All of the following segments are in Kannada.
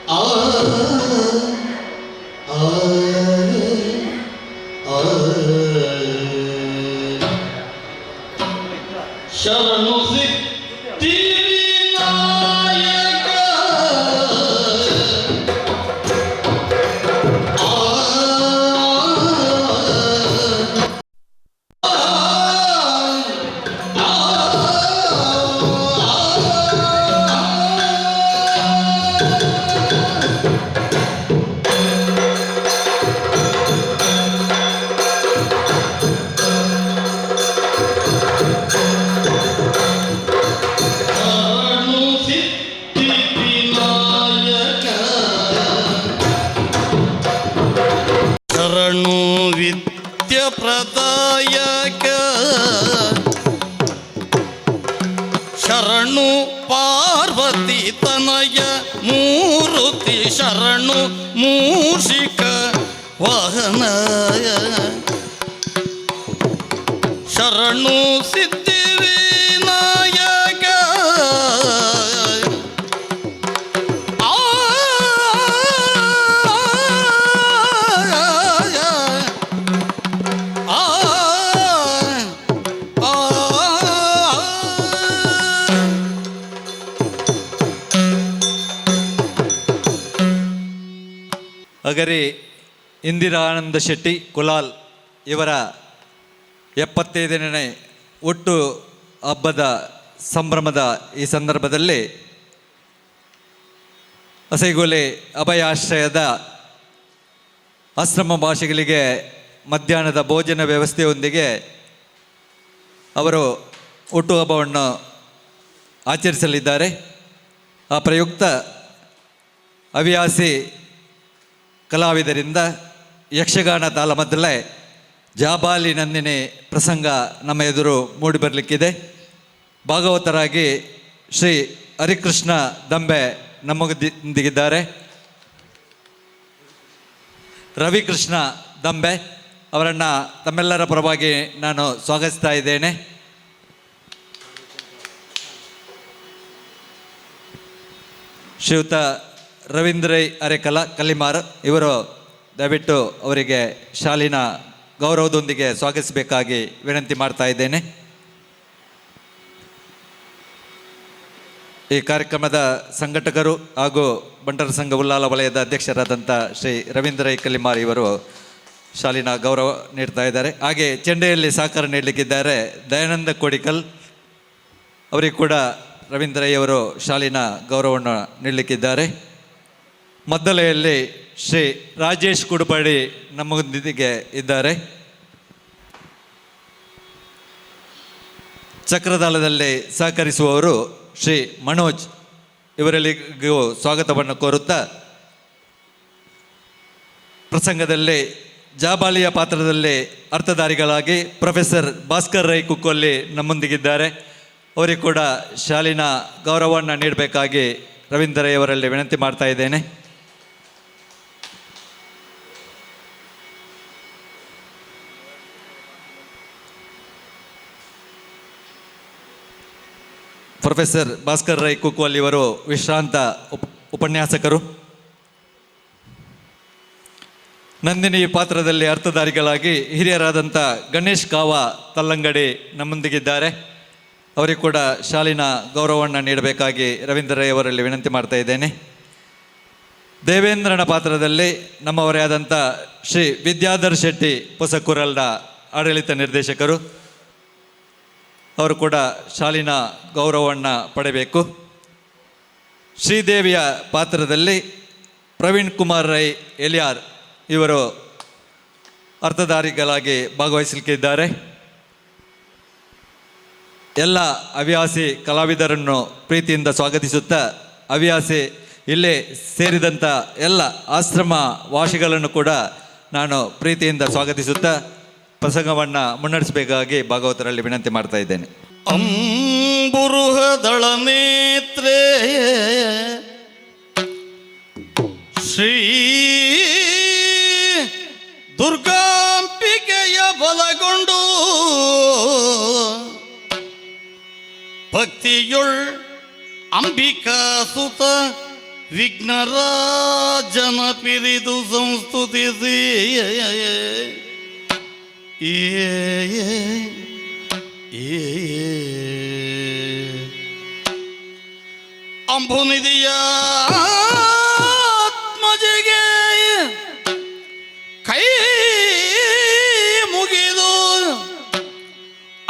ಆ ಆ ಆ ಶರಣು ಸಿದ್ಧಿವಿನಾಯಕ ಪ್ರದಾಯಕ ಶರಣು ಪಾರ್ವತಿ ತನಯ ಮೂರುತಿ ಶರಣು ಮೂಷಿಕ ವಾಹನ ಶರಣು ಸಿದ್ಧಿವಿನಾಯಕ ಅಗರಿ ಇಂದಿರಾನಂದ ಶೆಟ್ಟಿ ಕುಲಾಲ್ ಇವರ 75ನೇ ಹುಟ್ಟು ಹಬ್ಬದ ಸಂಭ್ರಮದ ಈ ಸಂದರ್ಭದಲ್ಲಿ ಹಸೆಗೋಲೆ ಅಭಯಾಶ್ರಯದ ಆಶ್ರಮ ಭಾಷೆಗಳಿಗೆ ಮಧ್ಯಾಹ್ನದ ಭೋಜನ ವ್ಯವಸ್ಥೆಯೊಂದಿಗೆ ಅವರು ಹುಟ್ಟುಹಬ್ಬವನ್ನು ಆಚರಿಸಲಿದ್ದಾರೆ. ಆ ಪ್ರಯುಕ್ತ ಹವ್ಯಾಸಿ ಕಲಾವಿದರಿಂದ ಯಕ್ಷಗಾನ ತಾಳಮದ್ದಲೆ ಜಾಬಾಲಿ ನಂದಿನಿ ಪ್ರಸಂಗ ನಮ್ಮ ಎದುರು ಮೂಡಿಬರಲಿಕ್ಕಿದೆ. ಭಾಗವತರಾಗಿ ಶ್ರೀ ಹರಿಕೃಷ್ಣ ದಂಬೆ ನಮ್ಮೊಂದಿಗಿದ್ದಾರೆ. ರವಿಕೃಷ್ಣ ದಂಬೆ ಅವರನ್ನು ತಮ್ಮೆಲ್ಲರ ಪರವಾಗಿ ನಾನು ಸ್ವಾಗತಿಸ್ತಾ ಇದ್ದೇನೆ. ಶ್ರೀಯುತ ರವೀಂದ್ರೈ ಅರೆಕಲ ಕಲ್ಲಿಮಾರ್ ಇವರು ದಯವಿಟ್ಟು ಅವರಿಗೆ ಶಾಲಿನ ಗೌರವದೊಂದಿಗೆ ಸ್ವಾಗತಿಸಬೇಕಾಗಿ ವಿನಂತಿ ಮಾಡ್ತಾ ಇದ್ದೇನೆ. ಈ ಕಾರ್ಯಕ್ರಮದ ಸಂಘಟಕರು ಹಾಗೂ ಬಂಟರ ಸಂಘ ಉಲ್ಲಾಲ ವಲಯದ ಅಧ್ಯಕ್ಷರಾದಂಥ ಶ್ರೀ ರವೀಂದ್ರೈ ಕಲ್ಲಿಮಾರ್ ಇವರು ಶಾಲಿನ ಗೌರವ ನೀಡ್ತಾ ಇದ್ದಾರೆ. ಹಾಗೆ ಚೆಂಡೆಯಲ್ಲಿ ಸಹಕಾರ ನೀಡಲಿಕ್ಕಿದ್ದಾರೆ ದಯಾನಂದ ಕೋಡಿಕಲ್, ಅವರಿಗೆ ಕೂಡ ರವೀಂದ್ರೈ ಅವರು ಶಾಲಿನ ಗೌರವವನ್ನು ನೀಡಲಿಕ್ಕಿದ್ದಾರೆ. ಮದ್ದಲೆಯಲ್ಲಿ ಶ್ರೀ ರಾಜೇಶ್ ಕುಡುಪಾಡಿ ನಮ್ಮೊಂದಿಗೆ ಇದ್ದಾರೆ. ಚಕ್ರತಾಳದಲ್ಲಿ ಸಹಕರಿಸುವವರು ಶ್ರೀ ಮನೋಜ್, ಇವರೆಲ್ಲಿಗೂ ಸ್ವಾಗತವನ್ನು ಕೋರುತ್ತಾ ಪ್ರಸಂಗದಲ್ಲಿ ಜಾಬಾಲಿಯ ಪಾತ್ರದಲ್ಲಿ ಅರ್ಥಧಾರಿಗಳಾಗಿ ಪ್ರೊಫೆಸರ್ ಭಾಸ್ಕರ್ ರೈ ಕುಕ್ಕೊಲ್ಲಿ ನಮ್ಮೊಂದಿಗಿದ್ದಾರೆ. ಅವರಿಗೆ ಕೂಡ ಶಾಲಿನ ಗೌರವವನ್ನು ನೀಡಬೇಕಾಗಿ ರವೀಂದ್ರ ರೈ ಅವರಲ್ಲಿ ವಿನಂತಿ ಮಾಡ್ತಾ ಇದ್ದೇನೆ. ಪ್ರೊಫೆಸರ್ ಭಾಸ್ಕರ್ ರೈ ಕುಕ್ಕೊಲ್ಲಿ ಇವರು ವಿಶ್ರಾಂತ ಉಪನ್ಯಾಸಕರು. ನಂದಿನಿ ಪಾತ್ರದಲ್ಲಿ ಅರ್ಥಧಾರಿಗಳಾಗಿ ಹಿರಿಯರಾದಂಥ ಗಣೇಶ್ ಕಾವ ತಲ್ಲಂಗಡಿ ನಮ್ಮೊಂದಿಗಿದ್ದಾರೆ. ಅವರಿಗೆ ಕೂಡ ಶಾಲಿನ ಗೌರವವನ್ನು ನೀಡಬೇಕಾಗಿ ರವೀಂದ್ರ ರೈ ಅವರಲ್ಲಿ ವಿನಂತಿ ಮಾಡ್ತಾ ಇದ್ದೇನೆ. ದೇವೇಂದ್ರನ ಪಾತ್ರದಲ್ಲಿ ನಮ್ಮವರೇ ಆದಂಥ ಶ್ರೀ ವಿದ್ಯಾಧರ್ ಶೆಟ್ಟಿ ಹೊಸಕೂರಲ್ನ ಆಡಳಿತ ನಿರ್ದೇಶಕರು, ಅವರು ಕೂಡ ಶಾಲಿನ ಗೌರವವನ್ನು ಪಡೆಯಬೇಕು. ಶ್ರೀದೇವಿಯ ಪಾತ್ರದಲ್ಲಿ ಪ್ರವೀಣ್ ಕುಮಾರ್ ರೈ ಎಲಿಯಾರ್ ಇವರು ಅರ್ಥಧಾರಿಗಳಾಗಿ ಭಾಗವಹಿಸಲಿಕ್ಕಿದ್ದಾರೆ. ಎಲ್ಲ ಹವ್ಯಾಸಿ ಕಲಾವಿದರನ್ನು ಪ್ರೀತಿಯಿಂದ ಸ್ವಾಗತಿಸುತ್ತಾ ಹವ್ಯಾಸಿ ಇಲ್ಲೇ ಸೇರಿದಂಥ ಎಲ್ಲ ಆಶ್ರಮ ವಾಸಿಗಳನ್ನು ಕೂಡ ನಾನು ಪ್ರೀತಿಯಿಂದ ಸ್ವಾಗತಿಸುತ್ತಾ ಪ್ರಸಂಗವನ್ನು ಮುನ್ನಡೆಸಬೇಕಾಗಿ ಭಾಗವತರಲ್ಲಿ ವಿನಂತಿ ಮಾಡ್ತಾ ಇದ್ದೇನೆ. ಅಂಬುರುಹದಳ ನೇತ್ರೇ ಶ್ರೀ ದುರ್ಗಾಂಬಿಕೆಯ ಬಲಗೊಂಡು ಭಕ್ತಿಯುಳ್ ಅಂಬಿಕಾ ಸುತ ವಿಘ್ನರಾಜನ ಪಿರಿದು ಸಂಸ್ತುತಿಸಿ ಅಂಬುನಿಧಿಯ ಆತ್ಮಜೆಗೆ ಕೈ ಮುಗಿದು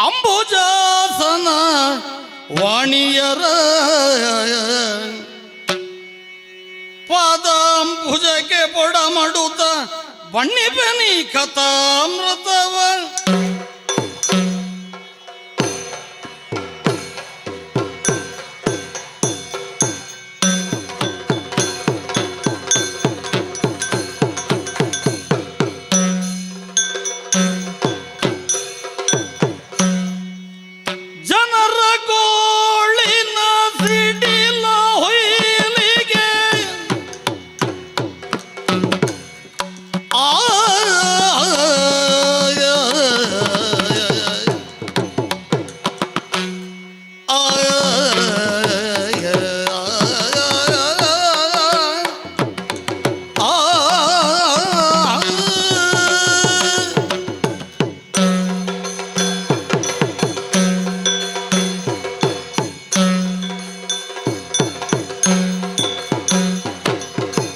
ಅಂಬುಜಾಸನ ವಾಣಿಯರ ಪಾದಾಂಬುಜಕ್ಕೆ ಬೊಡ ಮಾಡುತ್ತ ಬಣ್ಣಿಪನಿ ಕಥಾಮೃತವ ಜನರ ಗೋಳಿನ ಸಿಡಿಲ ಹೊಯ್ಲಿಗೆ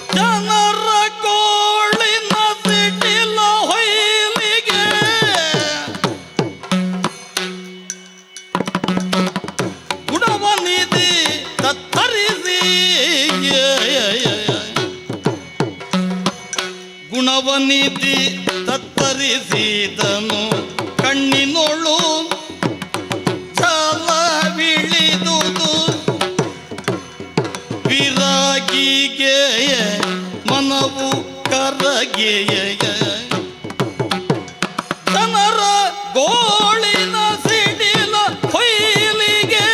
ಜನರ ಗೋಳಿನ ಸಿಡಿಲ ಹೊಯ್ಲಿಗೆ ಗುಣವನಿಧಿ ತತ್ತರಿಸಿ ಗುಣವನಿಧಿ ತತ್ತರಿಸಿದನು ಕಣ್ಣಿನೊಳು ಛಲವಿಳಿದುದು ವಿರಾಗಿಗೆ ಮನವು ಕರಗೆಯ ಜನರ ಗೋಳಿನ ಸಿಡಿಲ ಹೊಯ್ಲಿಗೆ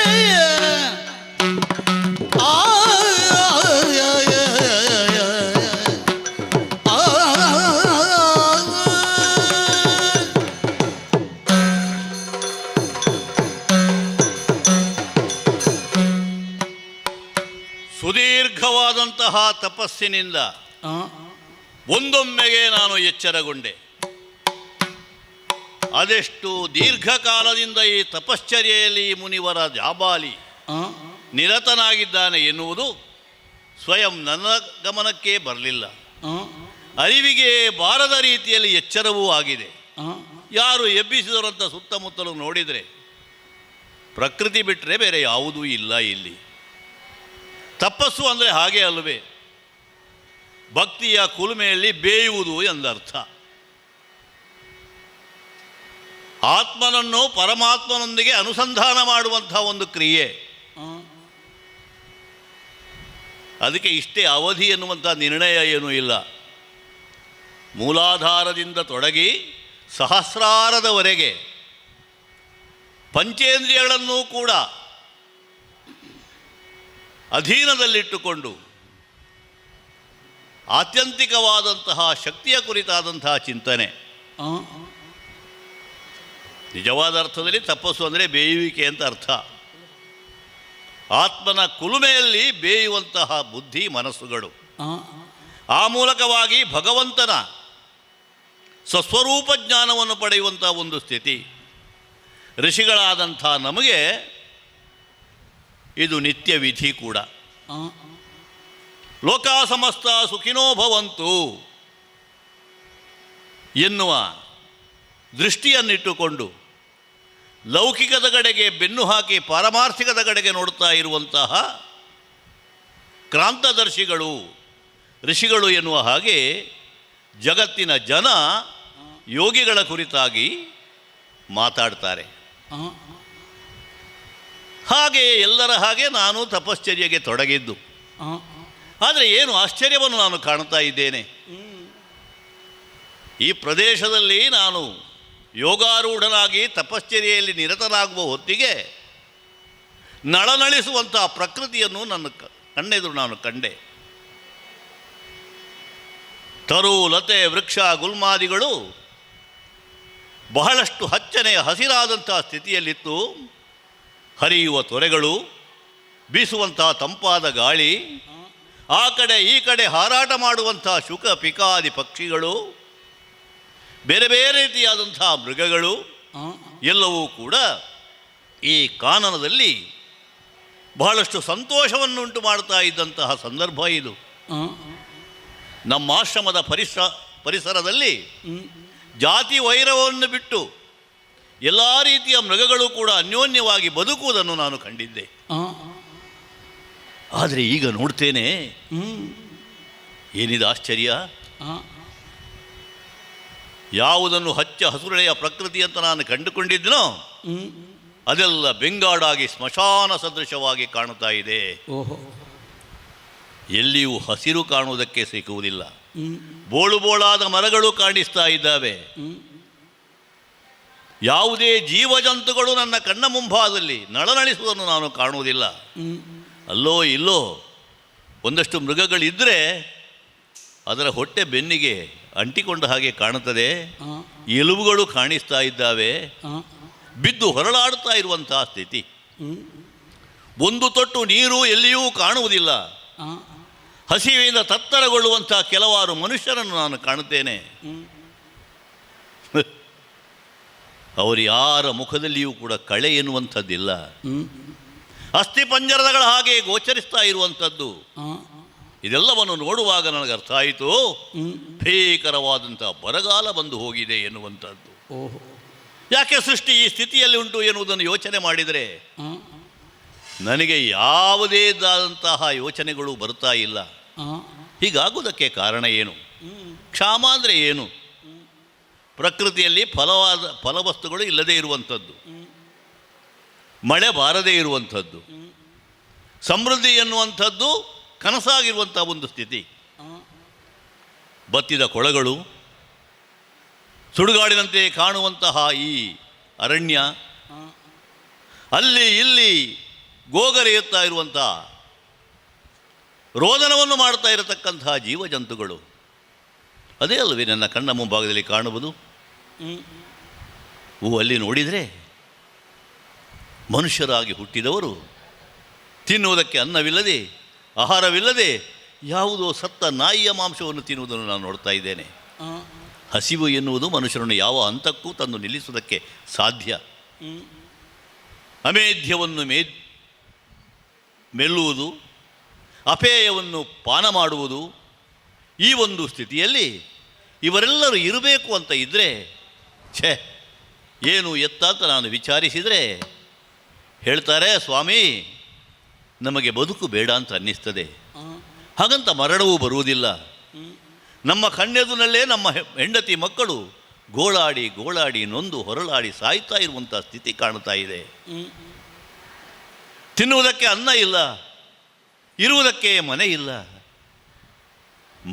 ಸುದೀರ್ಘವಾದಂತಹ ತಪಸ್ಸಿನಿಂದ ಒಂದೊಮ್ಮೆಗೆ ನಾನು ಎಚ್ಚರಗೊಂಡೆ. ಅದೆಷ್ಟು ದೀರ್ಘಕಾಲದಿಂದ ಈ ತಪಶ್ಚರ್ಯೆಯಲ್ಲಿ ಈ ಮುನಿವರ ಜಾಬಾಲಿ ನಿರತನಾಗಿದ್ದಾನೆ ಎನ್ನುವುದು ಸ್ವಯಂ ನನ್ನ ಗಮನಕ್ಕೆ ಬರಲಿಲ್ಲ. ಅರಿವಿಗೆ ಬಾರದ ರೀತಿಯಲ್ಲಿ ಎಚ್ಚರವೂ ಆಗಿದೆ. ಯಾರು ಎಬ್ಬಿಸಿದರಂತ ಸುತ್ತಮುತ್ತಲು ನೋಡಿದರೆ ಪ್ರಕೃತಿ ಬಿಟ್ಟರೆ ಬೇರೆ ಯಾವುದೂ ಇಲ್ಲ ಇಲ್ಲಿ. ತಪಸ್ಸು ಅಂದರೆ ಹಾಗೆ ಅಲ್ಲವೇ? ಭಕ್ತಿಯ ಕುಲುಮೆಯಲ್ಲಿ ಬೇಯುವುದು ಎಂದರ್ಥ. ಆತ್ಮನನ್ನು ಪರಮಾತ್ಮನೊಂದಿಗೆ ಅನುಸಂಧಾನ ಮಾಡುವಂಥ ಒಂದು ಕ್ರಿಯೆ. ಅದಕ್ಕೆ ಇಷ್ಟೇ ಅವಧಿ ಎನ್ನುವಂಥ ನಿರ್ಣಯ ಏನೂ ಇಲ್ಲ. ಮೂಲಾಧಾರದಿಂದ ತೊಡಗಿ ಸಹಸ್ರಾರದವರೆಗೆ ಪಂಚೇಂದ್ರಿಯಗಳನ್ನೂ ಕೂಡ ಅಧೀನದಲ್ಲಿಟ್ಟುಕೊಂಡು ಆತ್ಯಂತಿಕವಾದಂತಹ ಶಕ್ತಿಯ ಕುರಿತಾದಂತಹ ಚಿಂತನೆ. ನಿಜವಾದ ಅರ್ಥದಲ್ಲಿ ತಪಸ್ಸು ಅಂದರೆ ಬೇಯುವಿಕೆ ಅಂತ ಅರ್ಥ. ಆತ್ಮನ ಕುಲುಮೆಯಲ್ಲಿ ಬೇಯುವಂತಹ ಬುದ್ಧಿ ಮನಸ್ಸುಗಳು. ಆ ಮೂಲಕವಾಗಿ ಭಗವಂತನ ಸ್ವಸ್ವರೂಪ ಜ್ಞಾನವನ್ನು ಪಡೆಯುವಂಥ ಒಂದು ಸ್ಥಿತಿ. ಋಷಿಗಳಾದಂಥ ನಮಗೆ ಇದು ನಿತ್ಯ ವಿಧಿ ಕೂಡ. ಲೋಕ ಸಮಸ್ತ ಸುಖಿನೋ ಭವಂತು ಎನ್ನುವ ದೃಷ್ಟಿಯನ್ನಿಟ್ಟುಕೊಂಡು ಲೌಕಿಕದ ಕಡೆಗೆ ಬೆನ್ನು ಹಾಕಿ ಪಾರಮಾರ್ಥಿಕದ ಕಡೆಗೆ ನೋಡ್ತಾ ಇರುವಂತಹ ಕ್ರಾಂತದರ್ಶಿಗಳು ಋಷಿಗಳು ಎನ್ನುವ ಹಾಗೆ ಜಗತ್ತಿನ ಜನ ಯೋಗಿಗಳ ಕುರಿತಾಗಿ ಮಾತಾಡ್ತಾರೆ. ಹಾಗೆ ಎಲ್ಲರ ಹಾಗೆ ನಾನು ತಪಶ್ಚರ್ಯೆಗೆ ತೊಡಗಿದ್ದು. ಆದರೆ ಏನು ಆಶ್ಚರ್ಯವನ್ನು ನಾನು ಕಾಣ್ತಾ ಇದ್ದೇನೆ. ಈ ಪ್ರದೇಶದಲ್ಲಿ ನಾನು ಯೋಗಾರೂಢನಾಗಿ ತಪಶ್ಚರ್ಯೆಯಲ್ಲಿ ನಿರತನಾಗುವ ಹೊತ್ತಿಗೆ ನಳನಳಿಸುವಂಥ ಪ್ರಕೃತಿಯನ್ನು ಕಣ್ಣೆದುರು ನಾನು ಕಂಡೆ. ತರು ಲತೆ ವೃಕ್ಷ ಗುಲ್ಮಾದಿಗಳು ಬಹಳಷ್ಟು ಹಚ್ಚನೆಯ ಹಸಿರಾದಂಥ ಸ್ಥಿತಿಯಲ್ಲಿತ್ತು. ಹರಿಯುವ ತೊರೆಗಳು, ಬೀಸುವಂಥ ತಂಪಾದ ಗಾಳಿ, ಆ ಕಡೆ ಈ ಕಡೆ ಹಾರಾಟ ಮಾಡುವಂಥ ಶುಕ ಪಿಕಾದಿ ಪಕ್ಷಿಗಳು, ಬೇರೆ ಬೇರೆ ರೀತಿಯಾದಂಥ ಮೃಗಗಳು ಎಲ್ಲವೂ ಕೂಡ ಈ ಕಾನನದಲ್ಲಿ ಬಹಳಷ್ಟು ಸಂತೋಷವನ್ನುಂಟು ಮಾಡ್ತಾ ಇದ್ದಂತಹ ಸಂದರ್ಭ ಇದು. ನಮ್ಮ ಆಶ್ರಮದ ಪರಿಸರದಲ್ಲಿ ಜಾತಿ ವೈರವನ್ನು ಬಿಟ್ಟು ಎಲ್ಲ ರೀತಿಯ ಮೃಗಗಳು ಕೂಡ ಅನ್ಯೋನ್ಯವಾಗಿ ಬದುಕುವುದನ್ನು ನಾನು ಕಂಡಿದ್ದೆ. ಆದರೆ ಈಗ ನೋಡ್ತೇನೆ, ಏನಿದೆ ಆಶ್ಚರ್ಯ! ಯಾವುದನ್ನು ಹಚ್ಚ ಹಸುರೆಳೆಯ ಪ್ರಕೃತಿ ಅಂತ ನಾನು ಕಂಡುಕೊಂಡಿದ್ದನೋ ಅದೆಲ್ಲ ಬೆಂಗಾಡಾಗಿ ಸ್ಮಶಾನ ಸದೃಶವಾಗಿ ಕಾಣುತ್ತಾ ಇದೆ. ಎಲ್ಲಿಯೂ ಹಸಿರು ಕಾಣುವುದಕ್ಕೆ ಸಿಕ್ಕುವುದಿಲ್ಲ. ಬೋಳು ಬೋಳಾದ ಮರಗಳು ಕಾಣಿಸ್ತಾ ಇದ್ದಾವೆ. ಯಾವುದೇ ಜೀವಜಂತುಗಳು ನನ್ನ ಕಣ್ಣ ಮುಂಭಾಗದಲ್ಲಿ ನಳನಳಿಸುವುದನ್ನು ನಾನು ಕಾಣುವುದಿಲ್ಲ. ಅಲ್ಲೋ ಇಲ್ಲೋ ಒಂದಷ್ಟು ಮೃಗಗಳಿದ್ದರೆ ಅದರ ಹೊಟ್ಟೆ ಬೆನ್ನಿಗೆ ಅಂಟಿಕೊಂಡ ಹಾಗೆ ಕಾಣುತ್ತದೆ. ಎಲುಬುಗಳು ಕಾಣಿಸ್ತಾ ಇದ್ದಾವೆ. ಬಿದ್ದು ಹೊರಳಾಡುತ್ತಾ ಇರುವಂತಹ ಸ್ಥಿತಿ. ಒಂದು ತೊಟ್ಟು ನೀರು ಎಲ್ಲಿಯೂ ಕಾಣುವುದಿಲ್ಲ. ಹಸಿವಿನಿಂದ ತತ್ತರಗೊಳ್ಳುವಂಥ ಕೆಲವಾರು ಮನುಷ್ಯರನ್ನು ನಾನು ಕಾಣುತ್ತೇನೆ. ಅವರು ಯಾರ ಮುಖದಲ್ಲಿಯೂ ಕೂಡ ಕಳೆ ಎನ್ನುವಂಥದ್ದಿಲ್ಲ. ಅಸ್ಥಿಪಂಜರಗಳ ಹಾಗೆ ಗೋಚರಿಸ್ತಾ ಇರುವಂಥದ್ದು. ಇದೆಲ್ಲವನ್ನು ನೋಡುವಾಗ ನನಗೆ ಅರ್ಥ ಆಯಿತು, ಭೀಕರವಾದಂಥ ಬರಗಾಲ ಬಂದು ಹೋಗಿದೆ ಎನ್ನುವಂಥದ್ದು. ಯಾಕೆ ಸೃಷ್ಟಿ ಈ ಸ್ಥಿತಿಯಲ್ಲಿ ಉಂಟು ಎನ್ನುವುದನ್ನು ಯೋಚನೆ ಮಾಡಿದರೆ ನನಗೆ ಯಾವುದೇದಾದಂತಹ ಯೋಚನೆಗಳು ಬರ್ತಾ ಇಲ್ಲ. ಹೀಗಾಗುವುದಕ್ಕೆ ಕಾರಣ ಏನು? ಕ್ಷಾಮ ಅಂದರೆ ಏನು? ಪ್ರಕೃತಿಯಲ್ಲಿ ಫಲವಸ್ತುಗಳು ಇಲ್ಲದೇ ಇರುವಂಥದ್ದು, ಮಳೆ ಬಾರದೇ ಇರುವಂಥದ್ದು, ಸಮೃದ್ಧಿ ಎನ್ನುವಂಥದ್ದು ಕನಸಾಗಿರುವಂಥ ಒಂದು ಸ್ಥಿತಿ. ಬತ್ತಿದ ಕೊಳಗಳು, ಸುಡುಗಾಡಿನಂತೆ ಕಾಣುವಂತಹ ಈ ಅರಣ್ಯ, ಅಲ್ಲಿ ಇಲ್ಲಿ ಗೋಗರೆಯುತ್ತಾ ಇರುವಂಥ, ರೋದನವನ್ನು ಮಾಡ್ತಾ ಇರತಕ್ಕಂತಹ ಜೀವಜಂತುಗಳು, ಅದೇ ಅಲ್ಲವೇ ನನ್ನ ಕಣ್ಣ ಮುಂಭಾಗದಲ್ಲಿ ಕಾಣುವುದು. ಅಲ್ಲಿ ನೋಡಿದರೆ ಮನುಷ್ಯರಾಗಿ ಹುಟ್ಟಿದವರು ತಿನ್ನುವುದಕ್ಕೆ ಅನ್ನವಿಲ್ಲದೆ, ಆಹಾರವಿಲ್ಲದೆ ಯಾವುದೋ ಸತ್ತ ನಾಯಿಯ ಮಾಂಸವನ್ನು ತಿನ್ನುವುದನ್ನು ನಾನು ನೋಡ್ತಾ ಇದ್ದೇನೆ. ಹಸಿವು ಎನ್ನುವುದು ಮನುಷ್ಯರನ್ನು ಯಾವ ಹಂತಕ್ಕೂ ತಂದು ನಿಲ್ಲಿಸುವುದಕ್ಕೆ ಸಾಧ್ಯ. ಅಮೇಧ್ಯವನ್ನು ಮೆಲ್ಲುವುದು, ಅಪೇಯವನ್ನು ಪಾನ ಮಾಡುವುದು, ಈ ಒಂದು ಸ್ಥಿತಿಯಲ್ಲಿ ಇವರೆಲ್ಲರೂ ಇರಬೇಕು ಅಂತ ಇದ್ದರೆ ಏನು ಎತ್ತ ಅಂತ ನಾನು ವಿಚಾರಿಸಿದರೆ ಹೇಳ್ತಾರೆ, ಸ್ವಾಮಿ ನಮಗೆ ಬದುಕು ಬೇಡ ಅಂತ ಅನ್ನಿಸ್ತದೆ. ಹಾಗಂತ ಮರಣವೂ ಬರುವುದಿಲ್ಲ. ನಮ್ಮ ಕಣ್ಣೆದುನಲ್ಲೇ ನಮ್ಮ ಹೆಂಡತಿ ಮಕ್ಕಳು ಗೋಳಾಡಿ ಗೋಳಾಡಿ ನೊಂದು ಹೊರಳಾಡಿ ಸಾಯ್ತಾ ಇರುವಂಥ ಸ್ಥಿತಿ ಕಾಣ್ತಾ ಇದೆ. ತಿನ್ನುವುದಕ್ಕೆ ಅನ್ನ ಇಲ್ಲ, ಇರುವುದಕ್ಕೆ ಮನೆ ಇಲ್ಲ,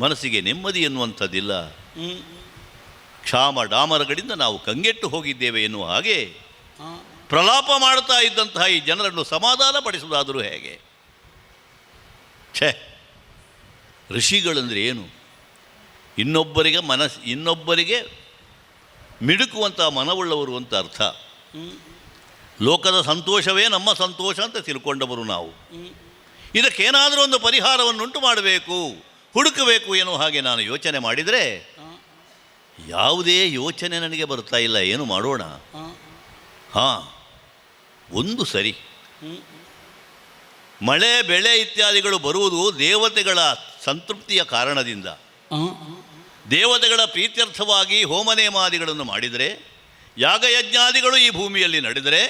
ಮನಸ್ಸಿಗೆ ನೆಮ್ಮದಿ ಎನ್ನುವಂಥದ್ದಿಲ್ಲ. ಕ್ಷಾಮ ಡಾಮರಗಳಿಂದ ನಾವು ಕಂಗೆಟ್ಟು ಹೋಗಿದ್ದೇವೆ ಎನ್ನುವ ಹಾಗೆ ಪ್ರಲಾಪ ಮಾಡ್ತಾ ಇದ್ದಂತಹ ಈ ಜನರನ್ನು ಸಮಾಧಾನ ಪಡಿಸುವುದಾದರೂ ಹೇಗೆ? ಋಷಿಗಳಂದರೆ ಏನು? ಇನ್ನೊಬ್ಬರಿಗೆ ಮಿಡುಕುವಂಥ ಮನವುಳ್ಳವರು ಅಂತ ಅರ್ಥ. ಲೋಕದ ಸಂತೋಷವೇ ನಮ್ಮ ಸಂತೋಷ ಅಂತ ತಿಳ್ಕೊಂಡವರು ನಾವು. ಇದಕ್ಕೇನಾದರೂ ಒಂದು ಪರಿಹಾರವನ್ನುಂಟು ಮಾಡಬೇಕು, ಹುಡುಕಬೇಕು ಎನ್ನುವ ಹಾಗೆ ನಾನು ಯೋಚನೆ ಮಾಡಿದರೆ ಯಾವುದೇ ಯೋಚನೆ ನನಗೆ ಬರ್ತಾ ಇಲ್ಲ. ಏನು ಮಾಡೋಣ? ಒಂದು ಸರಿ, ಮಳೆ ಬೆಳೆ ಇತ್ಯಾದಿಗಳು ಬರುವುದು ದೇವತೆಗಳ ಸಂತೃಪ್ತಿಯ ಕಾರಣದಿಂದ. ದೇವತೆಗಳ ಪ್ರೀತ್ಯರ್ಥವಾಗಿ ಹೋಮನೇಮಾದಿಗಳನ್ನು ಮಾಡಿದರೆ, ಯಾಗಯಜ್ಞಾದಿಗಳು ಈ ಭೂಮಿಯಲ್ಲಿ ನಡೆದರೆ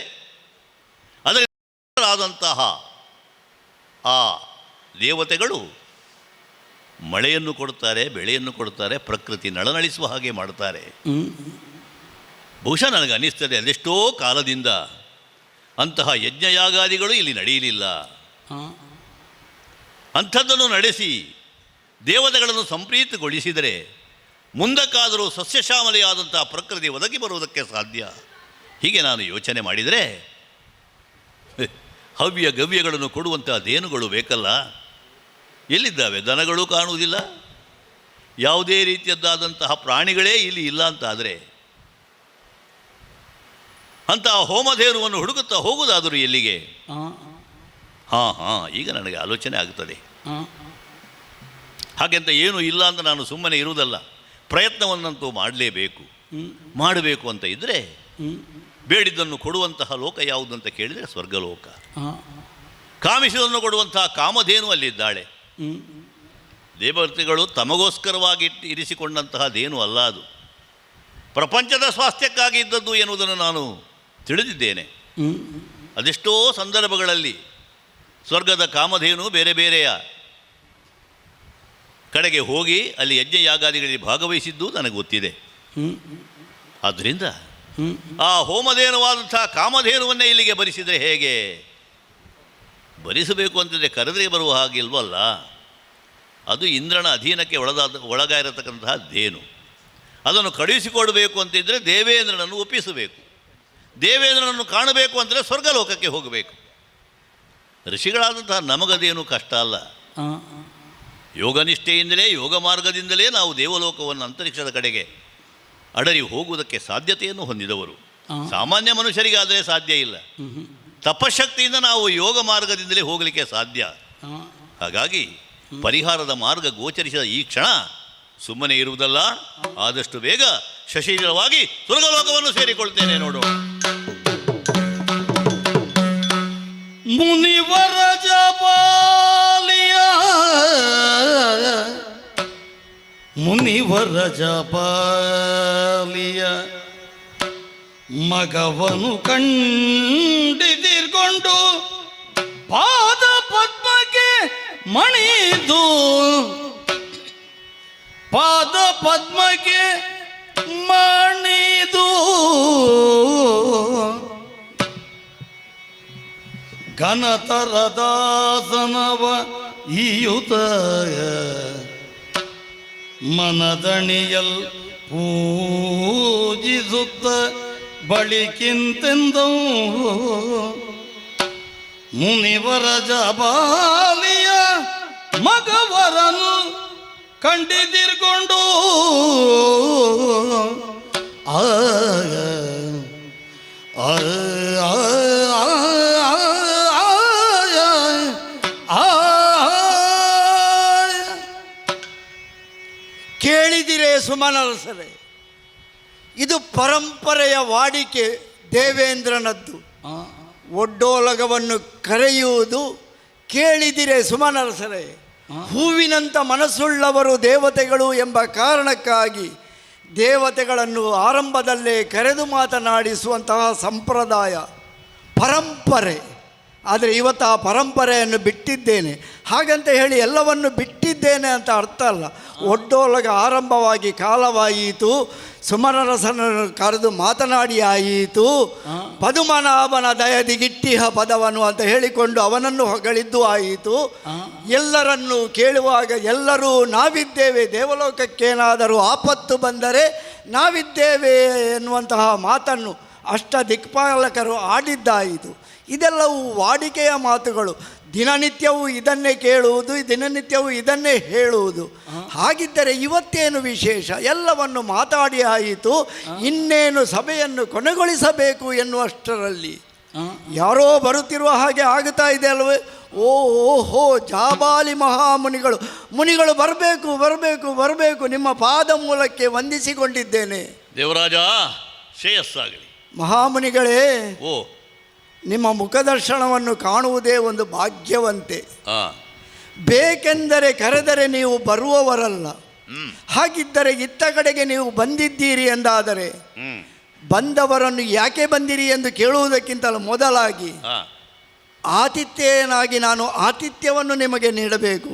ಅದರಾದಂತಹ ಆ ದೇವತೆಗಳು ಮಳೆಯನ್ನು ಕೊಡ್ತಾರೆ, ಬೆಳೆಯನ್ನು ಕೊಡ್ತಾರೆ, ಪ್ರಕೃತಿ ನಳನಳಿಸುವ ಹಾಗೆ ಮಾಡ್ತಾರೆ. ಬಹುಶಃ ನನಗೆ ಅನ್ನಿಸ್ತದೆ ಅದೆಷ್ಟೋ ಕಾಲದಿಂದ ಅಂತಹ ಯಜ್ಞಯಾಗಾದಿಗಳು ಇಲ್ಲಿ ನಡೆಯಲಿಲ್ಲ. ಅಂಥದ್ದನ್ನು ನಡೆಸಿ ದೇವತೆಗಳನ್ನು ಸಂಪ್ರೀತಗೊಳಿಸಿದರೆ ಮುಂದಕ್ಕಾದರೂ ಸಸ್ಯಶ್ಯಾಮಲೆಯಾದಂತಹ ಪ್ರಕೃತಿ ಒದಗಿ ಬರುವುದಕ್ಕೆ ಸಾಧ್ಯ. ಹೀಗೆ ನಾನು ಯೋಚನೆ ಮಾಡಿದರೆ ಹವ್ಯ ಗವ್ಯಗಳನ್ನು ಕೊಡುವಂತಹ ದೇನುಗಳು ಬೇಕಲ್ಲ. ಎಲ್ಲಿದ್ದಾವೆ? ದನಗಳು ಕಾಣುವುದಿಲ್ಲ, ಯಾವುದೇ ರೀತಿಯದ್ದಾದಂತಹ ಪ್ರಾಣಿಗಳೇ ಇಲ್ಲಿ ಇಲ್ಲ ಅಂತಾದರೆ ಅಂತಹ ಹೋಮಧೇನುವನ್ನು ಹುಡುಕುತ್ತಾ ಹೋಗುವುದಾದರೂ ಎಲ್ಲಿಗೆ? ಈಗ ನನಗೆ ಆಲೋಚನೆ ಆಗ್ತದೆ. ಹಾಗೆಂತ ಏನೂ ಇಲ್ಲ ಅಂತ ನಾನು ಸುಮ್ಮನೆ ಇರುವುದಲ್ಲ, ಪ್ರಯತ್ನವನ್ನಂತೂ ಮಾಡಲೇಬೇಕು. ಮಾಡಬೇಕು ಅಂತ ಇದ್ದರೆ ಬೇಡಿದ್ದನ್ನು ಕೊಡುವಂತಹ ಲೋಕ ಯಾವುದಂತ ಕೇಳಿದರೆ ಸ್ವರ್ಗಲೋಕ. ಕಾಮಿಸಿದನ್ನು ಕೊಡುವಂತಹ ಕಾಮಧೇನು ಅಲ್ಲಿದ್ದಾಳೆ. ದೇವತೆಗಳು ತಮಗೋಸ್ಕರವಾಗಿ ಇರಿಸಿಕೊಂಡಂತಹದ್ದೇನೂ ಅಲ್ಲ, ಅದು ಪ್ರಪಂಚದ ಸ್ವಾಸ್ಥ್ಯಕ್ಕಾಗಿ ಇದ್ದದ್ದು ಎನ್ನುವುದನ್ನು ನಾನು ತಿಳಿದಿದ್ದೇನೆ. ಅದೆಷ್ಟೋ ಸಂದರ್ಭಗಳಲ್ಲಿ ಸ್ವರ್ಗದ ಕಾಮಧೇನು ಬೇರೆ ಬೇರೆಯ ಕಡೆಗೆ ಹೋಗಿ ಅಲ್ಲಿ ಯಜ್ಞ ಯಾಗಾದಿಗಳಲ್ಲಿ ಭಾಗವಹಿಸಿದ್ದು ನನಗೆ ಗೊತ್ತಿದೆ. ಆದ್ದರಿಂದ ಆ ಹೋಮಧೇನುವಾದಂಥ ಕಾಮಧೇನುವನ್ನೇ ಇಲ್ಲಿಗೆ ಬರಿಸಿದರೆ ಹೇಗೆ? ಬರಿಸಬೇಕು ಅಂತಂದರೆ ಕರೆದರೆ ಬರುವ ಹಾಗಿಲ್ವಲ್ಲ. ಅದು ಇಂದ್ರನ ಅಧೀನಕ್ಕೆ ಒಳಗಾಗಿರತಕ್ಕಂತಹ ಧೇನು. ಅದನ್ನು ಕಳುಹಿಸಿಕೊಡಬೇಕು ಅಂತಿದ್ದರೆ ದೇವೇಂದ್ರನನ್ನು ಒಪ್ಪಿಸಬೇಕು. ದೇವೇಂದ್ರನನ್ನು ಕಾಣಬೇಕು ಅಂದರೆ ಸ್ವರ್ಗಲೋಕಕ್ಕೆ ಹೋಗಬೇಕು. ಋಷಿಗಳಾದಂತಹ ನಮಗದೇನು ಕಷ್ಟ ಅಲ್ಲ. ಯೋಗನಿಷ್ಠೆಯಿಂದಲೇ, ಯೋಗ ಮಾರ್ಗದಿಂದಲೇ ನಾವು ದೇವಲೋಕವನ್ನು, ಅಂತರಿಕ್ಷದ ಕಡೆಗೆ ಅಡರಿ ಹೋಗುವುದಕ್ಕೆ ಸಾಧ್ಯತೆಯನ್ನು ಹೊಂದಿದವರು. ಸಾಮಾನ್ಯ ಮನುಷ್ಯರಿಗಾದರೆ ಸಾಧ್ಯ ಇಲ್ಲ. ತಪಶಕ್ತಿಯಿಂದ ನಾವು ಯೋಗ ಮಾರ್ಗದಿಂದಲೇ ಹೋಗಲಿಕ್ಕೆ ಸಾಧ್ಯ. ಹಾಗಾಗಿ ಪರಿಹಾರದ ಮಾರ್ಗ ಗೋಚರಿಸಿದ ಈ ಕ್ಷಣ ಸುಮ್ಮನೆ ಇರುವುದಲ್ಲ, ಆದಷ್ಟು ಬೇಗ ಶಶೀಲವಾಗಿ ಸ್ವರ್ಗಲೋಕವನ್ನು ಸೇರಿಕೊಳ್ತೇನೆ. ನೋಡೋಣ. ಮುನಿವರ ಜಪಾಲಿಯ, ಮುನಿವರ ಜಪಾಲಿಯ ಮಗವನು ಕಂಡಿದಿರ್ಕೊಂಡು ಪಾದ ಪದ್ಮಕ್ಕೆ ಮಣಿದು, ಪಾದ ಪದ್ಮಕ್ಕೆ ಮಣಿದು ಘನತರದಾಸನವ ಈಯುತ ಮನದಣಿಯಲ್ ಪೂಜಿಸುತ್ತ ಬಳಿಕಿಂತೆಂದೋ ಮುನಿವರ ಜಪಾಲಿಯ ಮಗವರನು ಕಂಡಿದಿರ್ಕೊಂಡು ಕೇಳಿದಿರೇ ಸುಮನರಸರೇ, ಇದು ಪರಂಪರೆಯ ವಾಡಿಕೆ ದೇವೇಂದ್ರನದ್ದು. ಒಡ್ಡೋಲಗವನ್ನು ಕರೆಯುವುದು ಕೇಳಿದಿರೇ ಸುಮನರಸರೇ. ಹೂವಿನಂಥ ಮನಸ್ಸುಳ್ಳವರು ದೇವತೆಗಳು ಎಂಬ ಕಾರಣಕ್ಕಾಗಿ ದೇವತೆಗಳನ್ನು ಆರಂಭದಲ್ಲೇ ಕರೆದು ಮಾತನಾಡಿಸುವಂತಹ ಸಂಪ್ರದಾಯ, ಪರಂಪರೆ. ಆದರೆ ಇವತ್ತು ಆ ಪರಂಪರೆಯನ್ನು ಬಿಟ್ಟಿದ್ದೇನೆ. ಹಾಗಂತ ಹೇಳಿ ಎಲ್ಲವನ್ನು ಬಿಟ್ಟಿದ್ದೇನೆ ಅಂತ ಅರ್ಥ ಅಲ್ಲ. ಒಡ್ಡೋಲಗ ಆರಂಭವಾಗಿ ಕಾಲವಾಯಿತು, ಸುಮನರಸನನ್ನು ಕರೆದು ಮಾತನಾಡಿ ಆಯಿತು. ಪದುಮನಾಭನ ದಯದಿಗಿಟ್ಟಿಹ ಪದವನು ಅಂತ ಹೇಳಿಕೊಂಡು ಅವನನ್ನು ಹೊಗಳಿದ್ದು ಆಯಿತು. ಎಲ್ಲರನ್ನು ಕೇಳುವಾಗ ಎಲ್ಲರೂ ನಾವಿದ್ದೇವೆ, ದೇವಲೋಕಕ್ಕೇನಾದರೂ ಆಪತ್ತು ಬಂದರೆ ನಾವಿದ್ದೇವೆ ಎನ್ನುವಂತಹ ಮಾತನ್ನು ಅಷ್ಟ ದಿಕ್ಪಾಲಕರು ಆಡಿದ್ದಾಯಿತು. ಇದೆಲ್ಲವೂ ವಾಡಿಕೆಯ ಮಾತುಗಳು. ದಿನನಿತ್ಯವೂ ಇದನ್ನೇ ಕೇಳುವುದು, ದಿನನಿತ್ಯವೂ ಇದನ್ನೇ ಹೇಳುವುದು. ಹಾಗಿದ್ದರೆ ಇವತ್ತೇನು ವಿಶೇಷ? ಎಲ್ಲವನ್ನು ಮಾತಾಡಿ ಆಯಿತು, ಇನ್ನೇನು ಸಭೆಯನ್ನು ಕೊನೆಗೊಳಿಸಬೇಕು ಎನ್ನುವಷ್ಟರಲ್ಲಿ ಯಾರೋ ಬರುತ್ತಿರುವ ಹಾಗೆ ಆಗುತ್ತಾ ಇದೆ ಅಲ್ವೇ? ಓಹೋ, ಜಾಬಾಲಿ ಮಹಾಮುನಿಗಳು, ಮುನಿಗಳು ಬರಬೇಕು ಬರಬೇಕು ಬರಬೇಕು, ನಿಮ್ಮ ಪಾದ ಮೂಲಕ್ಕೆ ವಂದಿಸಿಕೊಂಡಿದ್ದೇನೆ. ದೇವರಾಜ ಶ್ರೇಯಸ್ಸಾಗಲಿ. ಮಹಾಮುನಿಗಳೇ, ಓ, ನಿಮ್ಮ ಮುಖದರ್ಶನವನ್ನು ಕಾಣುವುದೇ ಒಂದು ಭಾಗ್ಯವಂತೆ. ಬೇಕೆಂದರೆ ಕರೆದರೆ ನೀವು ಬರುವವರಲ್ಲ. ಹಾಗಿದ್ದರೆ ಇತ್ತ ಕಡೆಗೆ ನೀವು ಬಂದಿದ್ದೀರಿ ಎಂದಾದರೆ ಬಂದವರನ್ನು ಯಾಕೆ ಬಂದಿರಿ ಎಂದು ಕೇಳುವುದಕ್ಕಿಂತಲೂ ಮೊದಲಾಗಿ ಆತಿಥ್ಯನಾಗಿ ನಾನು ಆತಿಥ್ಯವನ್ನು ನಿಮಗೆ ನೀಡಬೇಕು.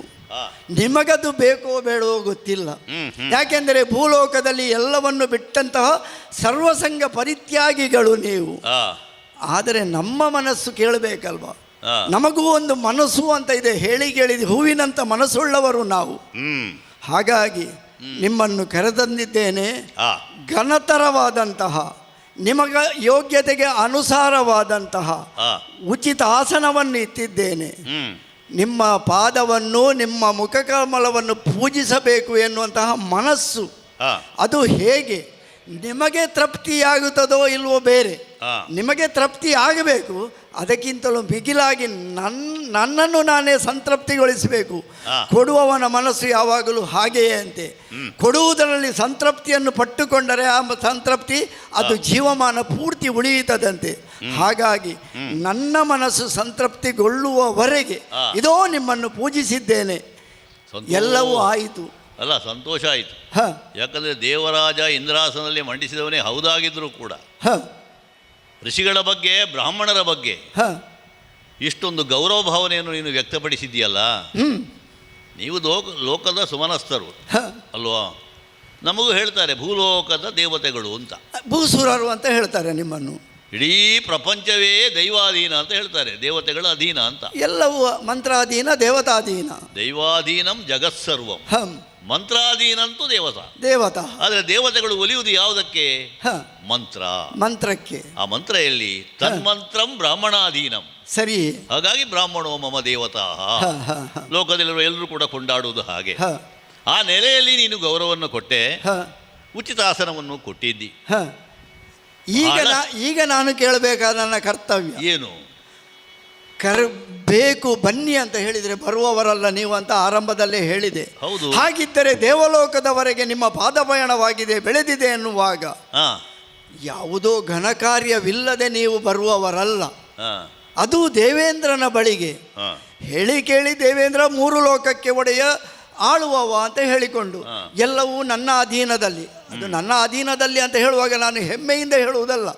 ನಿಮಗದು ಬೇಕೋ ಬೇಡವೋ ಗೊತ್ತಿಲ್ಲ. ಯಾಕೆಂದರೆ ಭೂಲೋಕದಲ್ಲಿ ಎಲ್ಲವನ್ನು ಬಿಟ್ಟಂತಹ ಸರ್ವಸಂಗ ಪರಿತ್ಯಾಗಿಗಳು ನೀವು. ಆದರೆ ನಮ್ಮ ಮನಸ್ಸು ಕೇಳಬೇಕಲ್ವ? ನಮಗೂ ಒಂದು ಮನಸ್ಸು ಅಂತ ಇದೆ, ಹೇಳಿ ಕೇಳಿದ ಹೂವಿನಂಥ ಮನಸ್ಸುಳ್ಳವರು ನಾವು. ಹಾಗಾಗಿ ನಿಮ್ಮನ್ನು ಕರೆತಂದಿದ್ದೇನೆ. ಘನತರವಾದಂತಹ, ನಿಮಗ ಯೋಗ್ಯತೆಗೆ ಅನುಸಾರವಾದಂತಹ ಉಚಿತ ಆಸನವನ್ನು ಇಟ್ಟಿದ್ದೇನೆ. ನಿಮ್ಮ ಪಾದವನ್ನು, ನಿಮ್ಮ ಮುಖಕಮಲವನ್ನು ಪೂಜಿಸಬೇಕು ಎನ್ನುವಂತಹ ಮನಸ್ಸು ಅದು ಹೇಗೆ ನಿಮಗೆ ತೃಪ್ತಿಯಾಗುತ್ತದೋ ಇಲ್ವೋ ಬೇರೆ, ಹಾ. ನಿಮಗೆ ತೃಪ್ತಿ ಆಗಬೇಕು. ಅದಕ್ಕಿಂತಲೂ ಮಿಗಿಲಾಗಿ ನನ್ನನ್ನು ನಾನೇ ಸಂತೃಪ್ತಿಗೊಳಿಸಬೇಕು. ಹಾ. ಕೊಡುವವನ ಮನಸ್ಸು ಯಾವಾಗಲೂ ಹಾಗೆಯೇ ಅಂತೆ. ಕೊಡುವುದರಲ್ಲಿ ಸಂತೃಪ್ತಿಯನ್ನು ಪಟ್ಟುಕೊಂಡರೆ ಆ ಸಂತೃಪ್ತಿ ಅದು ಜೀವಮಾನ ಪೂರ್ತಿ ಉಳಿಯುತ್ತದಂತೆ. ಹಾಗಾಗಿ ನನ್ನ ಮನಸ್ಸು ಸಂತೃಪ್ತಿಗೊಳ್ಳುವವರೆಗೆ ಹಾ. ಇದೋ ನಿಮ್ಮನ್ನು ಪೂಜಿಸಿದ್ದೇನೆ, ಎಲ್ಲವೂ ಆಯಿತು. ಅಲ್ಲ, ಸಂತೋಷ ಆಯಿತು. ಹ ಯಾಕಂದರೆ ದೇವರಾಜ ಇಂದ್ರಾಸನಲ್ಲಿ ಮಂಡಿಸಿದವನೇ ಹೌದಾಗಿದ್ದರೂ ಕೂಡ ಹ ಋಷಿಗಳ ಬಗ್ಗೆ, ಬ್ರಾಹ್ಮಣರ ಬಗ್ಗೆ ಹ ಇಷ್ಟೊಂದು ಗೌರವ ಭಾವನೆಯನ್ನು ನೀನು ವ್ಯಕ್ತಪಡಿಸಿದ್ದೀಯಲ್ಲ. ಹ್ಮ್ ನೀವು ಲೋಕದ ಸುಮನಸ್ಥರು ಹ ಅಲ್ವಾ? ನಮಗೂ ಹೇಳ್ತಾರೆ ಭೂಲೋಕದ ದೇವತೆಗಳು ಅಂತ. ಭೂಸುರರು ಅಂತ ಹೇಳ್ತಾರೆ ನಿಮ್ಮನ್ನು. ಇಡೀ ಪ್ರಪಂಚವೇ ದೈವಾಧೀನ ಅಂತ ಹೇಳ್ತಾರೆ, ದೇವತೆಗಳ ಅಧೀನ ಅಂತ. ಎಲ್ಲವೂ ಮಂತ್ರಾಧೀನ, ದೇವತಾಧೀನ. ದೈವಾಧೀನಂ ಜಗತ್ಸರ್ವಂ, ಹಂ ಮಂತ್ರಾಧೀನಂತೂ ದೇವತಾ. ದೇವತಾ. ಆದರೆ ದೇವತೆಗಳು ಒಲಿಯುವುದು ಯಾವುದಕ್ಕೆ? ಹ ಮಂತ್ರ. ಮಂತ್ರಕ್ಕೆ. ಆ ಮಂತ್ರ ಎಲ್ಲಿ? ತನ್ಮಂತ್ರಂ ಬ್ರಾಹ್ಮಣಾಧೀನಂ. ಸರಿ. ಹಾಗಾಗಿ ಬ್ರಾಹ್ಮಣೋ ಮಮ ದೇವತಾ. ಹ ಹ ಹ ಲೋಕದಲ್ಲಿರುವ ಎಲ್ಲರೂ ಕೂಡ ಕೊಂಡಾಡುವುದು ಹಾಗೆ. ಹ ಆ ನೆಲೆಯಲ್ಲಿ ನೀನು ಗೌರವವನ್ನು ಕೊಟ್ಟೆ, ಹ ಉಚಿತಾಸನವನ್ನು ಕೊಟ್ಟಿದ್ದಿ. ಹ ಈಗ ನಾನು ಕೇಳಬೇಕಾದ ನನ್ನ ಕರ್ತವ್ಯ ಏನು? ಬೇಕು ಬನ್ನಿ ಅಂತ ಹೇಳಿದರೆ ಬರುವವರಲ್ಲ ನೀವು ಅಂತ ಆರಂಭದಲ್ಲೇ ಹೇಳಿದೆ. ಹೌದು. ಹಾಗಿದ್ದರೆ ದೇವಲೋಕದವರೆಗೆ ನಿಮ್ಮ ಪಾದಪಯಣವಾಗಿದೆ, ಬೆಳೆದಿದೆ ಎನ್ನುವಾಗ ಹಾ ಯಾವುದೋ ಘನಕಾರ್ಯವಿಲ್ಲದೆ ನೀವು ಬರುವವರಲ್ಲ. ಹಾ ಅದು ದೇವೇಂದ್ರನ ಬಳಿಗೆ ಹಾ ಹೇಳಿ ಕೇಳಿ ದೇವೇಂದ್ರ 3 ಲೋಕಕ್ಕೆ ಒಡೆಯ ಆಳುವವ ಅಂತ ಹೇಳಿಕೊಂಡು ಎಲ್ಲವೂ ನನ್ನ ಅಧೀನದಲ್ಲಿ. ಅದು ನನ್ನ ಅಧೀನದಲ್ಲಿ ಅಂತ ಹೇಳುವಾಗ ನಾನು ಹೆಮ್ಮೆಯಿಂದ ಹೇಳುವುದಲ್ಲ.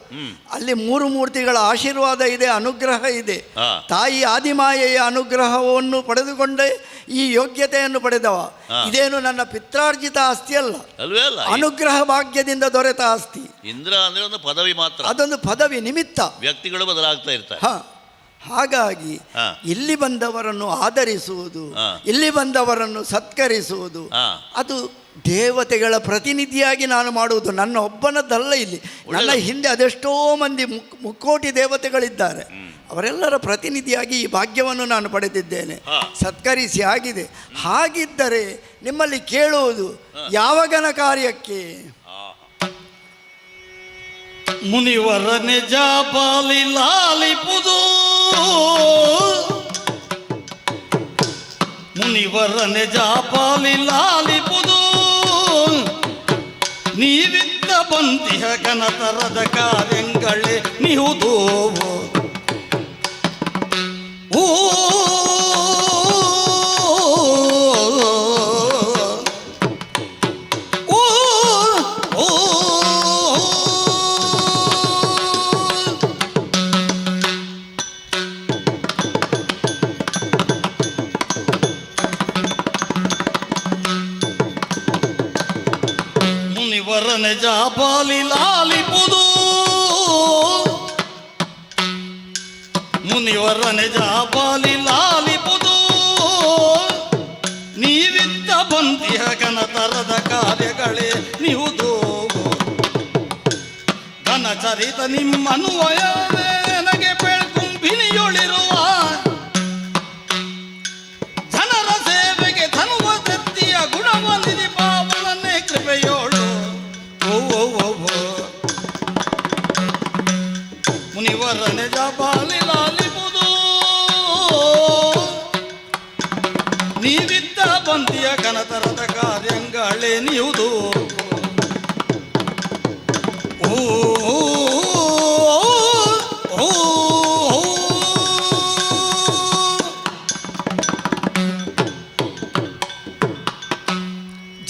ಅಲ್ಲಿ 3 ಮೂರ್ತಿಗಳ ಆಶೀರ್ವಾದ ಇದೆ, ಅನುಗ್ರಹ ಇದೆ. ತಾಯಿ ಆದಿಮಾಯೆಯ ಅನುಗ್ರಹವನ್ನು ಪಡೆದುಕೊಂಡೇ ಈ ಯೋಗ್ಯತೆಯನ್ನು ಪಡೆದವ. ಇದೇನು ನನ್ನ ಪಿತ್ರಾರ್ಜಿತ ಆಸ್ತಿ ಅಲ್ಲ, ಅಲ್ವೇ ಅಲ್ಲ, ಅನುಗ್ರಹ ಭಾಗ್ಯದಿಂದ ದೊರೆತ ಆಸ್ತಿ. ಇಂದ್ರ ಅಂದ್ರೆ ಒಂದು ಪದವಿ ಮಾತ್ರ, ಅದೊಂದು ಪದವಿ ನಿಮಿತ್ತ. ವ್ಯಕ್ತಿಗಳು ಬದಲಾಗ್ತಾ ಇರ್ತಾರೆ. ಹಾಗಾಗಿ ಇಲ್ಲಿ ಬಂದವರನ್ನು ಆದರಿಸುವುದು, ಇಲ್ಲಿ ಬಂದವರನ್ನು ಸತ್ಕರಿಸುವುದು, ಅದು ದೇವತೆಗಳ ಪ್ರತಿನಿಧಿಯಾಗಿ ನಾನು ಮಾಡುವುದು. ನನ್ನ ಒಬ್ಬನದ್ದಲ್ಲ. ಇಲ್ಲಿ ನನ್ನ ಹಿಂದೆ ಅದೆಷ್ಟೋ ಮಂದಿ ಮುಕ್ಕೋಟಿ ದೇವತೆಗಳಿದ್ದಾರೆ. ಅವರೆಲ್ಲರ ಪ್ರತಿನಿಧಿಯಾಗಿ ಈ ಭಾಗ್ಯವನ್ನು ನಾನು ಪಡೆದಿದ್ದೇನೆ, ಸತ್ಕರಿಸಿ ಆಗಿದೆ. ಹಾಗಿದ್ದರೆ ನಿಮ್ಮಲ್ಲಿ ಕೇಳುವುದು ಯಾವಗನ ಕಾರ್ಯಕ್ಕೆ? ಮುನಿವರ ನಿಜ ಪಾಲಿ ಲಾಲಿಪುದು, ಮುನಿವರ ನಿಜ ಪಾಲಿ ಲಾಲಿಪುದು, ನೀವಿದ್ದ ಬಂದಿಹ ಕನತರದ ಕಾರ್ಯಗಳೇ ನಿಹುದು. ಓ ಮುನಿವರನೆ ಜಾಪಾಲಿ ಲಾಲಿಪುದು, ಮುನಿವರನೆ ಜಾಪಾಲಿ ಲಾಲಿಪುದು, ನೀವಿದ್ದ ಬಂದಿಹ ಕನತರದ ಕಾರ್ಯಗಳೇ ನಿಹುದು. ಘನಚರಿತ ನಿಮ್ಮನ್ವಯವೇ ನನಗೆ ಬೆಳ್ಕುಂಬಿನಿಯೊಳಿರುವ, ಜನರ ಸೇವೆಗೆ ಧನುವ ಶಕ್ತಿಯ ಗುಣವ ನಿಧಿ ಪಾವನನ್ನೇ ಕೃಪೆಯೋಳು. ಮುನಿವರನೆ ಜಾಪಾಲಿ ಲಾಲಿಪುದು, ನೀವಿದ್ದ ಬಂದಿಯ ಕನತರದ ಕಾರ್ಯಗಳೇ ನಿಹುದು.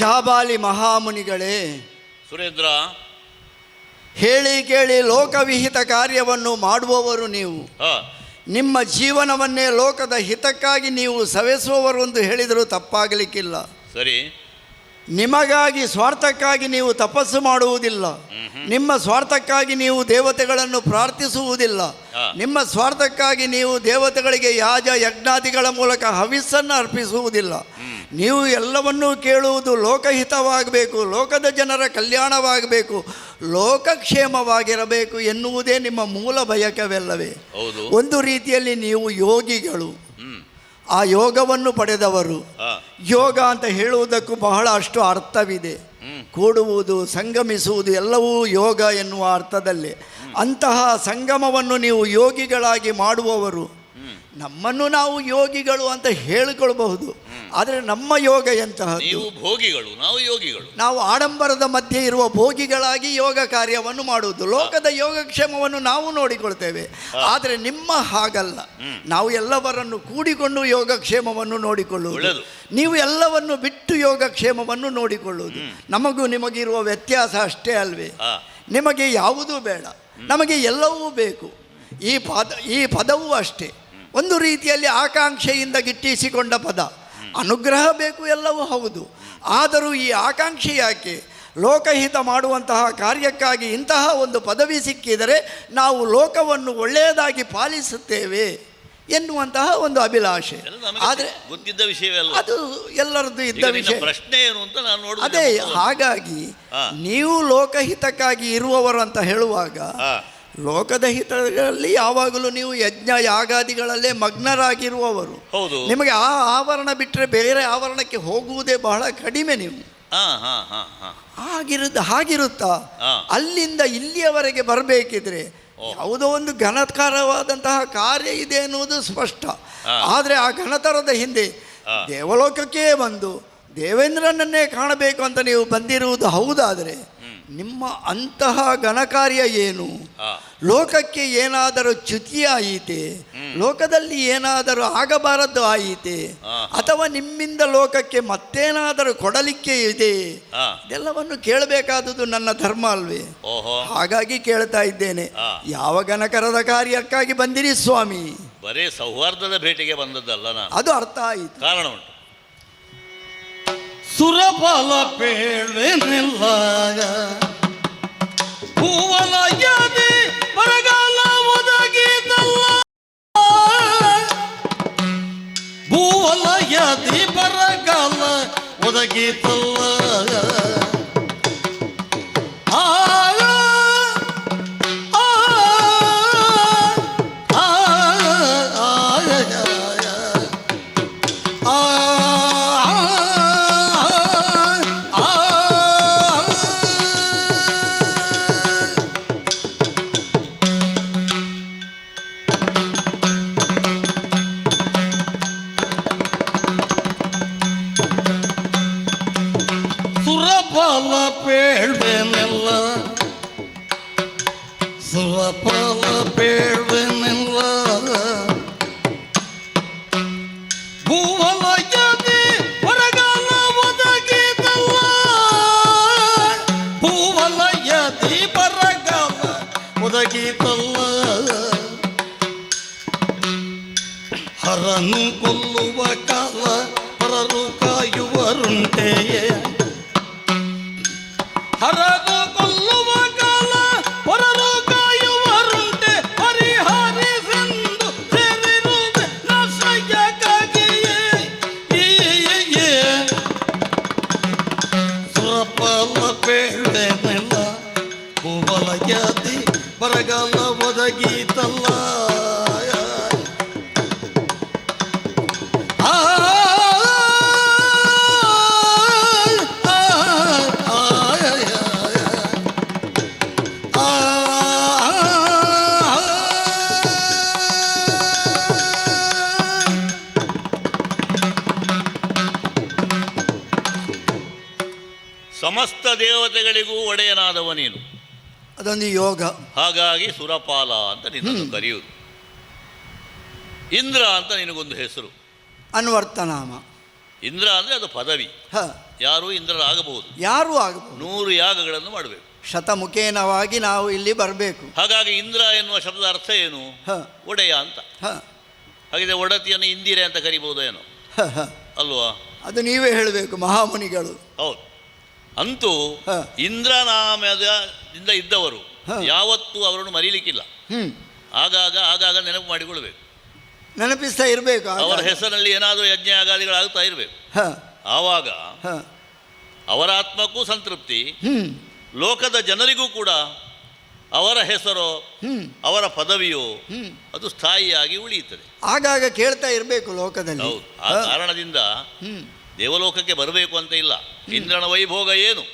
ಜಾಬಾಲಿ ಮಹಾಮುನಿಗಳೇ, ಸುರೇಂದ್ರ, ಹೇಳಿ ಕೇಳಿ ಲೋಕವಿಹಿತ ಕಾರ್ಯವನ್ನು ಮಾಡುವವರು ನೀವು. ನಿಮ್ಮ ಜೀವನವನ್ನೇ ಲೋಕದ ಹಿತಕ್ಕಾಗಿ ನೀವು ಸವೆಸುವವರು ಎಂದು ಹೇಳಿದರೂ ತಪ್ಪಾಗಲಿಕ್ಕಿಲ್ಲ. ಸರಿ. ನಿಮಗಾಗಿ ಸ್ವಾರ್ಥಕ್ಕಾಗಿ ನೀವು ತಪಸ್ಸು ಮಾಡುವುದಿಲ್ಲ, ನಿಮ್ಮ ಸ್ವಾರ್ಥಕ್ಕಾಗಿ ನೀವು ದೇವತೆಗಳನ್ನು ಪ್ರಾರ್ಥಿಸುವುದಿಲ್ಲ, ನಿಮ್ಮ ಸ್ವಾರ್ಥಕ್ಕಾಗಿ ನೀವು ದೇವತೆಗಳಿಗೆ ಯಾಜ ಯಜ್ಞಾದಿಗಳ ಮೂಲಕ ಹವಿಸ್ಸನ್ನು ಅರ್ಪಿಸುವುದಿಲ್ಲ. ನೀವು ಎಲ್ಲವನ್ನೂ ಕೇಳುವುದು ಲೋಕಹಿತವಾಗಬೇಕು, ಲೋಕದ ಜನರ ಕಲ್ಯಾಣವಾಗಬೇಕು, ಲೋಕಕ್ಷೇಮವಾಗಿರಬೇಕು ಎನ್ನುವುದೇ ನಿಮ್ಮ ಮೂಲ ಬಯಕವೆಲ್ಲವೇ? ಒಂದು ರೀತಿಯಲ್ಲಿ ನೀವು ಯೋಗಿಗಳು, ಆ ಯೋಗವನ್ನು ಪಡೆದವರು. ಆ, ಯೋಗ ಅಂತ ಹೇಳುವುದಕ್ಕೂ ಬಹಳ ಅಷ್ಟು ಅರ್ಥವಿದೆ. ಕೂಡುವುದು, ಸಂಗಮಿಸುವುದು ಎಲ್ಲವೂ ಯೋಗ ಎನ್ನುವ ಅರ್ಥದಲ್ಲಿ. ಅಂತಹ ಸಂಗಮವನ್ನು ನೀವು ಯೋಗಿಗಳಾಗಿ ಮಾಡುವವರು. ನಮ್ಮನ್ನು ನಾವು ಯೋಗಿಗಳು ಅಂತ ಹೇಳಿಕೊಳ್ಬಹುದು, ಆದರೆ ನಮ್ಮ ಯೋಗ ಎಂತಹದ್ದು? ನೀವು ಭೋಗಿಗಳು, ನಾವು ಯೋಗಿಗಳು. ನಾವು ಆಡಂಬರದ ಮಧ್ಯೆ ಇರುವ ಭೋಗಿಗಳಾಗಿ ಯೋಗ ಕಾರ್ಯವನ್ನು ಮಾಡುವುದು. ಲೋಕದ ಯೋಗಕ್ಷೇಮವನ್ನು ನಾವು ನೋಡಿಕೊಳ್ತೇವೆ, ಆದರೆ ನಿಮ್ಮ ಹಾಗಲ್ಲ. ನಾವು ಎಲ್ಲವರನ್ನು ಕೂಡಿಕೊಂಡು ಯೋಗಕ್ಷೇಮವನ್ನು ನೋಡಿಕೊಳ್ಳುವುದು, ನೀವು ಎಲ್ಲವನ್ನು ಬಿಟ್ಟು ಯೋಗಕ್ಷೇಮವನ್ನು ನೋಡಿಕೊಳ್ಳುವುದು. ನಮಗೂ ನಿಮಗಿರುವ ವ್ಯತ್ಯಾಸ ಅಷ್ಟೇ ಅಲ್ವೇ? ನಿಮಗೆ ಯಾವುದೂ ಬೇಡ, ನಮಗೆ ಎಲ್ಲವೂ ಬೇಕು. ಈ ಪದವೂ ಅಷ್ಟೇ, ಒಂದು ರೀತಿಯಲ್ಲಿ ಆಕಾಂಕ್ಷೆಯಿಂದ ಗಿಟ್ಟಿಸಿಕೊಂಡ ಪದ. ಅನುಗ್ರಹ ಬೇಕು, ಎಲ್ಲವೂ ಹೌದು. ಆದರೂ ಈ ಆಕಾಂಕ್ಷೆ ಯಾಕೆ? ಲೋಕಹಿತ ಮಾಡುವಂತಹ ಕಾರ್ಯಕ್ಕಾಗಿ ಇಂತಹ ಒಂದು ಪದವಿ ಸಿಕ್ಕಿದರೆ ನಾವು ಲೋಕವನ್ನು ಒಳ್ಳೆಯದಾಗಿ ಪಾಲಿಸುತ್ತೇವೆ ಎನ್ನುವಂತಹ ಒಂದು ಅಭಿಲಾಷೆ. ಆದರೆ ಗೊತ್ತಿದ್ದ ವಿಷಯವೇ ಅಲ್ಲ, ಅದು ಎಲ್ಲರದ್ದು ಇದ್ದ ವಿಷಯ. ಪ್ರಶ್ನೆ ಏನು ಅಂತ ನಾನು ನೋಡುವುದು. ಅದೇ, ಹಾಗಾಗಿ ನೀವು ಲೋಕಹಿತಕ್ಕಾಗಿ ಇರುವವರು ಅಂತ ಹೇಳುವಾಗ ಲೋಕದ ಹಿತದಲ್ಲಿ ಯಾವಾಗಲೂ ನೀವು ಯಜ್ಞ ಯಾಗಾದಿಗಳಲ್ಲೇ ಮಗ್ನರಾಗಿರುವವರು. ಹೌದು. ನಿಮಗೆ ಆ ಆವರಣ ಬಿಟ್ಟರೆ ಬೇರೆ ಆವರಣಕ್ಕೆ ಹೋಗುವುದೇ ಬಹಳ ಕಡಿಮೆ. ನೀವು ಹಾಗಿರುತ್ತಾ ಅಲ್ಲಿಂದ ಇಲ್ಲಿಯವರೆಗೆ ಬರಬೇಕಿದ್ರೆ ಯಾವುದೋ ಒಂದು ಘನಕರವಾದಂತಹ ಕಾರ್ಯ ಇದೆ ಎನ್ನುವುದು ಸ್ಪಷ್ಟ. ಆದರೆ ಆ ಘನತರದ ಹಿಂದೆ ದೇವಲೋಕಕ್ಕೆ ಬಂದು ದೇವೇಂದ್ರನನ್ನೇ ಕಾಣಬೇಕು ಅಂತ ನೀವು ಬಂದಿರುವುದು ಹೌದಾದರೆ ನಿಮ್ಮ ಅಂತಹ ಘನಕಾರ್ಯ ಏನು? ಲೋಕಕ್ಕೆ ಏನಾದರೂ ಚ್ಯುತಿಯಾಯಿತೆ? ಲೋಕದಲ್ಲಿ ಏನಾದರೂ ಆಗಬಾರದ್ದು ಆಯಿತೆ? ಅಥವಾ ನಿಮ್ಮಿಂದ ಲೋಕಕ್ಕೆ ಮತ್ತೇನಾದರೂ ಕೊಡಲಿಕ್ಕೆ ಇದೆ? ಇದೆಲ್ಲವನ್ನು ಕೇಳಬೇಕಾದುದು ನನ್ನ ಧರ್ಮ ಅಲ್ವೇ? ಹಾಗಾಗಿ ಕೇಳ್ತಾ ಇದ್ದೇನೆ, ಯಾವ ಘನಕರದ ಕಾರ್ಯಕ್ಕಾಗಿ ಬಂದಿರಿ ಸ್ವಾಮಿ? ಬರೇ ಸೌಹಾರ್ದದ ಭೇಟಿಗೆ ಬಂದದ್ದಲ್ಲ ನಾನು. ಅದು ಅರ್ಥ ಆಯಿತು. ಕಾರಣ ಉಂಟು. ಸುರಫಲ ಪೇಳ್ವೆನೆಲ್ಲ ಹೂವಲ ಯಾದಿ ಬರಗಾಲ ಒದಗಿದಲ್ಲ, ಭೂವಲ ಯಾದಿ ಬರಗಾಲ ಒದಗಿದಲ್ಲ. ಸುರಫಲ ಪೇಳ್ವೆನೆಲ್ಲ, ಸುರಫಲ ಪೇಳ್ವೆನೆಲ್ಲ, ಭೂವಲ ಯಾದಿ ಬರಗಾಲ ಒದಗಿದಲ್ಲ, ಭೂವಲ ಯಾದಿ ಬರಗಾಲ ಒದಗಿದಲ್ಲ. ಹರನು ಕೊಲ್ಲುವ ಕಾಲ ಪರರು ಕಾಯುವರುಂಟೆಯೇ, ಹರನು ಕೊಲ್ಲುವ ಕಾಲ ಪರರು ಕಾಯುವರುಂಟೆ, ಹರಿಹರಿಸೆಂದು ಸೇರಿರುವೆ ನಾಶಯಕ್ಕಾಗಿಯೇ. ಸುರಫಲ ಪೇಳ್ವೆನೆಲ್ಲ, ಭೂವಲ ಯಾದಿ ಬರಗಾಲ ಒದಗಿತಲ್ಲ. ಸಮಸ್ತ ದೇವತೆಗಳಿಗೂ ಒಡೆಯನಾದವ ನೀನು, ಅದೊಂದು ಯೋಗ. ಹಾಗಾಗಿ ಸುರಪಾಲ ಅಂತ ನಿನ್ನನ್ನು ಕರೆಯುವುದು. ಇಂದ್ರ ಅಂತ ನಿನಗೊಂದು ಹೆಸರು, ಅನ್ವರ್ತನಾಮ. ಇಂದ್ರ ಅಂದರೆ ಅದು ಪದವಿ. ಯಾರೂ ಇಂದ್ರರಾಗಬಹುದು, ಯಾರೂ ಆಗಬಹುದು. 100 ಯಾಗಗಳನ್ನು ಮಾಡಬೇಕು, ಶತಮುಖೇನವಾಗಿ ನಾವು ಇಲ್ಲಿ ಬರಬೇಕು. ಹಾಗಾಗಿ ಇಂದ್ರ ಎನ್ನುವ ಶಬ್ದದ ಅರ್ಥ ಏನು? ಒಡೆಯ ಅಂತ. ಹಾಗಿದ್ರೆ ಒಡತಿಯನ್ನು ಇಂದಿರೆ ಅಂತ ಕರಿಬಹುದು ಏನೋ ಅಲ್ವಾ? ಅದು ನೀವೇ ಹೇಳಬೇಕು ಮಹಾಮುನಿಗಳು. ಹೌದು. ಅಂತೂ ಇಂದ್ರನಾಮದಿಂದ ಇದ್ದವರು ಯಾವತ್ತೂ ಅವರನ್ನು ಮರೀಲಿಕ್ಕಿಲ್ಲ. ಆಗಾಗ ನೆನಪು ಮಾಡಿಕೊಳ್ಬೇಕು, ನೆನಪಿಸ್ತಾ ಇರಬೇಕು. ಅವರ ಹೆಸರಿನಲ್ಲಿ ಏನಾದರೂ ಯಜ್ಞ ಯಾಗಾದಿಗಳಾಗ್ತಾ ಇರಬೇಕು. ಆವಾಗ ಅವರ ಆತ್ಮಕ್ಕೂ ಸಂತೃಪ್ತಿ, ಲೋಕದ ಜನರಿಗೂ ಕೂಡ ಅವರ ಹೆಸರೋ ಅವರ ಪದವಿಯೋ ಅದು ಸ್ಥಾಯಿಯಾಗಿ ಉಳಿಯುತ್ತದೆ. ಆಗಾಗ ಕೇಳ್ತಾ ಇರಬೇಕು ಲೋಕದಲ್ಲಿ. ಹೌದು, ಆ ಕಾರಣದಿಂದ ದೇವಲೋಕಕ್ಕೆ ಬರಬೇಕು ಅಂತ ಇಲ್ಲ. ಇಂದ್ರನ ವೈಭೋಗ ಏನು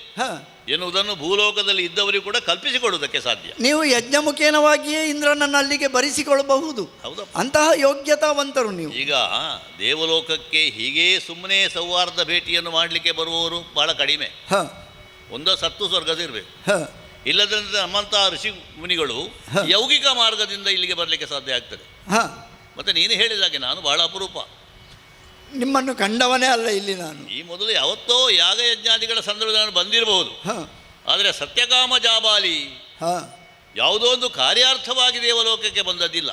ಎನ್ನುವುದನ್ನು ಭೂಲೋಕದಲ್ಲಿ ಇದ್ದವರಿಗೂ ಕೂಡ ಕಲ್ಪಿಸಿಕೊಡುವುದಕ್ಕೆ ಸಾಧ್ಯ. ನೀವು ಯಜ್ಞ ಮುಖೇನವಾಗಿಯೇ ಇಂದ್ರನನ್ನು ಅಲ್ಲಿಗೆ ಬರಿಸಿಕೊಳ್ಳಬಹುದು. ಹೌದಪ್ಪ, ಅಂತಹ ಯೋಗ್ಯತಾವಂತರು ನೀವು. ಈಗ ದೇವಲೋಕಕ್ಕೆ ಹೀಗೇ ಸುಮ್ಮನೆ ಸೌಹಾರ್ದ ಭೇಟಿಯನ್ನು ಮಾಡಲಿಕ್ಕೆ ಬರುವವರು ಬಹಳ ಕಡಿಮೆ. ಒಂದೋ ಸತ್ತು ಸ್ವರ್ಗದಿರಬೇಕು, ಇಲ್ಲದಂತೆ ನಮ್ಮಂತಹ ಋಷಿ ಮುನಿಗಳು ಯೌಗಿಕ ಮಾರ್ಗದಿಂದ ಇಲ್ಲಿಗೆ ಬರಲಿಕ್ಕೆ ಸಾಧ್ಯ ಆಗ್ತದೆ. ಮತ್ತೆ ನೀನು ಹೇಳಿದಾಗೆ ನಾನು ಬಹಳ ಅಪರೂಪ, ನಿಮ್ಮನ್ನು ಕಂಡವನೇ ಅಲ್ಲ ಇಲ್ಲಿ ನಾನು. ಈ ಮೊದಲು ಯಾವತ್ತೋ ಯಾಗಯಜ್ಞಾದಿಗಳ ಸಂದರ್ಭದಲ್ಲಿ ನಾನು ಬಂದಿರಬಹುದು, ಆದರೆ ಸತ್ಯಕಾಮ ಜಾಬಾಲಿ ಯಾವುದೋ ಒಂದು ಕಾರ್ಯಾರ್ಥವಾಗಿ ದೇವಲೋಕಕ್ಕೆ ಬಂದದ್ದಿಲ್ಲ.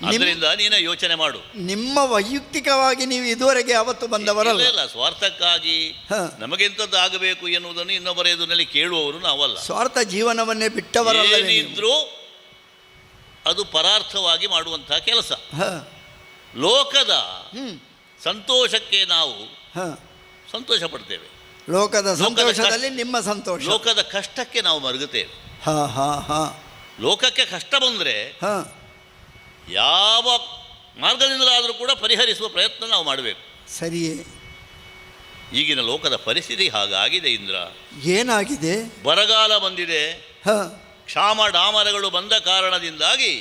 ಅದರಿಂದ ನೀನು ಯೋಚನೆ ಮಾಡು. ನಿಮ್ಮ ವೈಯಕ್ತಿಕವಾಗಿ ನೀವು ಇದುವರೆಗೆ ಯಾವತ್ತು ಬಂದವರಲ್ಲ. ಇಲ್ಲ, ಸ್ವಾರ್ಥಕ್ಕಾಗಿ ನಮಗೆಂಥದ್ದು ಆಗಬೇಕು ಎನ್ನುವುದನ್ನು ಇನ್ನೊಬ್ಬರ ಎದುರಿನಲ್ಲಿ ಕೇಳುವವರು ನಾವಲ್ಲ. ಸ್ವಾರ್ಥ ಜೀವನವನ್ನೇ ಬಿಟ್ಟವರಲ್ಲ. ಏನಿದ್ರೂ ಅದು ಪರಾರ್ಥವಾಗಿ ಮಾಡುವಂತಹ ಕೆಲಸ. ಲೋಕದ ಸಂತೋಷಕ್ಕೆ ನಾವು ಸಂತೋಷ ಪಡ್ತೇವೆ, ಲೋಕದ ಸಂತೋಷದಲ್ಲಿ ನಿಮ್ಮ ಸಂತೋಷ. ಲೋಕದ ಕಷ್ಟಕ್ಕೆ ನಾವು ಮರುಗುತ್ತೇವೆ. ಲೋಕಕ್ಕೆ ಕಷ್ಟ ಬಂದರೆ ಯಾವ ಮಾರ್ಗದಿಂದಲಾದರೂ ಕೂಡ ಪರಿಹರಿಸುವ ಪ್ರಯತ್ನ ನಾವು ಮಾಡಬೇಕು. ಸರಿಯೇ. ಈಗಿನ ಲೋಕದ ಪರಿಸ್ಥಿತಿ ಹಾಗಾಗಿದೆ ಇಂದ್ರ. ಏನಾಗಿದೆ? ಬರಗಾಲ ಬಂದಿದೆ, ಕ್ಷಾಮ ಡಾಮರಗಳು ಬಂದ ಕಾರಣದಿಂದಾಗಿ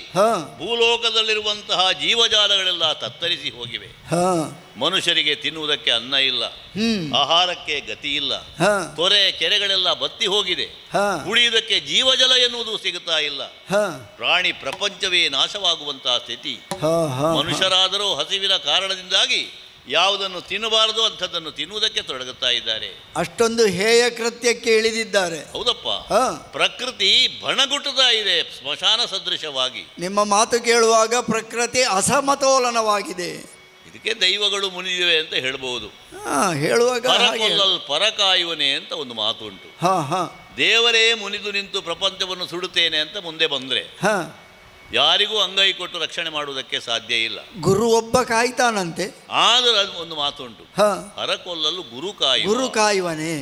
ಭೂಲೋಕದಲ್ಲಿರುವಂತಹ ಜೀವಜಾಲಗಳೆಲ್ಲ ತತ್ತರಿಸಿ ಹೋಗಿವೆ. ಮನುಷ್ಯರಿಗೆ ತಿನ್ನುವುದಕ್ಕೆ ಅನ್ನ ಇಲ್ಲ, ಆಹಾರಕ್ಕೆ ಗತಿ ಇಲ್ಲ, ತೊರೆ ಕೆರೆಗಳೆಲ್ಲ ಬತ್ತಿ ಹೋಗಿದೆ, ಕುಡಿಯುವುದಕ್ಕೆ ಜೀವಜಲ ಎನ್ನುವುದು ಸಿಗುತ್ತಾ ಇಲ್ಲ. ಪ್ರಾಣಿ ಪ್ರಪಂಚವೇ ನಾಶವಾಗುವಂತಹ ಸ್ಥಿತಿ. ಮನುಷ್ಯರಾದರೂ ಹಸಿವಿನ ಕಾರಣದಿಂದಾಗಿ ಯಾವುದನ್ನು ತಿನ್ನಬಾರದು ಅಂಥದ್ದನ್ನು ತಿನ್ನುವುದಕ್ಕೆ ತೊಡಗುತ್ತಾ ಇದ್ದಾರೆ. ಅಷ್ಟೊಂದು ಹೇಯ ಕೃತ್ಯಕ್ಕೆ ಇಳಿದಿದ್ದಾರೆ. ಹೌದಪ್ಪ, ಪ್ರಕೃತಿ ಬಣಗುಟ್ಟುತ್ತಾ ಇದೆ ಸ್ಮಶಾನ ಸದೃಶವಾಗಿ. ನಿಮ್ಮ ಮಾತು ಕೇಳುವಾಗ ಪ್ರಕೃತಿ ಅಸಮತೋಲನವಾಗಿದೆ. ಇದಕ್ಕೆ ದೈವಗಳು ಮುನಿದಿವೆ ಅಂತ ಹೇಳ್ಬಹುದು. ಹೇಳುವಾಗ ಪರಕಾಯುವನೆ ಅಂತ ಒಂದು ಮಾತು ಉಂಟು. ದೇವರೇ ಮುನಿದು ನಿಂತು ಪ್ರಪಂಚವನ್ನು ಸುಡುತ್ತೇನೆ ಅಂತ ಮುಂದೆ ಬಂದ್ರೆ ಯಾರಿಗೂ ಅಂಗೈ ಕೊಟ್ಟು ರಕ್ಷಣೆ ಮಾಡುವುದಕ್ಕೆ ಸಾಧ್ಯ ಇಲ್ಲ. ಗುರು ಒಬ್ಬ ಕಾಯ್ತಾನಂತೆ. ಆದರೂ ಅದು ಒಂದು ಮಾತುಂಟು, ಹರಕೊಲ್ಲಲು ಗುರು ಕಾಯುವನೇ.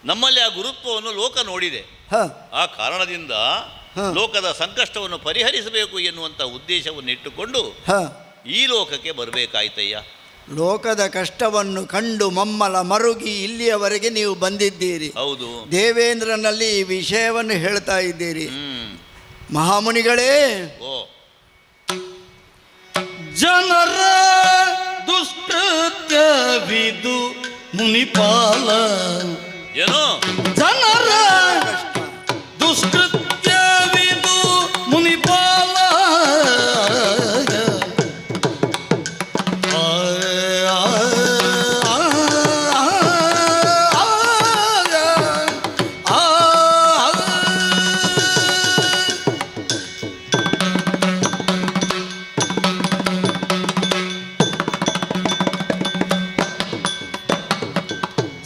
ನಮ್ಮಲ್ಲಿ ಆ ಗುರುತ್ವವನ್ನು ಲೋಕ ನೋಡಿದೆ. ಆ ಕಾರಣದಿಂದ ಲೋಕದ ಸಂಕಷ್ಟವನ್ನು ಪರಿಹರಿಸಬೇಕು ಎನ್ನುವಂಥ ಉದ್ದೇಶವನ್ನು ಇಟ್ಟುಕೊಂಡು ಈ ಲೋಕಕ್ಕೆ ಬರಬೇಕಾಯ್ತಯ್ಯ. ಲೋಕದ ಕಷ್ಟವನ್ನು ಕಂಡು ಮಮ್ಮಲ ಮರುಗಿ ಇಲ್ಲಿಯವರೆಗೆ ನೀವು ಬಂದಿದ್ದೀರಿ. ಹೌದು, ದೇವೇಂದ್ರನಲ್ಲಿ ಈ ವಿಷಯವನ್ನು ಹೇಳ್ತಾ ಇದ್ದೀರಿ. ಮಹಾಮುನಿಗಳೇ, ಜನರ ದುಷ್ಕೃತ್ಯವಿದು ಮುನಿಪಾಲ. ಏನೋ ಜನರ ದುಷ್ಕೃತ್ಯವಿದು ಮುನಿಪಾಲ.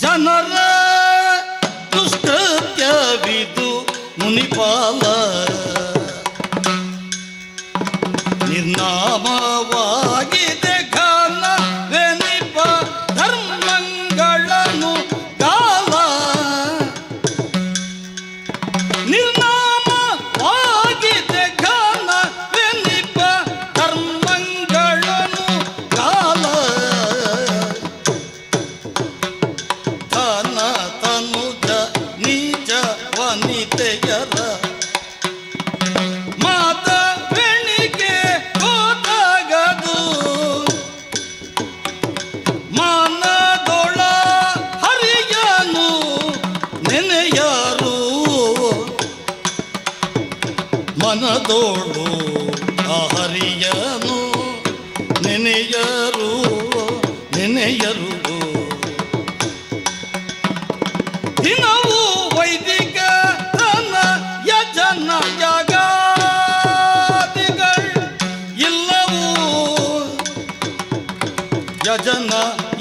ಜನರ ದುಷ್ಕೃತ್ಯವಿದು ಮುನಿಪಾಲ. ನಿರ್ನಾಮವಾಗಿದೆ ಘನವೆನಿಪ ಧರ್ಮಗಳನ್ನು ಕಾಲ. ನಿರ್ನಾಮವಾಗಿದೆ ಘನವೆನಿಪ ಧರ್ಮಗಳನ್ನು ಕಾಲ. ಧನ ತನುಜ ನಿಜ ವನಿತೆಯರ ಮಾತ ಬೆಣಿಗೆ ಹೋದಾಗದು. ಮನದೊಳ ಹರಿಯನು ನೆನೆಯರು, ಮನದೋಳು ಆ ಹರಿಯನು ನೆನೆಯರು. ದಿನವೂ ವೈದಿಕ ಧನ ಯಜನ ಯಾಗಾದಿಗಳು ಇಲ್ಲವೂ. ಯಜನ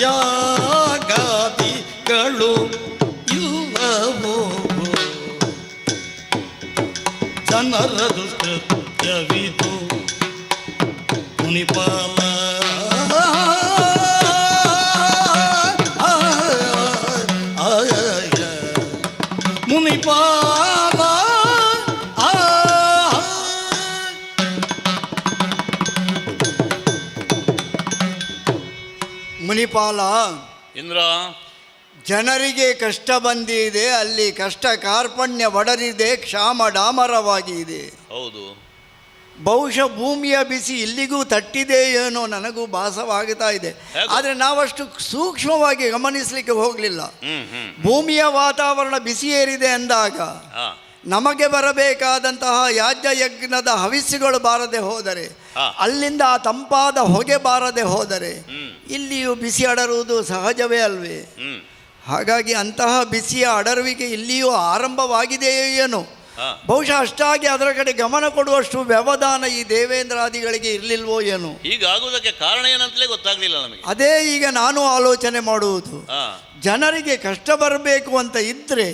ಯಾಗಾದಿಗಳು ಇಲ್ಲವೋ. ಜನರ ದುಷ್ಕೃತ್ಯವಿದು ಮುನಿಪಾಲ. ಮುನಿಪಾಲ ಗೋಪಾಲ, ಇಂದ್ರ, ಜನರಿಗೆ ಕಷ್ಟ ಬಂದಿದೆ, ಅಲ್ಲಿ ಕಷ್ಟ ಕಾರ್ಪಣ್ಯ ಒಡರಿದೆ, ಕ್ಷಾಮ ಡಾಮರವಾಗಿ ಇದೆ. ಹೌದು. ಬಹುಶಃ ಭೂಮಿಯ ಬಿಸಿ ಇಲ್ಲಿಗೂ ತಟ್ಟಿದೆ ಏನೋ ನನಗೂ ಭಾಸವಾಗ್ತಾ ಇದೆ. ಆದರೆ ನಾವಷ್ಟು ಸೂಕ್ಷ್ಮವಾಗಿ ಗಮನಿಸಲಿಕ್ಕೆ ಹೋಗಲಿಲ್ಲ. ಭೂಮಿಯ ವಾತಾವರಣ ಬಿಸಿ ಏರಿದೆ ಅಂದಾಗ ನಮಗೆ ಬರಬೇಕಾದಂತಹ ಯಾಜ್ಯ ಯಜ್ಞದ ಹವಿಸ್ಸುಗಳು ಬಾರದೆ ಹೋದರೆ, ಅಲ್ಲಿಂದ ಆ ತಂಪಾದ ಹೊಗೆ ಬಾರದೆ ಹೋದರೆ ಇಲ್ಲಿಯೂ ಬಿಸಿ ಅಡರುವುದು ಸಹಜವೇ ಅಲ್ವೇ? ಹಾಗಾಗಿ ಅಂತಹ ಬಿಸಿಯ ಅಡರುವಿಕೆ ಇಲ್ಲಿಯೂ ಆರಂಭವಾಗಿದೆಯೋ ಏನೋ. ಬಹುಶಃ ಅಷ್ಟಾಗಿ ಅದರ ಕಡೆ ಗಮನ ಕೊಡುವಷ್ಟು ವ್ಯವಧಾನ ಈ ದೇವೇಂದ್ರಾದಿಗಳಿಗೆ ಇರಲಿಲ್ವೋ ಏನು. ಹೀಗಾಗುವುದಕ್ಕೆ ಕಾರಣ ಏನಂತಲೇ ಗೊತ್ತಾಗ್ಲಿಲ್ಲ ನಮಗೆ. ಅದೇ ಈಗ ನಾನು ಆಲೋಚನೆ ಮಾಡುವುದು. ಜನರಿಗೆ ಕಷ್ಟ ಬರಬೇಕು ಅಂತ ಇದ್ರೆ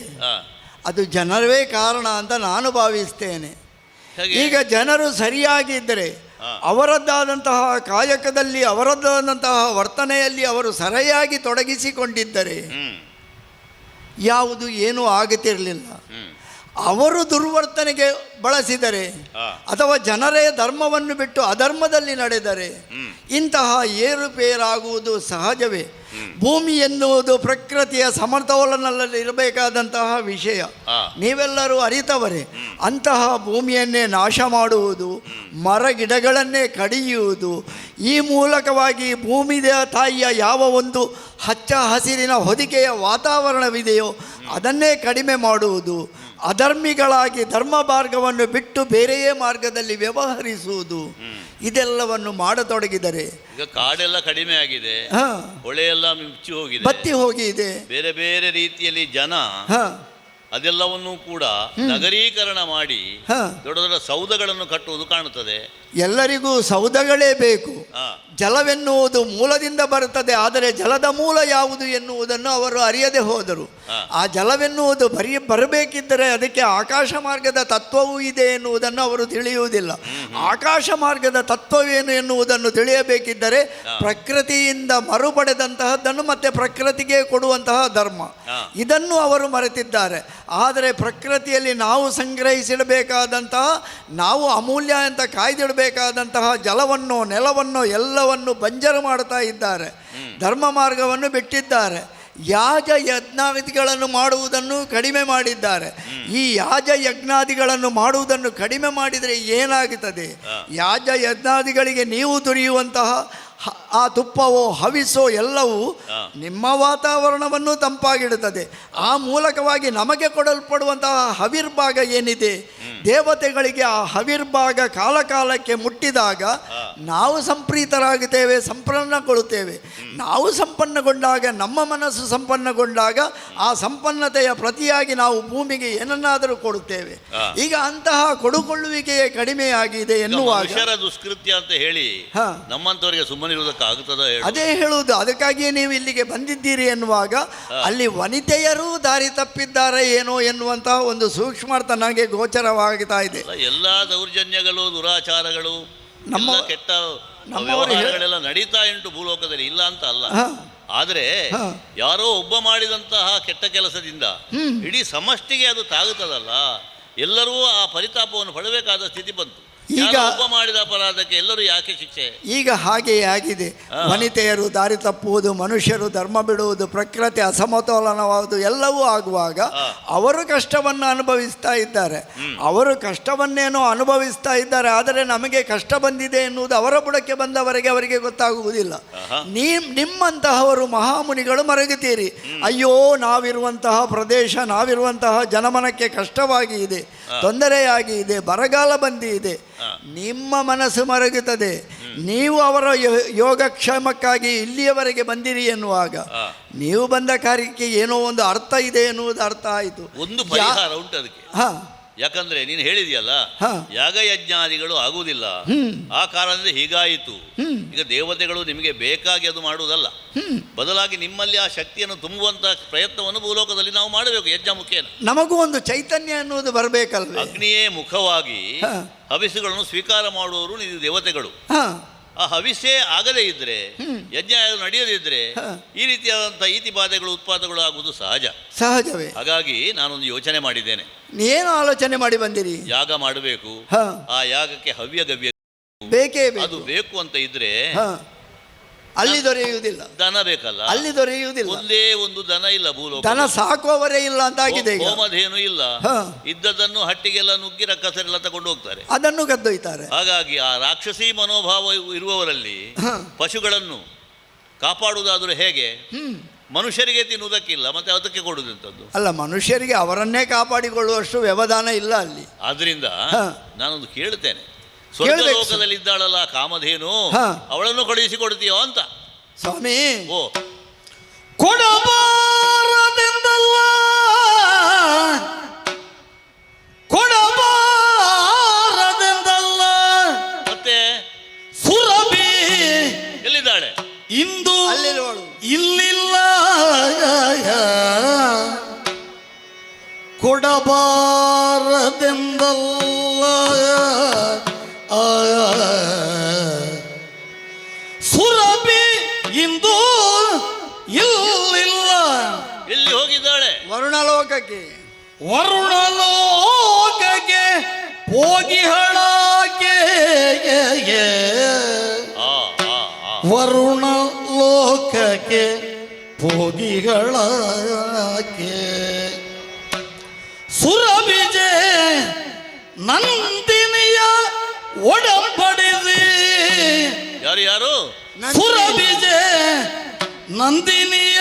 ಅದು ಜನರೇ ಕಾರಣ ಅಂತ ನಾನು ಭಾವಿಸ್ತೇನೆ. ಈಗ ಜನರು ಸರಿಯಾಗಿದ್ದರೆ, ಅವರದ್ದಾದಂತಹ ಕಾಯಕದಲ್ಲಿ, ಅವರದ್ದಾದಂತಹ ವರ್ತನೆಯಲ್ಲಿ ಅವರು ಸರಿಯಾಗಿ ತೊಡಗಿಸಿಕೊಂಡಿದ್ದರೆ ಯಾವುದು ಏನೂ ಆಗುತ್ತಿರಲಿಲ್ಲ. ಅವರು ದುರ್ವರ್ತನೆಗೆ ಬಳಸಿದರೆ ಅಥವಾ ಜನರೇ ಧರ್ಮವನ್ನು ಬಿಟ್ಟು ಅಧರ್ಮದಲ್ಲಿ ನಡೆದರೆ ಇಂತಹ ಏರುಪೇರಾಗುವುದು ಸಹಜವೇ. ಭೂಮಿ ಎನ್ನುವುದು ಪ್ರಕೃತಿಯ ಸಮತೋಲನದಲ್ಲಿ ಇರಬೇಕಾದಂತಹ ವಿಷಯ, ನೀವೆಲ್ಲರೂ ಅರಿತವರೇ. ಅಂತಹ ಭೂಮಿಯನ್ನೇ ನಾಶ ಮಾಡುವುದು, ಮರ ಗಿಡಗಳನ್ನೇ ಕಡಿಯುವುದು, ಈ ಮೂಲಕವಾಗಿ ಭೂಮಿ ತಾಯಿಯ ಯಾವ ಒಂದು ಹಚ್ಚ ಹಸಿರಿನ ಹೊದಿಕೆಯ ವಾತಾವರಣವಿದೆಯೋ ಅದನ್ನೇ ಕಡಿಮೆ ಮಾಡುವುದು, ಅಧರ್ಮಿಗಳಾಗಿ ಧರ್ಮ ಮಾರ್ಗವನ್ನು ಬಿಟ್ಟು ಬೇರೆಯೇ ಮಾರ್ಗದಲ್ಲಿ ವ್ಯವಹರಿಸುವುದು, ಇದೆಲ್ಲವನ್ನು ಮಾಡತೊಡಗಿದರೆ ಈಗ ಕಾಡೆಲ್ಲ ಕಡಿಮೆ ಆಗಿದೆ, ಹೊಳೆಯೆಲ್ಲ ಮುಚ್ಚಿ ಹೋಗಿದೆ, ಬತ್ತಿ ಹೋಗಿದೆ, ಬೇರೆ ಬೇರೆ ರೀತಿಯಲ್ಲಿ ಜನ ಅದೆಲ್ಲವನ್ನೂ ಕೂಡ ನಗರೀಕರಣ ಮಾಡಿ ದೊಡ್ಡ ದೊಡ್ಡ ಸೌಧಗಳನ್ನು ಕಟ್ಟುವುದು ಕಾಣುತ್ತದೆ. ಎಲ್ಲರಿಗೂ ಸೌಧಗಳೇ ಬೇಕು. ಜಲವೆನ್ನುವುದು ಮೂಲದಿಂದ ಬರುತ್ತದೆ, ಆದರೆ ಜಲದ ಮೂಲ ಯಾವುದು ಎನ್ನುವುದನ್ನು ಅವರು ಅರಿಯದೆ ಹೋದರು. ಆ ಜಲವೆನ್ನುವುದು ಬರಬೇಕಿದ್ದರೆ ಅದಕ್ಕೆ ಆಕಾಶ ಮಾರ್ಗದ ತತ್ವವೂ ಇದೆ ಎನ್ನುವುದನ್ನು ಅವರು ತಿಳಿಯುವುದಿಲ್ಲ. ಆಕಾಶ ಮಾರ್ಗದ ತತ್ವವೇನು ಎನ್ನುವುದನ್ನು ತಿಳಿಯಬೇಕಿದ್ದರೆ ಪ್ರಕೃತಿಯಿಂದ ಮರುಪಡೆದಂತಹದ್ದನ್ನು ಮತ್ತೆ ಪ್ರಕೃತಿಗೆ ಕೊಡುವಂತಹ ಧರ್ಮ, ಇದನ್ನು ಅವರು ಮರೆತಿದ್ದಾರೆ. ಆದರೆ ಪ್ರಕೃತಿಯಲ್ಲಿ ನಾವು ಸಂಗ್ರಹಿಸಿಡಬೇಕಾದಂತಹ, ನಾವು ಅಮೂಲ್ಯ ಅಂತ ಕಾಯ್ದಿಡಬೇಕಾದಂತಹ ಜಲವನ್ನು, ನೆಲವನ್ನು ಎಲ್ಲವನ್ನು ಬಂಜರು ಮಾಡ್ತಾ ಇದ್ದಾರೆ. ಧರ್ಮ ಮಾರ್ಗವನ್ನು ಬಿಟ್ಟಿದ್ದಾರೆ. ಯಾಜ ಯಜ್ಞಾದಿಗಳನ್ನು ಮಾಡುವುದನ್ನು ಕಡಿಮೆ ಮಾಡಿದ್ದಾರೆ. ಈ ಯಾಜ ಯಜ್ಞಾದಿಗಳನ್ನು ಮಾಡುವುದನ್ನು ಕಡಿಮೆ ಮಾಡಿದರೆ ಏನಾಗುತ್ತದೆ? ಯಾಜ ಯಜ್ಞಾದಿಗಳಿಗೆ ನೀವು ತುರಿಯುವಂತಹ ಆ ತುಪ್ಪವೋ ಹವಿಸೋ ಎಲ್ಲವೂ ನಿಮ್ಮ ವಾತಾವರಣವನ್ನು ತಂಪಾಗಿಡುತ್ತದೆ. ಆ ಮೂಲಕವಾಗಿ ನಮಗೆ ಕೊಡಲ್ಪಡುವಂತಹ ಹವಿರ್ಭಾಗ ಏನಿದೆ, ದೇವತೆಗಳಿಗೆ ಆ ಹವಿರ್ಭಾಗ ಕಾಲಕಾಲಕ್ಕೆ ಮುಟ್ಟಿದಾಗ ನಾವು ಸಂಪ್ರೀತರಾಗುತ್ತೇವೆ, ಸಂಪನ್ನಗೊಳ್ಳುತ್ತೇವೆ. ನಾವು ಸಂಪನ್ನಗೊಂಡಾಗ, ನಮ್ಮ ಮನಸ್ಸು ಸಂಪನ್ನಗೊಂಡಾಗ ಆ ಸಂಪನ್ನತೆಯ ಪ್ರತಿಯಾಗಿ ನಾವು ಭೂಮಿಗೆ ಏನನ್ನಾದರೂ ಕೊಡುತ್ತೇವೆ. ಈಗ ಅಂತಹ ಕೊಡುಕೊಳ್ಳುವಿಕೆಯೇ ಕಡಿಮೆಯಾಗಿದೆ ಎನ್ನುವಾಗ ದುಷ್ಕೃತ್ಯ ಅಂತ ಹೇಳಿ ನಮ್ಮಂತವರಿಗೆ ಸುಮ್ಮನೆ ಅದೇ ಹೇಳುವುದು. ಅದಕ್ಕಾಗಿಯೇ ನೀವು ಇಲ್ಲಿಗೆ ಬಂದಿದ್ದೀರಿ ಎನ್ನುವಾಗ ಅಲ್ಲಿ ವನಿತೆಯರೂ ದಾರಿ ತಪ್ಪಿದ್ದಾರೆ ಏನೋ ಎನ್ನುವಂತಹ ಒಂದು ಸೂಕ್ಷ್ಮಾರ್ಥ ನನಗೆ ಗೋಚರವಾಗ್ತಾ ಇದೆ. ಎಲ್ಲಾ ದೌರ್ಜನ್ಯಗಳು, ದುರಾಚಾರಗಳು, ನಮ್ಮ ಕೆಟ್ಟ ವ್ಯವಹಾರಗಳೆಲ್ಲ ನಡೀತಾ ಉಂಟು ಭೂಲೋಕದಲ್ಲಿ, ಇಲ್ಲ ಅಂತ ಅಲ್ಲ. ಆದರೆ ಯಾರೋ ಒಬ್ಬ ಮಾಡಿದಂತಹ ಕೆಟ್ಟ ಕೆಲಸದಿಂದ ಇಡೀ ಸಮಷ್ಟಿಗೆ ಅದು ತಾಗುತ್ತದಲ್ಲ, ಎಲ್ಲರೂ ಆ ಪರಿತಾಪವನ್ನು ಪಡಬೇಕಾದ ಸ್ಥಿತಿ ಬಂತು. ಈಗ ಒಬ್ಬ ಮಾಡಿದ ಅಪರಾಧಕ್ಕೆ ಎಲ್ಲರೂ ಯಾಕೆ ಶಿಕ್ಷೆ? ಈಗ ಹಾಗೆಯೇ ಆಗಿದೆ. ವನಿತೆಯರು ದಾರಿ ತಪ್ಪುವುದು, ಮನುಷ್ಯರು ಧರ್ಮ ಬಿಡುವುದು, ಪ್ರಕೃತಿ ಅಸಮತೋಲನವಾಗುವುದು ಎಲ್ಲವೂ ಆಗುವಾಗ ಅವರು ಕಷ್ಟವನ್ನು ಅನುಭವಿಸ್ತಾ ಇದ್ದಾರೆ. ಅವರು ಕಷ್ಟವನ್ನೇನೋ ಅನುಭವಿಸ್ತಾ ಇದ್ದಾರೆ, ಆದರೆ ನಮಗೆ ಕಷ್ಟ ಬಂದಿದೆ ಎನ್ನುವುದು ಅವರ ಬುಡಕ್ಕೆ ಬಂದವರೆಗೆ ಅವರಿಗೆ ಗೊತ್ತಾಗುವುದಿಲ್ಲ. ನಿಮ್ಮಂತಹವರು ಮಹಾಮುನಿಗಳು ಮರಗುತ್ತೀರಿ. ಅಯ್ಯೋ, ನಾವಿರುವಂತಹ ಪ್ರದೇಶ, ನಾವಿರುವಂತಹ ಜನಮನಕ್ಕೆ ಕಷ್ಟವಾಗಿ ಇದೆ, ತೊಂದರೆಯಾಗಿ ಇದೆ, ಬರಗಾಲ ಬಂದಿದೆ. ನಿಮ್ಮ ಮನಸ್ಸು ಮರಗುತ್ತದೆ. ನೀವು ಅವರ ಯೋಗಕ್ಷೇಮಕ್ಕಾಗಿ ಇಲ್ಲಿಯವರೆಗೆ ಬಂದಿರಿ ಎನ್ನುವಾಗ ನೀವು ಬಂದ ಕಾರ್ಯಕ್ಕೆ ಏನೋ ಒಂದು ಅರ್ಥ ಇದೆ ಎನ್ನುವುದು ಅರ್ಥ ಆಯಿತು. ಒಂದು ಪರಿಹಾರ ಉಂಟು ಅದಕ್ಕೆ. ಯಾಕಂದ್ರೆ ನೀನು ಹೇಳಿದೆಯಲ್ಲ, ಯಾಗಯಜ್ಞಾದಿಗಳು ಆಗುವುದಿಲ್ಲ, ಆ ಕಾರಣದಿಂದ ಹೀಗಾಯಿತು. ಈಗ ದೇವತೆಗಳು ನಿಮಗೆ ಬೇಕಾಗಿ ಅದು ಮಾಡುವುದಲ್ಲ, ಬದಲಾಗಿ ನಿಮ್ಮಲ್ಲಿ ಆ ಶಕ್ತಿಯನ್ನು ತುಂಬುವಂತಹ ಪ್ರಯತ್ನವನ್ನು ಭೂಲೋಕದಲ್ಲಿ ನಾವು ಮಾಡಬೇಕು. ಯಜ್ಞ ಮುಖೇನ ನಮಗೂ ಒಂದು ಚೈತನ್ಯ ಎನ್ನುವುದು ಬರಬೇಕಲ್ಲ. ಅಗ್ನಿಯೇ ಮುಖವಾಗಿ ಹವಿಸ್ಸುಗಳನ್ನು ಸ್ವೀಕಾರ ಮಾಡುವವರು ನೀವು ದೇವತೆಗಳು. ಆ ಹವಿಸ್ಸೇ ಆಗದೇ ಇದ್ರೆ, ಯಜ್ಞ ನಡೆಯದಿದ್ರೆ ಈ ರೀತಿಯಾದಂತಹ ಈತಿ ಬಾಧೆಗಳು, ಉತ್ಪಾದಗಳು ಆಗುವುದು ಸಹಜವೇ. ಹಾಗಾಗಿ ನಾನೊಂದು ಯೋಚನೆ ಮಾಡಿದ್ದೇನೆ. ಏನು ಆಲೋಚನೆ ಮಾಡಿ ಬಂದಿರಿ? ಯಾಗ ಮಾಡಬೇಕು. ಆ ಯಾಗಕ್ಕೆ ಹವ್ಯ ಗವ್ಯ ಬೇಕೇ ಅದು ಬೇಕು ಅಂತ ಇದ್ರೆ ಅಲ್ಲಿ ದೊರೆಯುವುದಿಲ್ಲ, ದನ ಬೇಕಲ್ಲ, ಅಲ್ಲಿ ದೊರೆಯುವುದಿಲ್ಲ. ಒಂದೇ ಒಂದು ದನ ಇಲ್ಲ ಭೂಲೋಕ. ದನ ಸಾಕುವವರೇ ಇಲ್ಲ ಅಂತ ಆಗಿದೆ ಈಗ. ಹೋಮಧೇನು ಇಲ್ಲ, ಹ. ಇದ್ದದನ್ನು ಹಟ್ಟಿಗೆಲ್ಲ ನುಗ್ಗಿ ರಕ್ಕಸರೆಲ್ಲ ತಗೊಂಡು ಹೋಗ್ತಾರೆ. ಅದನ್ನು ಕದ್ದೊಯ್ತಾರೆ. ಹಾಗಾಗಿ ಆ ರಾಕ್ಷಸಿ ಮನೋಭಾವ ಇರುವವರಲ್ಲಿ ಪಶುಗಳನ್ನು ಕಾಪಾಡುವುದಾದರೂ ಹೇಗೆ? ಮನುಷ್ಯರಿಗೆ ತಿನ್ನುವುದಕ್ಕಿಲ್ಲ, ಮತ್ತೆ ಅದಕ್ಕೆ ಕೊಡುವುದಂಥದ್ದು ಅಲ್ಲ, ಮನುಷ್ಯರಿಗೆ ಅವರನ್ನೇ ಕಾಪಾಡಿಕೊಳ್ಳುವಷ್ಟು ವ್ಯವಧಾನ ಇಲ್ಲ ಅಲ್ಲಿ. ಆದ್ರಿಂದ ನಾನೊಂದು ಕೇಳ್ತೇನೆ, ಕೇಳ್ಬೇಕು ಸ್ವರ್ಗಲೋಕದಲ್ಲಿ ಇದ್ದಾಳಲ್ಲ ಕಾಮಧೇನು, ಅವಳನ್ನು ಕಳುಹಿಸಿಕೊಡ್ತೀಯೋ ಅಂತ. ಸ್ವಾಮಿ, ಓ ಕೊಡಬಾರದೆಂದಲ್ಲ, ಕೊಡಬಾರದೆಂದಲ್ಲ, ಮತ್ತೆ ಸುರಭಿ ಎಲ್ಲಿದ್ದಾಳೆ? ಇಂದು ಅಲ್ಲಿರುವಳು. ಇಲ್ಲಿಲ್ಲ, ಕೊಡಬಾರದೆಂದಲ್ಲ, ಸುರಭಿ ಇಂದು ಇಲ್ಲಿಲ್ಲ. ಎಲ್ಲಿ ಹೋಗಿದ್ದಾಳೆ? ವರುಣಲೋಕಕ್ಕೆ. ವರುಣಲೋಕಕ್ಕೆ ಹೋಗಿಹಳಾಕೆ, ವರುಣ ಲೋಕಕ್ಕೆ ಹೋಗಿಗಳಾಕೆ. ಸುರವಿಜೆ ನಂದಿನಿಯ ಒಡಂಬಡಿಸಿ, ಯಾರು ಯಾರು? ಸುರವಿಜೆ ನಂದಿನಿಯ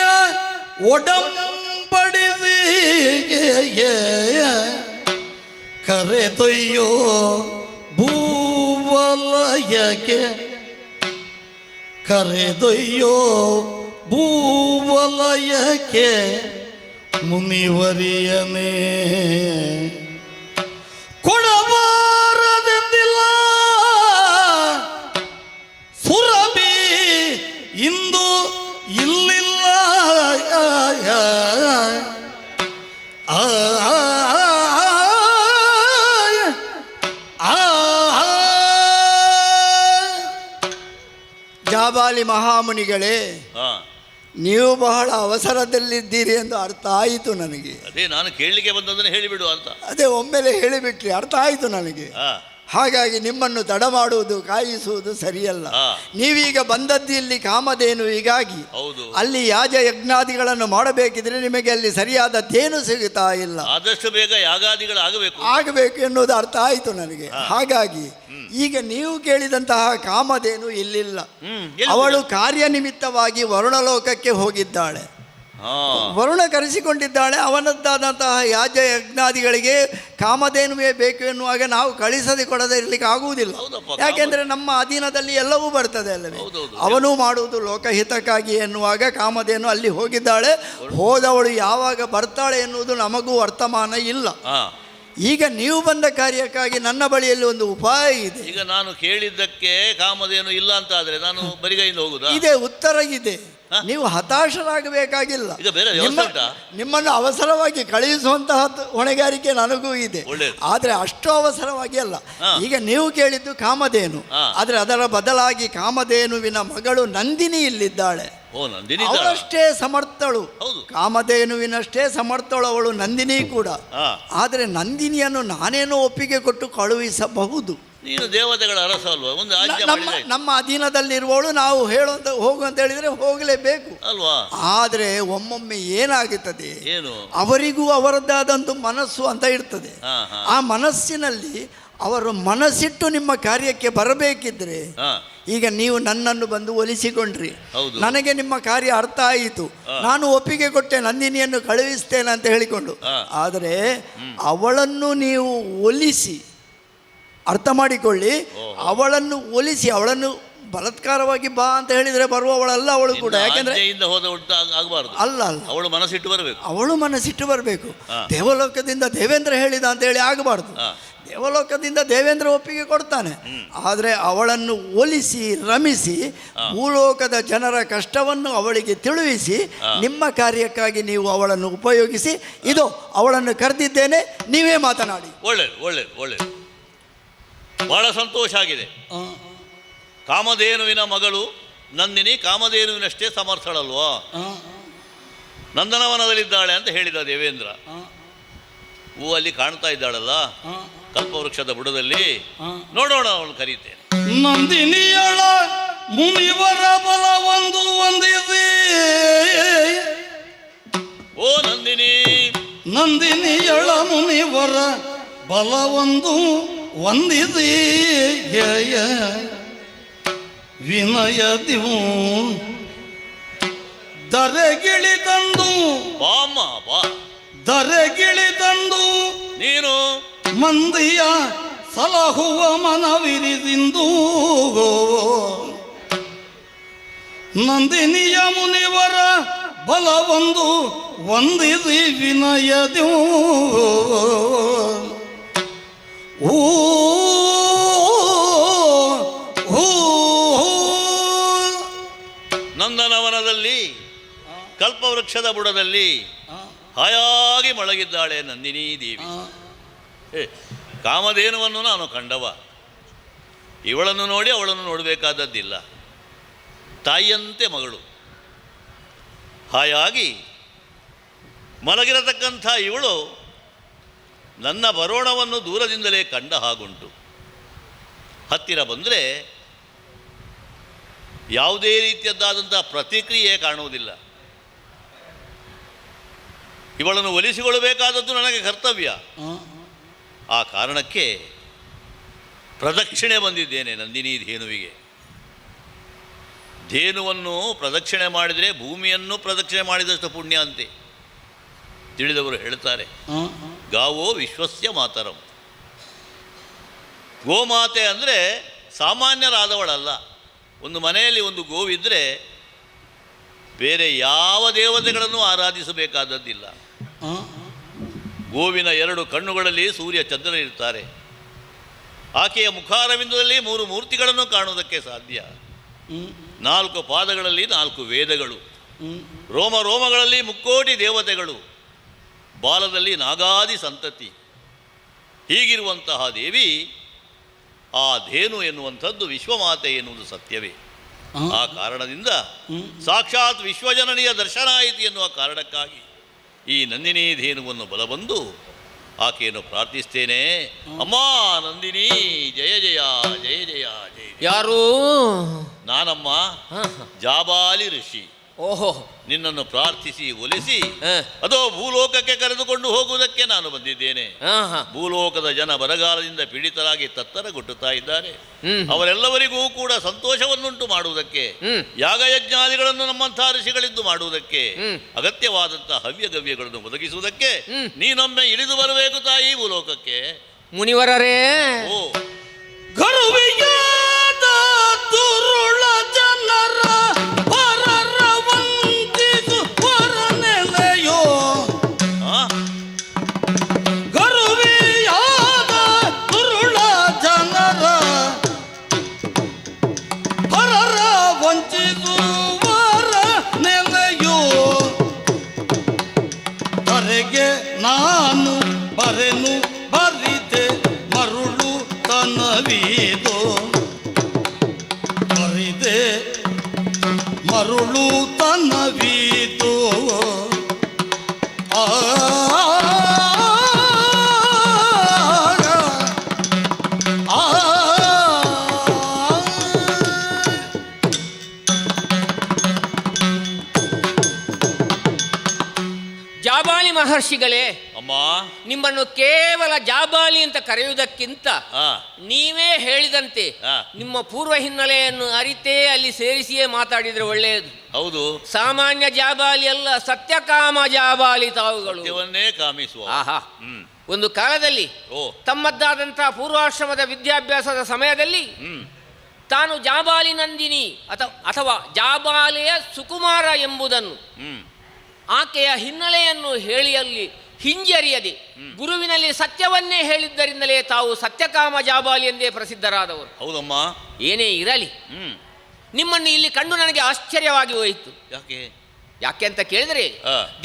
ಒಡಂಬಡಿಸಿ ಕರೆದೊಯ್ಯೋ ಭೂವಲಯಕ್ಕೆ, ಕರೆದೊಯ್ಯೋ ಭೂವಲಯಕ್ಕೆ ಮುನಿವರಿಯನೇ. ಕೊಡಬಾರದೆಂದಿಲ್ಲ ಸುರಭಿ ಇಂದು ಇಲ್ಲಿಲ್ಲ, ಜಾಬಾಲಿ ಮಹಾಮುನಿಗಳೇ, ನೀವು ಬಹಳ ಅವಸರದಲ್ಲಿದ್ದೀರಿ ಎಂದು ಅರ್ಥ ಆಯಿತು ನನಗೆ. ಅದೇ ನಾನು ಕೇಳಲಿಕ್ಕೆ ಬಂದದನ್ನು ಹೇಳಿಬಿಡು ಅಂತ. ಅದೇ ಒಮ್ಮೆಲೆ ಹೇಳಿಬಿಟ್ರಿ, ಅರ್ಥ ಆಯಿತು ನನಗೆ. ಹಾಗಾಗಿ ನಿಮ್ಮನ್ನು ತಡ ಮಾಡುವುದು, ಕಾಯಿಸುವುದು ಸರಿಯಲ್ಲ. ನೀವೀಗ ಬಂದದ್ದು ಇಲ್ಲಿ ಕಾಮಧೇನುವಿಗಾಗಿ. ಅಲ್ಲಿ ಯಾಜ ಯಜ್ಞಾದಿಗಳನ್ನು ಮಾಡಬೇಕಿದ್ರೆ ನಿಮಗೆ ಅಲ್ಲಿ ಸರಿಯಾದ ತೇನು ಸಿಗುತ್ತಾ ಇಲ್ಲ. ಆದಷ್ಟು ಬೇಗ ಯಾಗಾದಿಗಳು ಆಗಬೇಕು ಎನ್ನುವುದು ಅರ್ಥ ಆಯಿತು ನನಗೆ. ಹಾಗಾಗಿ ಈಗ ನೀವು ಕೇಳಿದಂತಹ ಕಾಮಧೇನು ಇಲ್ಲಿಲ್ಲ. ಅವಳು ಕಾರ್ಯನಿಮಿತ್ತವಾಗಿ ವರುಣಲೋಕಕ್ಕೆ ಹೋಗಿದ್ದಾಳೆ. ವರುಣ ಕರೆಸಿಕೊಂಡಿದ್ದಾಳೆ. ಅವನದ್ದಾದಂತಹ ಯಾಜ ಯಜ್ಞಾದಿಗಳಿಗೆ ಕಾಮಧೇನುವೇ ಬೇಕು ಎನ್ನುವಾಗ ನಾವು ಕಳಿಸದೆ ಕೊಡದೆ ಇರಲಿಕ್ಕೆ ಆಗುವುದಿಲ್ಲ. ಯಾಕೆಂದರೆ ನಮ್ಮ ಅಧೀನದಲ್ಲಿ ಎಲ್ಲವೂ ಬರ್ತದೆ ಅಲ್ಲವೇ. ಅವನು ಮಾಡುವುದು ಲೋಕಹಿತಕ್ಕಾಗಿ ಎನ್ನುವಾಗ ಕಾಮಧೇನು ಅಲ್ಲಿ ಹೋಗಿದ್ದಾಳೆ. ಹೋದವಳು ಯಾವಾಗ ಬರ್ತಾಳೆ ಎನ್ನುವುದು ನಮಗೂ ವರ್ತಮಾನ ಇಲ್ಲ. ಈಗ ನೀವು ಬಂದ ಕಾರ್ಯಕ್ಕಾಗಿ ನನ್ನ ಬಳಿಯಲ್ಲಿ ಒಂದು ಉಪಾಯ ಇದೆ. ಈಗ ನಾನು ಕೇಳಿದ್ದಕ್ಕೆ ಕಾಮಧೇನು ಇಲ್ಲ ಅಂತ ಆದ್ರೆ ನಾನು ಬರಿಗೈಯಿಂದ ಹೋಗುದಾ? ಇದೆ, ಉತ್ತರ ಇದೆ. ನೀವು ಹತಾಶರಾಗಬೇಕಾಗಿಲ್ಲ. ನಿಮ್ಮನ್ನು ಅವಸರವಾಗಿ ಕಳುಹಿಸುವಂತಹ ಹೊಣೆಗಾರಿಕೆ ನನಗೂ ಇದೆ. ಆದರೆ ಅಷ್ಟು ಅವಸರವಾಗಿ ಅಲ್ಲ. ಈಗ ನೀವು ಕೇಳಿದ್ದು ಕಾಮಧೇನು, ಆದರೆ ಅದರ ಬದಲಾಗಿ ಕಾಮಧೇನುವಿನ ಮಗಳು ನಂದಿನಿ ಇಲ್ಲಿದ್ದಾಳೆ. ಅವಳಷ್ಟೇ ಸಮರ್ಥಳು, ಕಾಮಧೇನುವಿನಷ್ಟೇ ಸಮರ್ಥಳು ಅವಳು ನಂದಿನಿ ಕೂಡ. ಆದರೆ ನಂದಿನಿಯನ್ನು ನಾನೇನೋ ಒಪ್ಪಿಗೆ ಕೊಟ್ಟು ಕಳುಹಿಸಬಹುದು. ನೀನು ದೇವತೆಗಳ ಅರಸ ಅಲ್ವಾ? ಒಂದು ನಮ್ಮ ಅಧೀನದಲ್ಲಿರುವವಳು ನಾವು ಹೇಳುವಂತ ಹೋಗು ಅಂತ ಹೇಳಿದ್ರೆ ಹೋಗಲೇಬೇಕು ಅಲ್ವಾ? ಆದರೆ ಒಮ್ಮೊಮ್ಮೆ ಏನಾಗುತ್ತದೆ, ಏನು ಅವರಿಗೂ ಅವರದ್ದಾದಂಥ ಮನಸ್ಸು ಅಂತ ಇರ್ತದೆ. ಆ ಮನಸ್ಸಿನಲ್ಲಿ ಅವರು ಮನಸ್ಸಿಟ್ಟು ನಿಮ್ಮ ಕಾರ್ಯಕ್ಕೆ ಬರಬೇಕಿದ್ರೆ, ಈಗ ನೀವು ನನ್ನನ್ನು ಬಂದು ಒಲಿಸಿಕೊಂಡ್ರಿ, ನನಗೆ ನಿಮ್ಮ ಕಾರ್ಯ ಅರ್ಥ ಆಯಿತು, ನಾನು ಒಪ್ಪಿಗೆ ಕೊಟ್ಟೆ, ನಂದಿನಿಯನ್ನು ಕಳುಹಿಸ್ತೇನೆ ಅಂತ ಹೇಳಿಕೊಂಡು. ಆದರೆ ಅವಳನ್ನು ನೀವು ಒಲಿಸಿ, ಅರ್ಥ ಮಾಡಿಕೊಳ್ಳಿ, ಅವಳನ್ನು ಒಲಿಸಿ ಅವಳನ್ನು ಬಲಾತ್ಕಾರವಾಗಿ ಬಾ ಅಂತ ಹೇಳಿದರೆ ಬರುವವಳಲ್ಲ ಅವಳು ಕೂಡ. ಯಾಕೆಂದ್ರೆ ಅಲ್ಲ ಅಲ್ಲ, ಅವಳು ಮನಸ್ಸಿಟ್ಟು ಬರಬೇಕು. ಅವಳು ಮನಸ್ಸಿಟ್ಟು ಬರಬೇಕು. ದೇವಲೋಕದಿಂದ ದೇವೇಂದ್ರ ಹೇಳಿದ ಅಂತ ಹೇಳಿ ಆಗಬಾರ್ದು. ದೇವಲೋಕದಿಂದ ದೇವೇಂದ್ರ ಒಪ್ಪಿಗೆ ಕೊಡ್ತಾನೆ. ಆದರೆ ಅವಳನ್ನು ಒಲಿಸಿ ರಮಿಸಿ ಭೂಲೋಕದ ಜನರ ಕಷ್ಟವನ್ನು ಅವಳಿಗೆ ತಿಳಿಸಿ ನಿಮ್ಮ ಕಾರ್ಯಕ್ಕಾಗಿ ನೀವು ಅವಳನ್ನು ಉಪಯೋಗಿಸಿ, ಇದು ಅವಳನ್ನು ಕರೆದಿದ್ದೇನೆ, ನೀವೇ ಮಾತನಾಡಿ. ಒಳ್ಳೆಯದು ಒಳ್ಳೆಯದು ಒಳ್ಳೆಯದು, ಬಹಳ ಸಂತೋಷ ಆಗಿದೆ. ಕಾಮಧೇನುವಿನ ಮಗಳು ನಂದಿನಿ ಕಾಮಧೇನುವಿನಷ್ಟೇ ಸಮರ್ಥಳಲ್ವಾ? ನಂದನವನದಲ್ಲಿದ್ದಾಳೆ ಅಂತ ಹೇಳಿದ ದೇವೇಂದ್ರ. ಹೂ ಅಲ್ಲಿ ಕಾಣ್ತಾ ಇದ್ದಾಳಲ್ಲ ಕಲ್ಪವೃಕ್ಷದ ಬುಡದಲ್ಲಿ, ನೋಡೋಣ ಅವಳು ಕರೀತೇನೆ. ನಂದಿನಿಯಳ ಮುನಿವರ ಬಲ ಒಂದು ಒಂದಿದೆ. ಓ ನಂದಿನಿ, ನಂದಿನಿಯಳ ಮುನಿವರ ಬಲ ಒಂದು ಒಂದಿದೆ. ವಿನಯದಿವು ದರೆಗಿಳಿದಂದು ಬಾಮ್ಮ ಬಾ. ದರೆಗಿಳಿದಂದು ನೀನು ಮಂದಿಯ ಸಲಹುವ ಮನವಿರಿದಿಂದು. ನಂದಿನಿಯ ಮುನಿವರ ಬಲವೊಂದು ಒಂದಿದಿ ವಿನಯದು. ಓ ನಂದನವನದಲ್ಲಿ ಕಲ್ಪವೃಕ್ಷದ ಬುಡದಲ್ಲಿ ಹಾಯಾಗಿ ಮೊಳಗಿದ್ದಾಳೆ ನಂದಿನಿ ದೇವಿ. ಕಾಮಧೇನುವನ್ನು ನಾನು ಕಂಡವ. ಇವಳನ್ನು ನೋಡಿ ಅವಳನ್ನು ನೋಡಬೇಕಾದದ್ದಿಲ್ಲ. ತಾಯಿಯಂತೆ ಮಗಳು ಹಾಯಾಗಿ ಮಲಗಿರತಕ್ಕಂಥ ಇವಳು ನನ್ನ ಬರೋಣವನ್ನು ದೂರದಿಂದಲೇ ಕಂಡ ಹಾಗುಂಟು. ಹತ್ತಿರ ಬಂದರೆ ಯಾವುದೇ ರೀತಿಯದ್ದಾದಂಥ ಪ್ರತಿಕ್ರಿಯೆ ಕಾಣುವುದಿಲ್ಲ. ಇವಳನ್ನು ಒಲಿಸಿಕೊಳ್ಳಬೇಕಾದದ್ದು ನನಗೆ ಕರ್ತವ್ಯ. ಆ ಕಾರಣಕ್ಕೆ ಪ್ರದಕ್ಷಿಣೆ ಬಂದಿದ್ದೇನೆ ನಂದಿನಿ ಧೇನುವಿಗೆ. ಧೇನುವನ್ನು ಪ್ರದಕ್ಷಿಣೆ ಮಾಡಿದರೆ ಭೂಮಿಯನ್ನು ಪ್ರದಕ್ಷಿಣೆ ಮಾಡಿದಷ್ಟು ಪುಣ್ಯ ಅಂತೆ ತಿಳಿದವರು ಹೇಳ್ತಾರೆ. ಗಾವೋ ವಿಶ್ವಸ್ಯ ಮಾತರಂ. ಗೋಮಾತೆ ಅಂದರೆ ಸಾಮಾನ್ಯರಾದವಳಲ್ಲ. ಒಂದು ಮನೆಯಲ್ಲಿ ಒಂದು ಗೋವಿದ್ದರೆ ಬೇರೆ ಯಾವ ದೇವತೆಗಳನ್ನು ಆರಾಧಿಸಬೇಕಾದದ್ದಿಲ್ಲ. ಗೋವಿನ 2 ಕಣ್ಣುಗಳಲ್ಲಿ ಸೂರ್ಯ ಚಂದ್ರರಿರ್ತಾರೆ. ಆಕೆಯ ಮುಖಾರವಿಂದದಲ್ಲಿ 3 ಮೂರ್ತಿಗಳನ್ನು ಕಾಣುವುದಕ್ಕೆ ಸಾಧ್ಯ. 4 ಪಾದಗಳಲ್ಲಿ 4 ವೇದಗಳು, ರೋಮ ರೋಮಗಳಲ್ಲಿ 3 ಕೋಟಿ ದೇವತೆಗಳು, ಬಾಲದಲ್ಲಿ ನಾಗಾದಿ ಸಂತತಿ. ಹೀಗಿರುವಂತಹ ದೇವಿ ಆ ಧೇನು ಎನ್ನುವಂಥದ್ದು ವಿಶ್ವಮಾತೆ ಎನ್ನುವುದು ಸತ್ಯವೇ. ಆ ಕಾರಣದಿಂದ ಸಾಕ್ಷಾತ್ ವಿಶ್ವಜನನಿಯ ದರ್ಶನ ಆಯಿತು ಎನ್ನುವ ಕಾರಣಕ್ಕಾಗಿ ಈ ನಂದಿನಿ ಧೇನುವನ್ನು ಬಲಬಂದು ಆಕೆಯನ್ನು ಪ್ರಾರ್ಥಿಸ್ತೇನೆ. ಅಮ್ಮ ನಂದಿನಿ ಜಯ ಜಯ ಜಯ ಜಯ ಜಯ. ಯಾರು? ನಾನಮ್ಮ ಜಾಬಾಲಿ ಋಷಿ. ಓಹೋ, ನಿನ್ನನ್ನು ಪ್ರಾರ್ಥಿಸಿ ಒಲಿಸಿ ಅದೋ ಭೂಲೋಕಕ್ಕೆ ಕರೆದುಕೊಂಡು ಹೋಗುವುದಕ್ಕೆ ನಾನು ಬಂದಿದ್ದೇನೆ. ಭೂಲೋಕದ ಜನ ಬರಗಾಲದಿಂದ ಪೀಡಿತರಾಗಿ ತತ್ತರಗೊಟ್ಟುತ್ತಾ ಇದ್ದಾರೆ. ಅವರೆಲ್ಲವರಿಗೂ ಕೂಡ ಸಂತೋಷವನ್ನುಂಟು ಮಾಡುವುದಕ್ಕೆ, ಯಾಗಯಜ್ಞಾದಿಗಳನ್ನು ನಮ್ಮಂತಹ ಋಷಿಗಳಿದ್ದು ಮಾಡುವುದಕ್ಕೆ, ಅಗತ್ಯವಾದಂತಹ ಹವ್ಯಗವ್ಯಗಳನ್ನು ಒದಗಿಸುವುದಕ್ಕೆ ನೀನೊಮ್ಮೆ ಇಳಿದು ಬರಬೇಕು ತಾಯಿ ಭೂಲೋಕಕ್ಕೆ. ಮುನಿವರರೇ, ಓ ಗರುವಿಯಾದ ದುರುಳ ಜನರ ನಾನು ಬರೆನು ಬರಿದೆ ಮರುಳು ತನವೀದು. ಬರಿದೆ ಮರುಳು ತನವೀದು. ಜಾಬಾಲಿ ಮಹರ್ಷಿಗಳೇ, ಅಮ್ಮ ನಿಮ್ಮನ್ನು ಕೇವಲ ಜಾಬಾಲಿ ಅಂತ ಕರೆಯುವುದಕ್ಕಿಂತ ನೀವೇ ಹೇಳಿದಂತೆ ನಿಮ್ಮ ಪೂರ್ವ ಹಿನ್ನೆಲೆಯನ್ನು ಅರಿತೇ ಅಲ್ಲಿ ಸೇರಿಸಿಯೇ ಮಾತಾಡಿದ್ರೆ ಒಳ್ಳೆಯದು. ಹೌದು, ಸಾಮಾನ್ಯ ಜಾಬಾಲಿ ಅಲ್ಲ, ಸತ್ಯಕಾಮ ಜಾಬಾಲಿ ತಾವುಗಳು. ಸತ್ಯವನ್ನೇ ಕಾಮಿಸುವ. ಆಹಾ, ಒಂದು ಕಾಲದಲ್ಲಿ ತಮ್ಮದ್ದಾದಂತಹ ಪೂರ್ವಾಶ್ರಮದ ವಿದ್ಯಾಭ್ಯಾಸದ ಸಮಯದಲ್ಲಿ ತಾನು ಜಾಬಾಲಿ ನಂದಿನಿ ಅಥವಾ ಜಾಬಾಲಿಯ ಸುಕುಮಾರ ಎಂಬುದನ್ನು, ಆಕೆಯ ಹಿನ್ನೆಲೆಯನ್ನು ಹೇಳಿಯಲ್ಲಿ ಹಿಂಜರಿಯದೆ ಗುರುವಿನಲ್ಲಿ ಸತ್ಯವನ್ನೇ ಹೇಳಿದ್ದರಿಂದಲೇ ತಾವು ಸತ್ಯಕಾಮ ಜಾಬಾಲಿ ಎಂದೇ ಪ್ರಸಿದ್ಧರಾದವರು. ಹೌದಮ್ಮ. ಏನೇ ಇರಲಿ, ನಿಮ್ಮನ್ನು ಇಲ್ಲಿ ಕಂಡು ನನಗೆ ಆಶ್ಚರ್ಯವಾಗಿ ಹೋಯಿತು. ಯಾಕೆ ಅಂತ ಕೇಳಿದರೆ,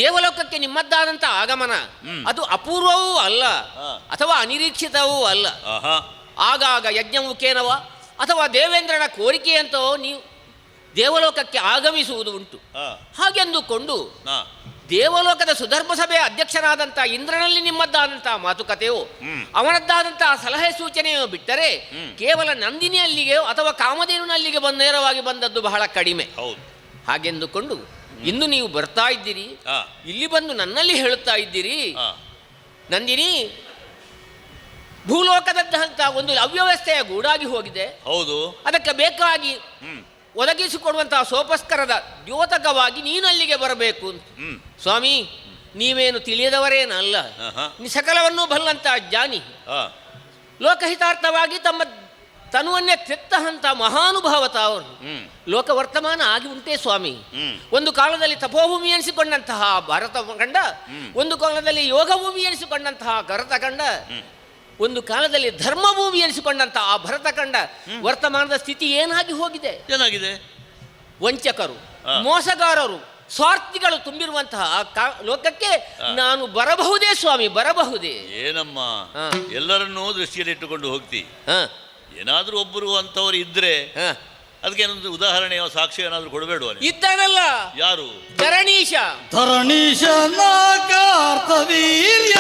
ದೇವಲೋಕಕ್ಕೆ ನಿಮ್ಮದ್ದಾದಂಥ ಆಗಮನ ಅದು ಅಪೂರ್ವವೂ ಅಲ್ಲ, ಅಥವಾ ಅನಿರೀಕ್ಷಿತವೂ ಅಲ್ಲ. ಆಗಾಗ ಯಜ್ಞ ಮುಖೇನವ ಅಥವಾ ದೇವೇಂದ್ರನ ಕೋರಿಕೆಯಂತೋ ನೀವು ದೇವಲೋಕಕ್ಕೆ ಆಗಮಿಸುವುದು ಉಂಟು. ಹಾಗೆಂದುಕೊಂಡು ದೇವಲೋಕದ ಸುಧರ್ಮ ಸಭೆಯ ಅಧ್ಯಕ್ಷನಾದಂಥ ಇಂದ್ರನಲ್ಲಿ ನಿಮ್ಮದ್ದಾದಂಥ ಮಾತುಕತೆಯೋ ಅವನದ್ದಾದಂಥ ಸಲಹೆ ಸೂಚನೆಯೋ ಬಿಟ್ಟರೆ ಕೇವಲ ನಂದಿನಿ ಅಲ್ಲಿಗೆಯೋ ಅಥವಾ ಕಾಮಧೇನುನಲ್ಲಿಗೆ ನೇರವಾಗಿ ಬಂದದ್ದು ಬಹಳ ಕಡಿಮೆ. ಹಾಗೆಂದುಕೊಂಡು ಇಂದು ನೀವು ಬರ್ತಾ ಇದ್ದೀರಿ, ಇಲ್ಲಿ ಬಂದು ನನ್ನಲ್ಲಿ ಹೇಳುತ್ತಾ ಇದ್ದೀರಿ, ನಂದಿನಿ ಭೂಲೋಕದಂತಹ ಒಂದು ಅವ್ಯವಸ್ಥೆಯ ಗೂಡಾಗಿ ಹೋಗಿದೆ. ಹೌದು, ಅದಕ್ಕೆ ಬೇಕಾಗಿ ಒದಗಿಸಿಕೊಡುವಂತಹ ಸೋಪಸ್ಕರದ ದ್ಯೋತಕವಾಗಿ ನೀನು ಅಲ್ಲಿಗೆ ಬರಬೇಕು. ಸ್ವಾಮಿ, ನೀವೇನು ತಿಳಿಯದವರೇನಲ್ಲ, ಸಕಲವನ್ನೂ ಬಲ್ಲಂತ ಜ್ಞಾನಿ. ಲೋಕಹಿತಾರ್ಥವಾಗಿ ತಮ್ಮ ತನುವನ್ನೇ ತೆತ್ತಹಂತ ಮಹಾನುಭಾವತ ಅವರು. ಲೋಕ ವರ್ತಮಾನ ಆಗಿ ಉಂಟೇ ಸ್ವಾಮಿ. ಒಂದು ಕಾಲದಲ್ಲಿ ತಪೋಭೂಮಿ ಎನಿಸಿಕೊಂಡಂತಹ ಭಾರತ ಕಂಡ, ಒಂದು ಕಾಲದಲ್ಲಿ ಯೋಗಭೂಮಿ ಎನಿಸಿಕೊಂಡಂತಹ ಭರತ ಕಂಡ, ಒಂದು ಕಾಲದಲ್ಲಿ ಧರ್ಮಭೂಮಿ ಎನಿಸಿಕೊಂಡಂತಹ ಆ ಭರತ ಕಂಡ. ವರ್ತಮಾನದ ಸ್ಥಿತಿ ಏನಾಗಿ ಹೋಗಿದೆ? ಏನಾಗಿದೆ? ವಂಚಕರು, ಮೋಸಗಾರರು, ಸ್ವಾರ್ಥಿಗಳು ತುಂಬಿರುವಂತಹ ಲೋಕಕ್ಕೆ ನಾನು ಬರಬಹುದೇ ಸ್ವಾಮಿ, ಬರಬಹುದೇ? ಏನಮ್ಮ ಎಲ್ಲರನ್ನೂ ದೃಷ್ಟಿಯಲ್ಲಿಟ್ಟುಕೊಂಡು ಹೋಗ್ತಿ. ಏನಾದ್ರೂ ಒಬ್ಬರು ಅಂತವ್ರು ಇದ್ರೆ ಅದಕ್ಕೇನೊಂದು ಉದಾಹರಣೆ ಸಾಕ್ಷಿ ಏನಾದ್ರು ಕೊಡಬೇಡುವ? ಇದ್ದಾನಲ್ಲ, ಯಾರು? ಧರಣೀಶ. ಧರಣೀಶನ ಕಾರ್ತವೀರ್ಯ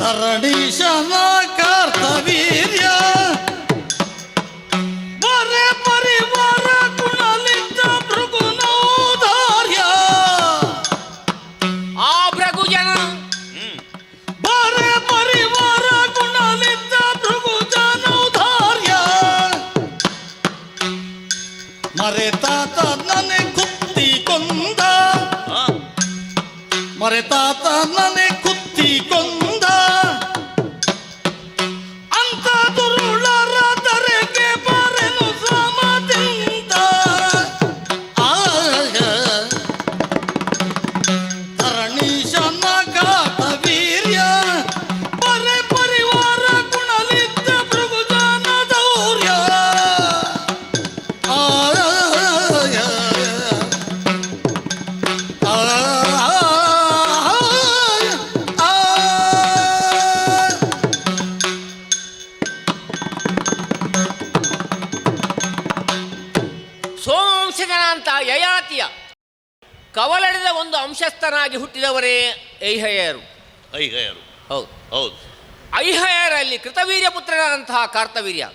ಧರಣೀಶನ ಕಾರ್ತವೀರ್ಯ ಬರೆ ಪರಿವಾರ ಗುಣಲಿದ್ದ ಭೃಗುನೌದಾರ್ಯ. ಆ ಭೃಗುಜನ ಬರೆ ಪರಿವಾರ ಗುಣಲಿದ್ದ ಭೃಗುಜನೌದಾರ್ಯ. ಮರೆತಾತ ನನೆ ಕುತ್ತಿ ಕೊಂದ, ಮರೆತಾತ ನನೆ ಕುತ್ತಿ ಕೊಂದ. ಯಯಾತಿಯ ಕವಲಡಿದ ಒಂದು ಅಂಶಸ್ಥನಾಗಿ ಹುಟ್ಟಿದವರೇ ಐಹಯರು. ಐಹಯರು, ಹೌದು ಹೌದು. ಐಹಯರಲ್ಲಿ ಕೃತವೀರ್ಯ ಪುತ್ರನಾದಂತಹ ಕಾರ್ತವೀರ್ಯ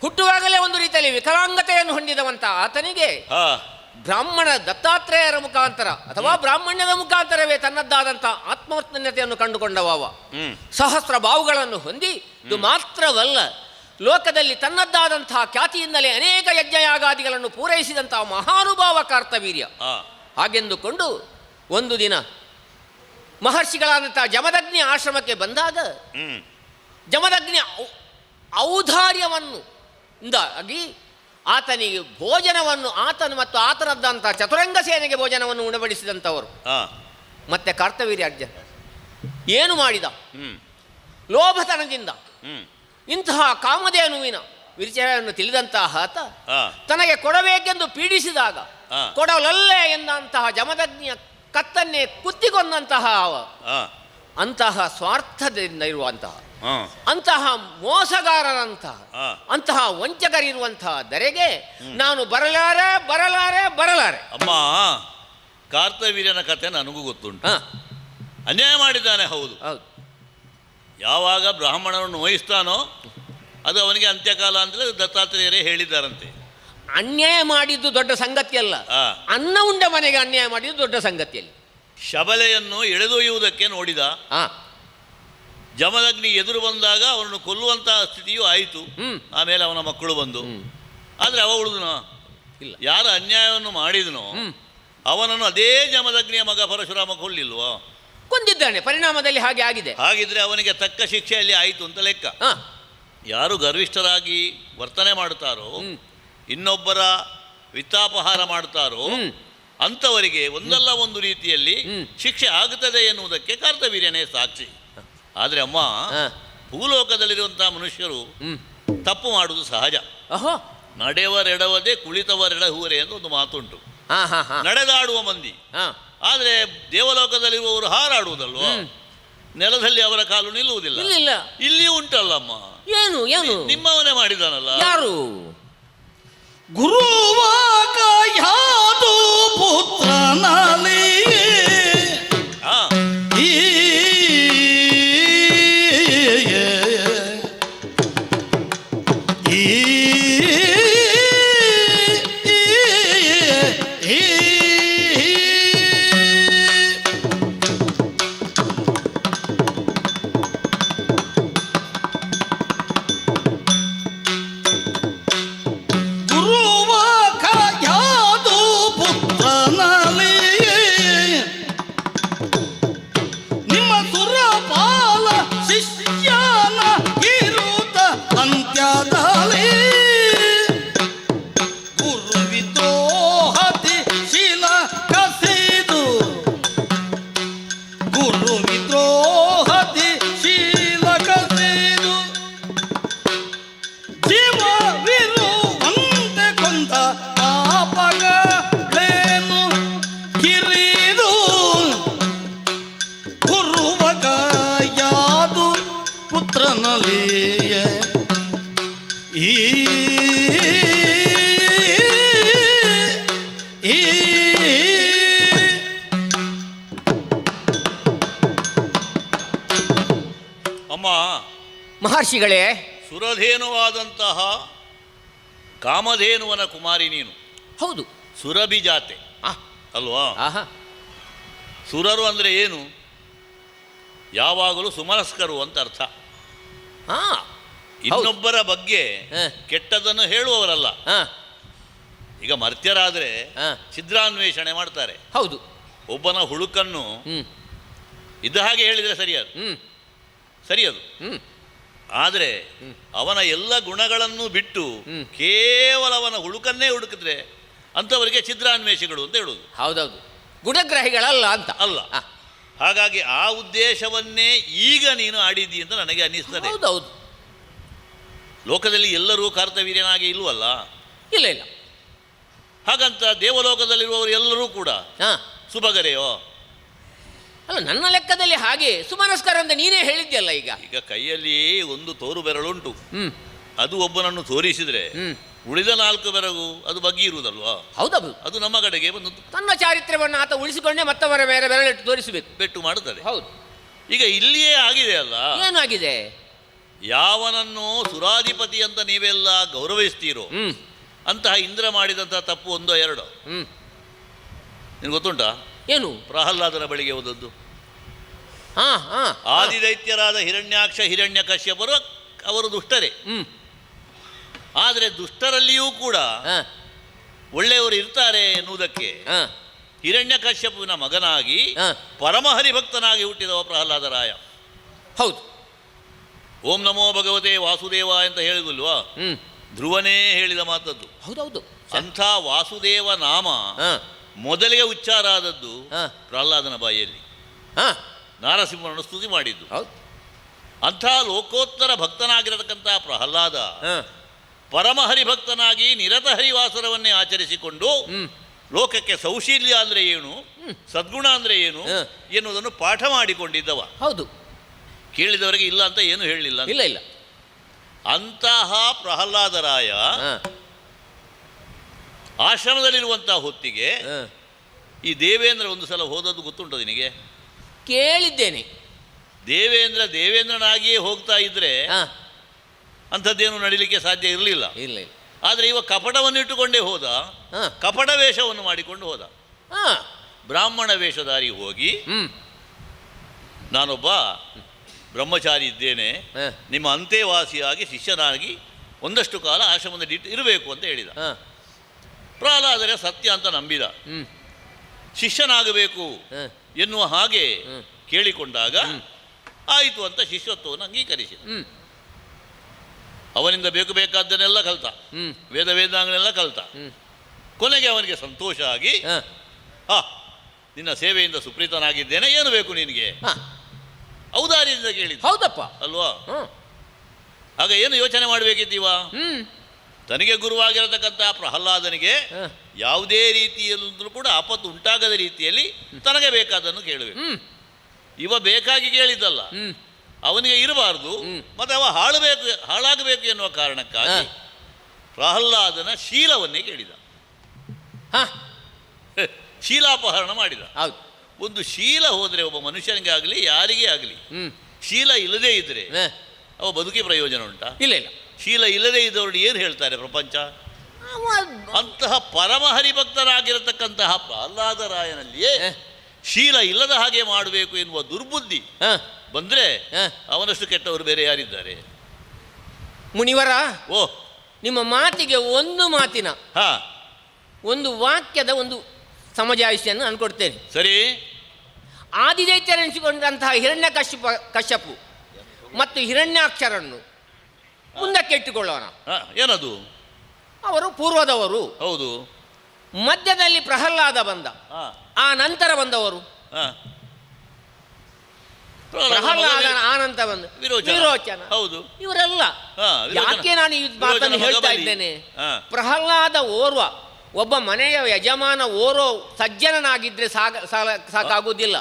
ಹುಟ್ಟುವಾಗಲೇ ಒಂದು ರೀತಿಯಲ್ಲಿ ವಿಕಲಾಂಗತೆಯನ್ನು ಹೊಂದಿದವಂತ ಆತನಿಗೆ ಬ್ರಾಹ್ಮಣ ದತ್ತಾತ್ರೇಯರ ಮುಖಾಂತರ ಅಥವಾ ಬ್ರಾಹ್ಮಣ್ಯದ ಮುಖಾಂತರವೇ ತನ್ನದ್ದಾದಂಥ ಆತ್ಮೋನ್ನತೆಯನ್ನು ಕಂಡುಕೊಂಡವ. ಸಹಸ್ರ ಬಾವುಗಳನ್ನು ಹೊಂದಿ ಇದು ಮಾತ್ರವಲ್ಲ, ಲೋಕದಲ್ಲಿ ತನ್ನದ್ದಾದಂತಹ ಖ್ಯಾತಿಯಿಂದಲೇ ಅನೇಕ ಯಜ್ಞಯಾಗಾದಿಗಳನ್ನು ಪೂರೈಸಿದಂತಹ ಮಹಾನುಭಾವ ಕಾರ್ತವೀರ್ಯ. ಹಾಗೆಂದುಕೊಂಡು ಒಂದು ದಿನ ಮಹರ್ಷಿಗಳಾದಂತಹ ಜಮದಗ್ನಿ ಆಶ್ರಮಕ್ಕೆ ಬಂದಾಗ ಜಮದಗ್ನಿ ಔದಾರ್ಯವನ್ನು ಇಂದಾಗಿ ಆತನಿಗೆ ಭೋಜನವನ್ನು, ಆತನು ಮತ್ತು ಆತನದ್ದಂತಹ ಚತುರಂಗ ಸೇನೆಗೆ ಭೋಜನವನ್ನು ಉಣಬಡಿಸಿದಂಥವರು. ಮತ್ತೆ ಕಾರ್ತವೀರ್ಯ ಅರ್ಜುನ ಏನು ಮಾಡಿದ? ಲೋಭತನದಿಂದ ಇಂತಹ ಕಾಮಧೇನುವಿನ ವಿರಿಚಯವನ್ನು ತಿಳಿದಂತಹ ಆತ ತನಗೆ ಕೊಡಬೇಕೆಂದು ಪೀಡಿಸಿದಾಗ ಕೊಡಲಲ್ಲೇ ಎಂದಂತಹ ಜಮದಗ್ನಿಯ ಕತ್ತನ್ನೇ ಕುತ್ತಿಕೊಂಡಂತಹ ಅಂತಹ ಸ್ವಾರ್ಥದಿಂದ ಇರುವಂತಹ, ಅಂತಹ ಮೋಸಗಾರರಂತಹ, ಅಂತಹ ವಂಚಕರಿರುವಂತಹ ದರೆಗೆ ನಾನು ಬರಲಾರೆ ಬರಲಾರೆ ಬರಲಾರೆ. ಅಮ್ಮ, ಕಾರ್ತವೀರ್ಯನ ಕಥೆ ನನಗೂ ಗೊತ್ತುಂಟು. ಅನ್ಯಾಯ ಮಾಡಿದ್ದಾನೆ, ಹೌದು. ಯಾವಾಗ ಬ್ರಾಹ್ಮಣರನ್ನು ವಹಿಸ್ತಾನೋ ಅದು ಅವನಿಗೆ ಅಂತ್ಯಕಾಲ ಅಂತಲೇ ದತ್ತಾತ್ರೇಯರೇ ಹೇಳಿದ್ದಾರಂತೆ. ಅನ್ಯಾಯ ಮಾಡಿದ್ದು ದೊಡ್ಡ ಸಂಗತಿಯಲ್ಲ, ಅನ್ನ ಉಂಡ ಮನೆಗೆ ಅನ್ಯಾಯ ಮಾಡಿದ್ದು ದೊಡ್ಡ ಸಂಗತಿಯಲ್ಲಿ. ಶಬಲೆಯನ್ನು ಎಳೆದೊಯ್ಯುವುದಕ್ಕೆ ನೋಡಿದ, ಜಮದಗ್ನಿ ಎದುರು ಬಂದಾಗ ಅವನನ್ನು ಕೊಲ್ಲುವಂತಹ ಸ್ಥಿತಿಯೂ ಆಯಿತು. ಆಮೇಲೆ ಅವನ ಮಕ್ಕಳು ಬಂದು, ಆದರೆ ಅವ ಉಳಿದನೋ ಇಲ್ಲ. ಯಾರ ಅನ್ಯಾಯವನ್ನು ಮಾಡಿದನೋ ಅವನನ್ನು ಅದೇ ಜಮದಗ್ನಿಯ ಮಗ ಪರಶುರಾಮ ಕೊಲ್ಲಿಲ್ವೋ? ಕೊಂದಿದ್ದಾನೆ. ಪರಿಣಾಮದಲ್ಲಿ ಹಾಗೆ ಆಗಿದೆ. ಹಾಗಿದ್ರೆ ಅವನಿಗೆ ತಕ್ಕ ಶಿಕ್ಷೆಯಲ್ಲಿ ಆಯಿತು ಅಂತ ಲೆಕ್ಕ. ಯಾರು ಗರ್ವಿಷ್ಠರಾಗಿ ವರ್ತನೆ ಮಾಡುತ್ತಾರೋ, ಇನ್ನೊಬ್ಬರ ವಿತ್ತಾಪಹಾರ ಮಾಡುತ್ತಾರೋ ಅಂಥವರಿಗೆ ಒಂದಲ್ಲ ಒಂದು ರೀತಿಯಲ್ಲಿ ಶಿಕ್ಷೆ ಆಗುತ್ತದೆ ಎನ್ನುವುದಕ್ಕೆ ಕಾರ್ತವೀರ್ಯನೇ ಸಾಕ್ಷಿ. ಆದರೆ ಅಮ್ಮ, ಭೂಲೋಕದಲ್ಲಿರುವಂಥ ಮನುಷ್ಯರು ತಪ್ಪು ಮಾಡುವುದು ಸಹಜ. ಓಹೋ, ನಡೆಯವರೆಡವದೆ ಕುಳಿತವರೆಡಹುವರೆ ಅಂತ ಒಂದು ಮಾತುಂಟು. ಹಾ ಹಾ ಹಾ ನಡೆದಾಡುವ ಮಂದಿ. ಹಾ, ಆದರೆ ದೇವಲೋಕದಲ್ಲಿರುವವರು ಹಾರಾಡುವುದಲ್ವ, ನೆಲದಲ್ಲಿ ಅವರ ಕಾಲು ನಿಲ್ಲುವುದಿಲ್ಲ. ಇಲ್ಲ ಇಲ್ಲಿ ಉಂಟಲ್ಲಮ್ಮ, ಏನು ಏನು ನಿಮ್ಮವನೇ ಮಾಡಿದಾನಲ್ಲ. ಯಾರು? ಗುರುವಾಗ ಯಾದು ಪುತ್ರನಲ್ಲಿ ಹಾ, ಈ ಅಮ್ಮ, ಮಹರ್ಷಿಗಳೇ, ಸುರಧೇನುವಾದಂತಹ ಕಾಮಧೇನುವನ ಕುಮಾರಿ ನೀನು. ಹೌದು. ಸುರಭಿ ಜಾತೆ ಅಲ್ವಾ? ಆಹಾ, ಸುರರು ಅಂದರೆ ಏನು? ಯಾವಾಗಲೂ ಸುಮನಸ್ಕರು ಅಂತ ಅರ್ಥ. ಹಾ, ಇನ್ನೊಬ್ಬರ ಬಗ್ಗೆ ಕೆಟ್ಟದನ್ನು ಹೇಳುವವರಲ್ಲ. ಹಾ, ಈಗ ಮರ್ತ್ಯರಾದರೆ ಹಾ, ಛಿದ್ರಾನ್ವೇಷಣೆ ಮಾಡ್ತಾರೆ. ಹೌದು. ಒಬ್ಬನ ಹುಳುಕನ್ನು ಇದ್ದ ಹಾಗೆ ಹೇಳಿದರೆ ಸರಿಯದು, ಸರಿಯದು. ಆದರೆ ಅವನ ಎಲ್ಲ ಗುಣಗಳನ್ನು ಬಿಟ್ಟು ಕೇವಲ ಅವನ ಹುಳುಕನ್ನೇ ಹುಡುಕಿದ್ರೆ ಅಂಥವರಿಗೆ ಛಿದ್ರಾನ್ವೇಷಿಗಳು ಅಂತ ಹೇಳುವುದು. ಹೌದೌದು, ಗುಣಗ್ರಾಹಿಗಳಲ್ಲ ಅಂತ ಅಲ್ಲ. ಹಾಗಾಗಿ ಆ ಉದ್ದೇಶವನ್ನೇ ಈಗ ನೀನು ಆಡಿದ್ದಿ ಅಂತ ನನಗೆ ಅನ್ನಿಸ್ತದೆ. ಹೌದೌದು. ಲೋಕದಲ್ಲಿ ಎಲ್ಲರೂ ಕರ್ತವೀರ್ಯನಾಗಿ ಇಲ್ವಲ್ಲ. ಇಲ್ಲ ಇಲ್ಲ. ಹಾಗಂತ ದೇವಲೋಕದಲ್ಲಿರುವವರು ಎಲ್ಲರೂ ಕೂಡ ಸುಬಗರೆಯೋ? ಅಲ್ಲ, ನನ್ನ ಲೆಕ್ಕದಲ್ಲಿ ಹಾಗೆ ಸುಮನಸ್ಕರ ಅಂತ ನೀನೇ ಹೇಳಿದ್ಯಲ್ಲ. ಈಗ ಕೈಯಲ್ಲಿ ಒಂದು ತೋರು ಬೆರಳುಂಟು, ಅದು ಒಬ್ಬನನ್ನು ತೋರಿಸಿದ್ರೆ ಉಳಿದ 4 ಬೆರಗು ಅದು ಬಗ್ಗಿ ಇರುವುದಲ್ವಾ? ಹೌದೌದು. ಅದು ನಮ್ಮ ಕಡೆಗೆ ಬಂದು ತನ್ನ ಚಾರಿತ್ರ್ಯವನ್ನು ಆತ ಉಳಿಸಿಕೊಂಡೇ ಮತ್ತವರ ಮೇಲೆ ಬೆರಳಿಟ್ಟು ತೋರಿಸಬೇಕು, ಬೆಟ್ಟು ಮಾಡುತ್ತದೆ. ಹೌದು. ಈಗ ಇಲ್ಲಿಯೇ ಆಗಿದೆ ಅಲ್ಲ. ಏನಾಗಿದೆ? ಯಾವನನ್ನು ಸುರಾಧಿಪತಿ ಅಂತ ನೀವೆಲ್ಲ ಗೌರವಿಸ್ತೀರೋ ಅಂತಹ ಇಂದ್ರ ಮಾಡಿದಂತಹ ತಪ್ಪು 1 2 ನಿನ್ಗೆ ಗೊತ್ತುಂಟಾ? ಏನು? ಪ್ರಹ್ಲಾದನ ಬಳಿಗೆ ಹೋದದ್ದು. ಆದಿದೈತ್ಯರಾದ ಹಿರಣ್ಯಾಕ್ಷ ಹಿರಣ್ಯ ಕಶ್ಯಪರು ಅವರು ದುಷ್ಟರೇ. ಆದರೆ ದುಷ್ಟರಲ್ಲಿಯೂ ಕೂಡ ಒಳ್ಳೆಯವರು ಇರ್ತಾರೆ ಎನ್ನುವುದಕ್ಕೆ ಹಿರಣ್ಯ ಕಶ್ಯಪುವಿನ ಮಗನಾಗಿ ಪರಮಹರಿಭಕ್ತನಾಗಿ ಹುಟ್ಟಿದವ ಪ್ರಹ್ಲಾದರಾಯ. ಹೌದು. ಓಂ ನಮೋ ಭಗವತೆ ವಾಸುದೇವ ಅಂತ ಹೇಳಿದಲ್ವಾ? ಧ್ರುವನೇ ಹೇಳಿದ ಮಾತದ್ದು. ಹೌದೌದು. ಅಂಥ ವಾಸುದೇವ ನಾಮ ಮೊದಲಿಗೆ ಉಚ್ಚಾರ ಆದದ್ದು ಪ್ರಹ್ಲಾದನ ಬಾಯಿಯಲ್ಲಿ. ನಾರಸಿಂಹನನ್ನು ಸ್ತುತಿ ಮಾಡಿದ್ದು. ಅಂಥ ಲೋಕೋತ್ತರ ಭಕ್ತನಾಗಿರತಕ್ಕಂಥ ಪ್ರಹ್ಲಾದ ಪರಮಹರಿಭಕ್ತನಾಗಿ ನಿರತ ಹರಿವಾಸರವನ್ನೇ ಆಚರಿಸಿಕೊಂಡು ಲೋಕಕ್ಕೆ ಸೌಶೀಲ್ಯ ಅಂದರೆ ಏನು, ಸದ್ಗುಣ ಅಂದರೆ ಏನು ಎನ್ನುವುದನ್ನು ಪಾಠ ಮಾಡಿಕೊಂಡಿದ್ದವ. ಹೌದು. ಕೇಳಿದವರಿಗೆ ಇಲ್ಲ ಅಂತ ಏನು ಹೇಳಲಿಲ್ಲ. ಇಲ್ಲ ಇಲ್ಲ. ಅಂತಹ ಪ್ರಹ್ಲಾದರಾಯ ಆಶ್ರಮದಲ್ಲಿರುವಂತಹ ಹೊತ್ತಿಗೆ ಈ ದೇವೇಂದ್ರ ಒಂದು ಸಲ ಹೋದದ್ದು ಗೊತ್ತುಂಟು ನಿನಗೆ? ಕೇಳಿದ್ದೇನೆ. ದೇವೇಂದ್ರನಾಗಿಯೇ ಹೋಗ್ತಾ ಇದ್ರೆ ಅಂಥದ್ದೇನು ನಡೀಲಿಕ್ಕೆ ಸಾಧ್ಯ ಇರಲಿಲ್ಲ. ಇಲ್ಲ. ಆದರೆ ಇವ ಕಪಟವನ್ನು ಇಟ್ಟುಕೊಂಡೇ ಹೋದ, ಕಪಟ ವೇಷವನ್ನು ಮಾಡಿಕೊಂಡು ಹೋದ. ಬ್ರಾಹ್ಮಣ ವೇಷಧಾರಿ ಹೋಗಿ ನಾನೊಬ್ಬ ಬ್ರಹ್ಮಚಾರಿ ಇದ್ದೇನೆ, ನಿಮ್ಮ ಅಂತೆವಾಸಿಯಾಗಿ ಶಿಷ್ಯನಾಗಿ ಒಂದಷ್ಟು ಕಾಲ ಆಶ್ರಮದಲ್ಲಿ ಇರಬೇಕು ಅಂತ ಹೇಳಿದ. ಪ್ರಹ್ಲಾದರೆ ಸತ್ಯ ಅಂತ ನಂಬಿದ. ಶಿಷ್ಯನಾಗಬೇಕು ಎನ್ನುವ ಹಾಗೆ ಕೇಳಿಕೊಂಡಾಗ ಆಯಿತು ಅಂತ ಶಿಷ್ಯತ್ವವನ್ನು ಅಂಗೀಕರಿಸಿದ. ಅವನಿಂದ ಬೇಕಾದ್ದನ್ನೆಲ್ಲ ಕಲ್ತ, ವೇದಾಂಗನೆಲ್ಲ ಕಲ್ತ. ಕೊನೆಗೆ ಅವನಿಗೆ ಸಂತೋಷ ಆಗಿ, ನಿನ್ನ ಸೇವೆಯಿಂದ ಸುಪ್ರೀತನಾಗಿದ್ದೇನೆ, ಏನು ಬೇಕು ನಿನಗೆ? ಔದಾರ್ಯದಿಂದ ಕೇಳಿದ್ದು ಹೌದಪ್ಪ. ಅಲ್ವಾ? ಹ್ಮ್ ಆಗ ಏನು ಯೋಚನೆ ಮಾಡಬೇಕಿದ್ದೀವ? ತನಗೆ ಗುರುವಾಗಿರತಕ್ಕಂಥ ಪ್ರಹ್ಲಾದನಿಗೆ ಯಾವುದೇ ರೀತಿಯಲ್ಲೂ ಕೂಡ ಆಪತ್ತು ಉಂಟಾಗದ ರೀತಿಯಲ್ಲಿ ತನಗೆ ಬೇಕಾದನ್ನು ಕೇಳಬೇಕು. ಇವ ಬೇಕಾಗಿ ಕೇಳಿದ್ದಲ್ಲ, ಅವನಿಗೆ ಇರಬಾರ್ದು, ಮತ್ತೆ ಅವ ಹಾಳಾಗಬೇಕು ಎನ್ನುವ ಕಾರಣಕ್ಕಾಗಿ ಪ್ರಹ್ಲಾದನ ಶೀಲವನ್ನೇ ಕೇಳಿದ, ಶೀಲಾಪಹರಣ ಮಾಡಿದ. ಒಂದು ಶೀಲ ಹೋದರೆ ಒಬ್ಬ ಮನುಷ್ಯನಿಗೆ ಆಗಲಿ ಯಾರಿಗೇ ಆಗಲಿ ಶೀಲ ಇಲ್ಲದೇ ಇದ್ರೆ ಅವ ಬದುಕಿ ಪ್ರಯೋಜನ ಉಂಟಾ? ಇಲ್ಲ ಇಲ್ಲ. ಶೀಲ ಇಲ್ಲದೇ ಇದ್ದವರು ಏನು ಹೇಳ್ತಾರೆ ಪ್ರಪಂಚ? ಅಂತಹ ಪರಮ ಹರಿಭಕ್ತರಾಗಿರತಕ್ಕಂತಹ ಪ್ರಹ್ಲಾದರಾಯನಲ್ಲಿಯೇ ಶೀಲ ಇಲ್ಲದ ಹಾಗೆ ಮಾಡಬೇಕು ಎನ್ನುವ ದುರ್ಬುದ್ಧಿ ಬಂದ್ರೆ ಅವನಷ್ಟು ಕೆಟ್ಟವರು ಬೇರೆ ಯಾರಿದ್ದಾರೆ? ಮುನಿವರ, ಓ ನಿಮ್ಮ ಮಾತಿಗೆ ಒಂದು ಮಾತಿನ ಒಂದು ವಾಕ್ಯದ ಒಂದು ಸಮಜಾಯಿಷಿಯನ್ನು ಅನ್ಕೊಡ್ತೇನೆ. ಸರಿ. ಆದಿದೈತ್ಯರೆನಿಸಿಕೊಂಡಂತಹ ಕಶ್ಯಪು ಮತ್ತು ಹಿರಣ್ಯಾಕ್ಷರನ್ನು ಮುಂದಕ್ಕೆ ಇಟ್ಟುಕೊಳ್ಳೋಣ. ಏನದು? ಅವರು ಪೂರ್ವದವರು. ಹೌದು. ಮಧ್ಯದಲ್ಲಿ ಪ್ರಹ್ಲಾದ ಬಂದ, ಆ ನಂತರ ಬಂದವರು ಪ್ರಹ್ಲಾದನ ಆನಂತರ ಬಂದ ವಿರೋಚನ. ಹೌದು. ಇವರೆಲ್ಲ ಯಾಕೆ ನಾನು ಈ ಮಾತನ್ನು ಹೇಳ್ತಾ ಇದ್ದೇನೆ? ಪ್ರಹ್ಲಾದ ಓರ್ವ ಒಬ್ಬ ಮನೆಯ ಯಜಮಾನ ಓರ್ವ ಸಜ್ಜನನಾಗಿದ್ರೆ ಸಾಕಾಗುವುದಿಲ್ಲ.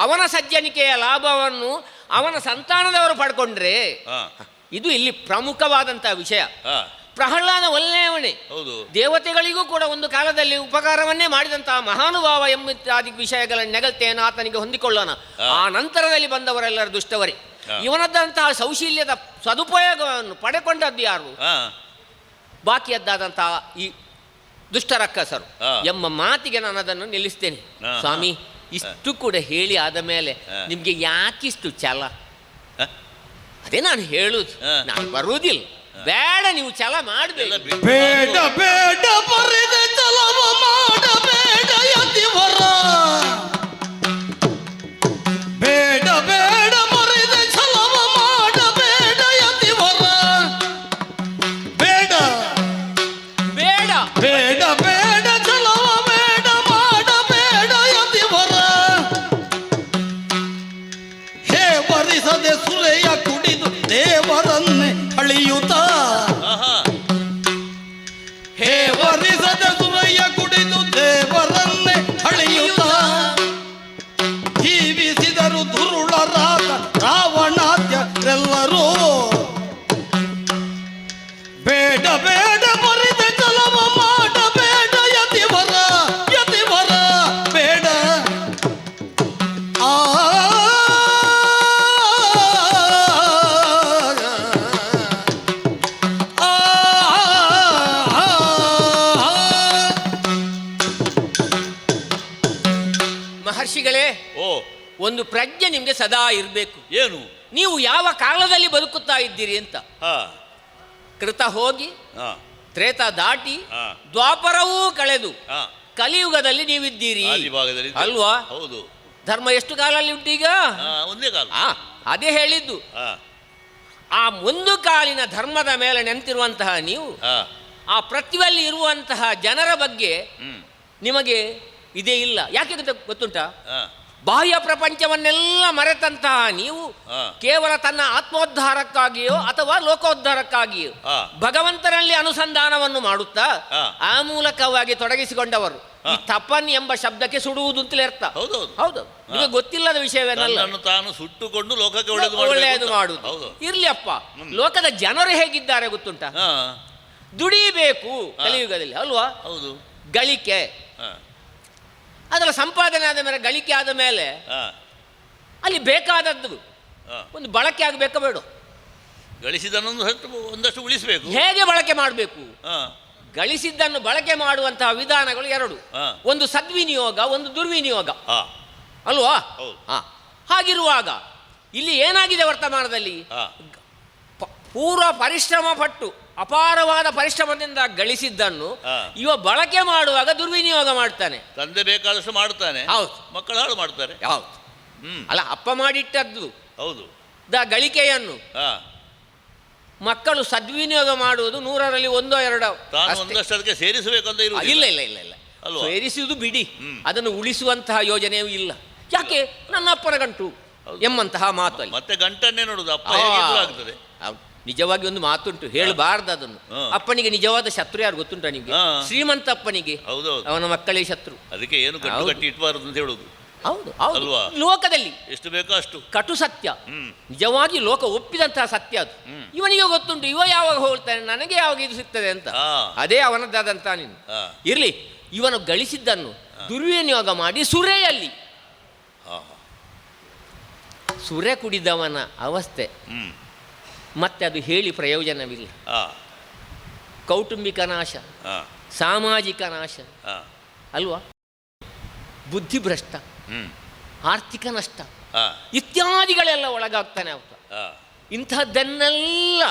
ಅವನ ಸಜ್ಜನಿಕೆಯ ಲಾಭವನ್ನು ಅವನ ಸಂತಾನದವರು ಪಡ್ಕೊಂಡ್ರೆ ಇದು ಇಲ್ಲಿ ಪ್ರಮುಖವಾದಂತಹ ವಿಷಯ. ಪ್ರಹ್ಲಾದ ಒಳ್ಳೆಯವನೇ, ದೇವತೆಗಳಿಗೂ ಕೂಡ ಒಂದು ಕಾಲದಲ್ಲಿ ಉಪಕಾರವನ್ನೇ ಮಾಡಿದಂತಹ ಮಹಾನುಭಾವ ಎಂಬಿತ್ಯಾದಿ ವಿಷಯಗಳನ್ನು ನೆಗಲ್ತೇನೆ, ಆತನಿಗೆ ಹೊಂದಿಕೊಳ್ಳೋಣ. ಆ ನಂತರದಲ್ಲಿ ಬಂದವರೆಲ್ಲರೂ ದುಷ್ಟವರೇ. ಇವನದ್ದಂತಹ ಸೌಶೀಲ್ಯದ ಸದುಪಯೋಗವನ್ನು ಪಡೆಕೊಂಡದ್ದು ಯಾರು? ಬಾಕಿಯದ್ದಾದಂತಹ ಈ ದುಷ್ಟರಕ್ಕಸರು ಎಂಬ ಮಾತಿಗೆ ನಾನು ಅದನ್ನು ನಿಲ್ಲಿಸ್ತೇನೆ. ಸ್ವಾಮಿ, ಇಷ್ಟು ಕೂಡ ಹೇಳಿ ಆದ ಮೇಲೆ ನಿಮ್ಗೆ ಯಾಕಿಷ್ಟು ಛಲ? ಅದೇ ನಾನು ಹೇಳುದು, ನಾನು ಬರುವುದಿಲ್ಲ, ಬೇಡ, ನೀವು ಛಲ ಮಾಡಬೇಕು. ಬೇಡ ಬೇಡ ಬರಿದ ಛಲವ ಮಾಡಬೇಡ ಯತಿವರ, ಬೇಡ ಬೇಡ ಬರಿದ ಛಲವ ಮಾಡಬೇಡ ಯತಿವರ, ಬೇಡ ಬೇಡ ಬೇಡ ಬೇಡ ಛಲವ ಬೇಡ ಮಾಡಬೇಡ ಯತಿವರ, ಹೇ ಬರಿಸದೆ ಸುರೆಯ ಕುಡಿದು ದೇವರನ್ನೇ ಅಳಿಯುತ್ತ, ಹೇ ವರಿಸದ ಸುರಯ್ಯ ಕುಡಿದು ದೇವರನ್ನೇ ಅಳಿಯುತ್ತ, ಜೀವಿಸಿದರು ದುರುಳರಾದ ರಾವಣಾದ್ಯರೆಲ್ಲರೂ, ಬೇಡ ಬೇಡ ಬರಿದ ಛಲವ ಮಾಡಬೇಡ ಯತಿವರ, ಯತಿವರ ಬೇಡ. ಮಹರ್ಷಿಗಳೇ, ಒಂದು ಪ್ರಜ್ಞೆ ನಿಮ್ಗೆ ಸದಾ ಇರಬೇಕು. ಏನು? ನೀವು ಯಾವ ಕಾಲದಲ್ಲಿ ಬದುಕುತ್ತಾ ಇದ್ದೀರಿ ಅಂತ. ಕೃತ ಹೋಗಿ ತ್ರೇತ ದಾಟಿ ದ್ವಾಪರವೂ ಕಳೆದು ಕಲಿಯುಗದಲ್ಲಿ ನೀವಿದ್ದೀರಿ ಅಲ್ವಾ? ಹೌದು. ಧರ್ಮ ಎಷ್ಟು ಕಾಲಲ್ಲಿ ಉಂಟು ಈಗ? ಒಂದೇ ಕಾಲ. ಅದೇ ಹೇಳಿದ್ದು. ಆ ಒಂದು ಕಾಲಿನ ಧರ್ಮದ ಮೇಲೆ ನೆಂತಿರುವಂತಹ ನೀವು ಆ ಪೃಥ್ವಿಯಲ್ಲಿ ಇರುವಂತಹ ಜನರ ಬಗ್ಗೆ ನಿಮಗೆ ಇದೇ ಇಲ್ಲ. ಯಾಕೆ ಗೊತ್ತುಂಟಾ? ಬಾಹ್ಯ ಪ್ರಪಂಚವನ್ನೆಲ್ಲ ಮರೆತಂತಹ ನೀವು ಕೇವಲ ತನ್ನ ಆತ್ಮೋದ್ಧಾರಕ್ಕಾಗಿಯೋ ಅಥವಾ ಲೋಕೋದ್ಧಾರಕ್ಕಾಗಿಯೋ ಭಗವಂತನಲ್ಲಿ ಅನುಸಂಧಾನವನ್ನು ಮಾಡುತ್ತಾ ಆ ಮೂಲಕವಾಗಿ ತೊಡಗಿಸಿಕೊಂಡವರು. ಈ ತಪನ್ ಎಂಬ ಶಬ್ದಕ್ಕೆ ಸುಡುವುದು ಅಂತಲೇ ಅರ್ಥ. ಹೌದು, ನಿಮಗೆ ಗೊತ್ತಿಲ್ಲದ ವಿಷಯವೇನಲ್ಲ. ತಾನು ಸುಟ್ಟುಕೊಂಡು ಲೋಕಕ್ಕೆ ಒಳ್ಳೆಯದು ಮಾಡುವುದು ಇರ್ಲಿ ಅಪ್ಪ. ಲೋಕದ ಜನರು ಹೇಗಿದ್ದಾರೆ ಗೊತ್ತುಂಟಾ? ದುಡಿಬೇಕು ಕಲಿಯುಗದಲ್ಲಿ ಅಲ್ವಾ? ಹೌದು. ಗಳಿಕೆ, ಅದರ ಸಂಪಾದನೆ ಆದ ಮೇಲೆ, ಗಳಿಕೆ ಆದ ಮೇಲೆ ಅಲ್ಲಿ ಬೇಕಾದದ್ದು ಒಂದು ಬಳಕೆ ಆಗಬೇಕ ಬೇಡ? ಗಳಿಸಿದನ್ನು ಒಂದಷ್ಟು ಉಳಿಸಬೇಕು. ಹೇಗೆ ಬಳಕೆ ಮಾಡಬೇಕು? ಗಳಿಸಿದ್ದನ್ನು ಬಳಕೆ ಮಾಡುವಂತಹ ವಿಧಾನಗಳು ಎರಡು. ಒಂದು ಸದ್ವಿನಿಯೋಗ, ಒಂದು ದುರ್ವಿನಿಯೋಗ ಅಲ್ವಾ? ಹಾಗಿರುವಾಗ ಇಲ್ಲಿ ಏನಾಗಿದೆ ವರ್ತಮಾನದಲ್ಲಿ? ಪೂರ್ವ ಪರಿಶ್ರಮ ಪಟ್ಟು ಅಪಾರವಾದ ಪರಿಶ್ರಮದಿಂದ ಗಳಿಸಿದ್ದನ್ನು ಇವ ಬಳಕೆ ಮಾಡುವಾಗ ದುರ್ವಿನಿಯೋಗ ಮಾಡ್ತಾನೆ. ತಂದೆ ಬೇಕಾದಷ್ಟು ಮಾಡ್ತಾನೆ. ಹೌದು. ಮಕ್ಕಳು ಹಾಳು ಮಾಡ್ತಾರೆ. ಹೌದು. ಅಲ್ಲ, ಅಪ್ಪ ಮಾಡಿಟ್ಟದ್ದು ಹೌದು ಗಳಿಕೆಯನ್ನು ಮಕ್ಕಳು ಸದ್ವಿನಿಯೋಗ ಮಾಡುವುದು 100ರಲ್ಲಿ 1-2 ಒಂದಷ್ಟು ಅದಕ್ಕೆ ಸೇರಿಸಬೇಕು ಅಂತ ಇಲ್ಲ ಇಲ್ಲ ಇಲ್ಲ ಇಲ್ಲ ಸೇರಿಸುವುದು ಬಿಡಿ, ಅದನ್ನು ಉಳಿಸುವಂತಹ ಯೋಜನೆಯೂ ಇಲ್ಲ. ಯಾಕೆ? ನನ್ನ ಅಪ್ಪನ ಗಂಟು ಎಂಬಂತಹ ಮಾತು ಅಲ್ಲಿ. ಮತ್ತೆ ಗಂಟನ್ನೇ ನೋಡುದು ಅಪ್ಪ ಹೇಗಿದ್ರು ಆಗ್ತದೆ. ಹೌದು. ನಿಜವಾಗಿ ಒಂದು ಮಾತುಂಟು, ಹೇಳಬಾರ್ದು ಅದನ್ನು. ಅಪ್ಪನಿಗೆ ನಿಜವಾದ ಶತ್ರು ಯಾರು ಗೊತ್ತುಂಟ ನಿಮ್ಗೆ? ಶ್ರೀಮಂತ ಅಪ್ಪನಿಗೆ ಹೌದೌದು ಅವನ ಮಕ್ಕಳೇ ಶತ್ರು. ಅದಕ್ಕೆ ಏನು ಗಂಟು ಕಟ್ಟಿ ಇಟ್ಬಾರದು ಅಂತ ಹೇಳುದು. ಹೌದು ಹೌದು. ಅಲ್ವಾ? ಲೋಕದಲ್ಲಿ ಎಷ್ಟು ಬೇಕೋ ಅಷ್ಟು ಕಟು ಸತ್ಯ, ನಿಜವಾಗಿ ಲೋಕ ಒಪ್ಪಿದಂತಹ ಸತ್ಯ ಅದು. ಇವನಿಗೆ ಗೊತ್ತುಂಟು ಇವ ಯಾವಾಗ ಹೋಗ್ತಾನೆ, ನನಗೆ ಯಾವಾಗ ಇದು ಸಿಗ್ತದೆ ಅಂತ. ಅದೇ ಅವನದ್ದಾದಂತ ನೀನು ಇರ್ಲಿ. ಇವನು ಗಳಿಸಿದ್ದನ್ನು ದುರ್ವಿನಿಯೋಗ ಮಾಡಿ ಸುರೆಯಲ್ಲಿ ಸುರೆ ಕುಡಿದವನ ಅವಸ್ಥೆ ಮತ್ತೆ ಅದು ಹೇಳಿ ಪ್ರಯೋಜನವಿಲ್ಲ. ಕೌಟುಂಬಿಕ ನಾಶ, ಸಾಮಾಜಿಕ ನಾಶ ಅಲ್ವಾ, ಬುದ್ಧಿಭ್ರಷ್ಟ, ಆರ್ಥಿಕ ನಷ್ಟ ಇತ್ಯಾದಿಗಳೆಲ್ಲ ಒಳಗಾಗ್ತಾನೆ ಅವತ್ತ. ಇಂಥದ್ದನ್ನೆಲ್ಲ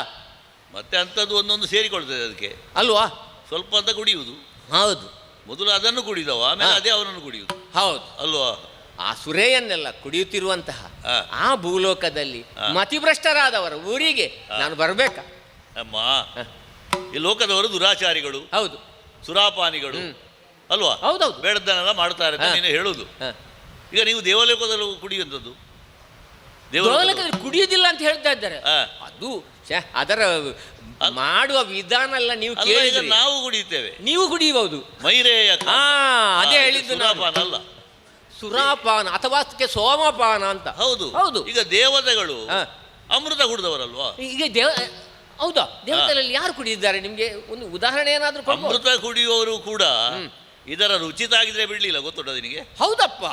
ಮತ್ತೆ ಅಂಥದ್ದು ಒಂದೊಂದು ಸೇರಿಕೊಳ್ತದೆ ಅದಕ್ಕೆ ಅಲ್ವಾ. ಸ್ವಲ್ಪ ಅಂತ ಕುಡಿಯುವುದು. ಹೌದು, ಮೊದಲು ಅದನ್ನು ಕುಡಿದವ, ಆಮೇಲೆ ಅದೇ ಅವನನ್ನು ಕುಡಿಯುವುದು. ಹೌದು ಅಲ್ವಾ. ಆ ಸುರೆಯನ್ನೆಲ್ಲ ಕುಡಿಯುತ್ತಿರುವಂತಹ ಆ ಭೂಲೋಕದಲ್ಲಿ ಮತಿಭ್ರಷ್ಟರಾದವರ ಊರಿಗೆ ನಾನು ಬರಬೇಕಾ? ಅಮ್ಮ, ಈ ಲೋಕದವರು ದುರಾಚಾರಿಗಳು, ಹೌದು, ಸುರಾಪಾನಿಗಳು ಅಲ್ವಾ. ಹೌದೌದು, ಬೇಡದನ್ನೆಲ್ಲ ಮಾಡ್ತಾರೆ ಅಂತ ನೀನು ಹೇಳುದು. ಈಗ ನೀವು ದೇವಲೋಕದಲ್ಲಿ ಕುಡಿಯುವಂಥದ್ದು, ದೇವಲೋಕದಲ್ಲಿ ಕುಡಿಯುವುದಿಲ್ಲ ಅಂತ ಹೇಳ್ತಾ ಇದ್ದಾರೆ. ಅದು ಅದರ ಮಾಡುವ ವಿಧಾನ ಎಲ್ಲ ನೀವು ಕೇಳಿದ್ರೆ ನಾವು ಕುಡಿಯುತ್ತೇವೆ, ನೀವು ಕುಡಿಯಬಹುದು. ಮೈರೇಯ ಅದೇ ಹೇಳಿದ್ದು, ಸುರಾಪಾನ ಅಲ್ಲ, ಸುರಾಪಾನ ಅಥವಾ ಸೋಮಪಾನ ಅಂತ. ಹೌದು ಹೌದು. ಈಗ ದೇವತೆಗಳು ಅಮೃತ ಕುಡಿದವರಲ್ವಾ. ಈಗ ಹೌದಾ, ದೇವತೆಗಳಲ್ಲಿ ಯಾರು ಕುಡಿದಿದ್ದಾರೆ? ನಿಮ್ಗೆ ಒಂದು ಉದಾಹರಣೆ ಏನಾದ್ರೂ? ಅಮೃತ ಕುಡಿಯುವವರು ಕೂಡ ಇದರ ರುಚಿ ತಾಗಿದ್ರೆ ಬಿಡ್ಲಿಲ್ಲ, ಗೊತ್ತುಂಟ ನಿನಗೆ? ಹೌದಪ್ಪ.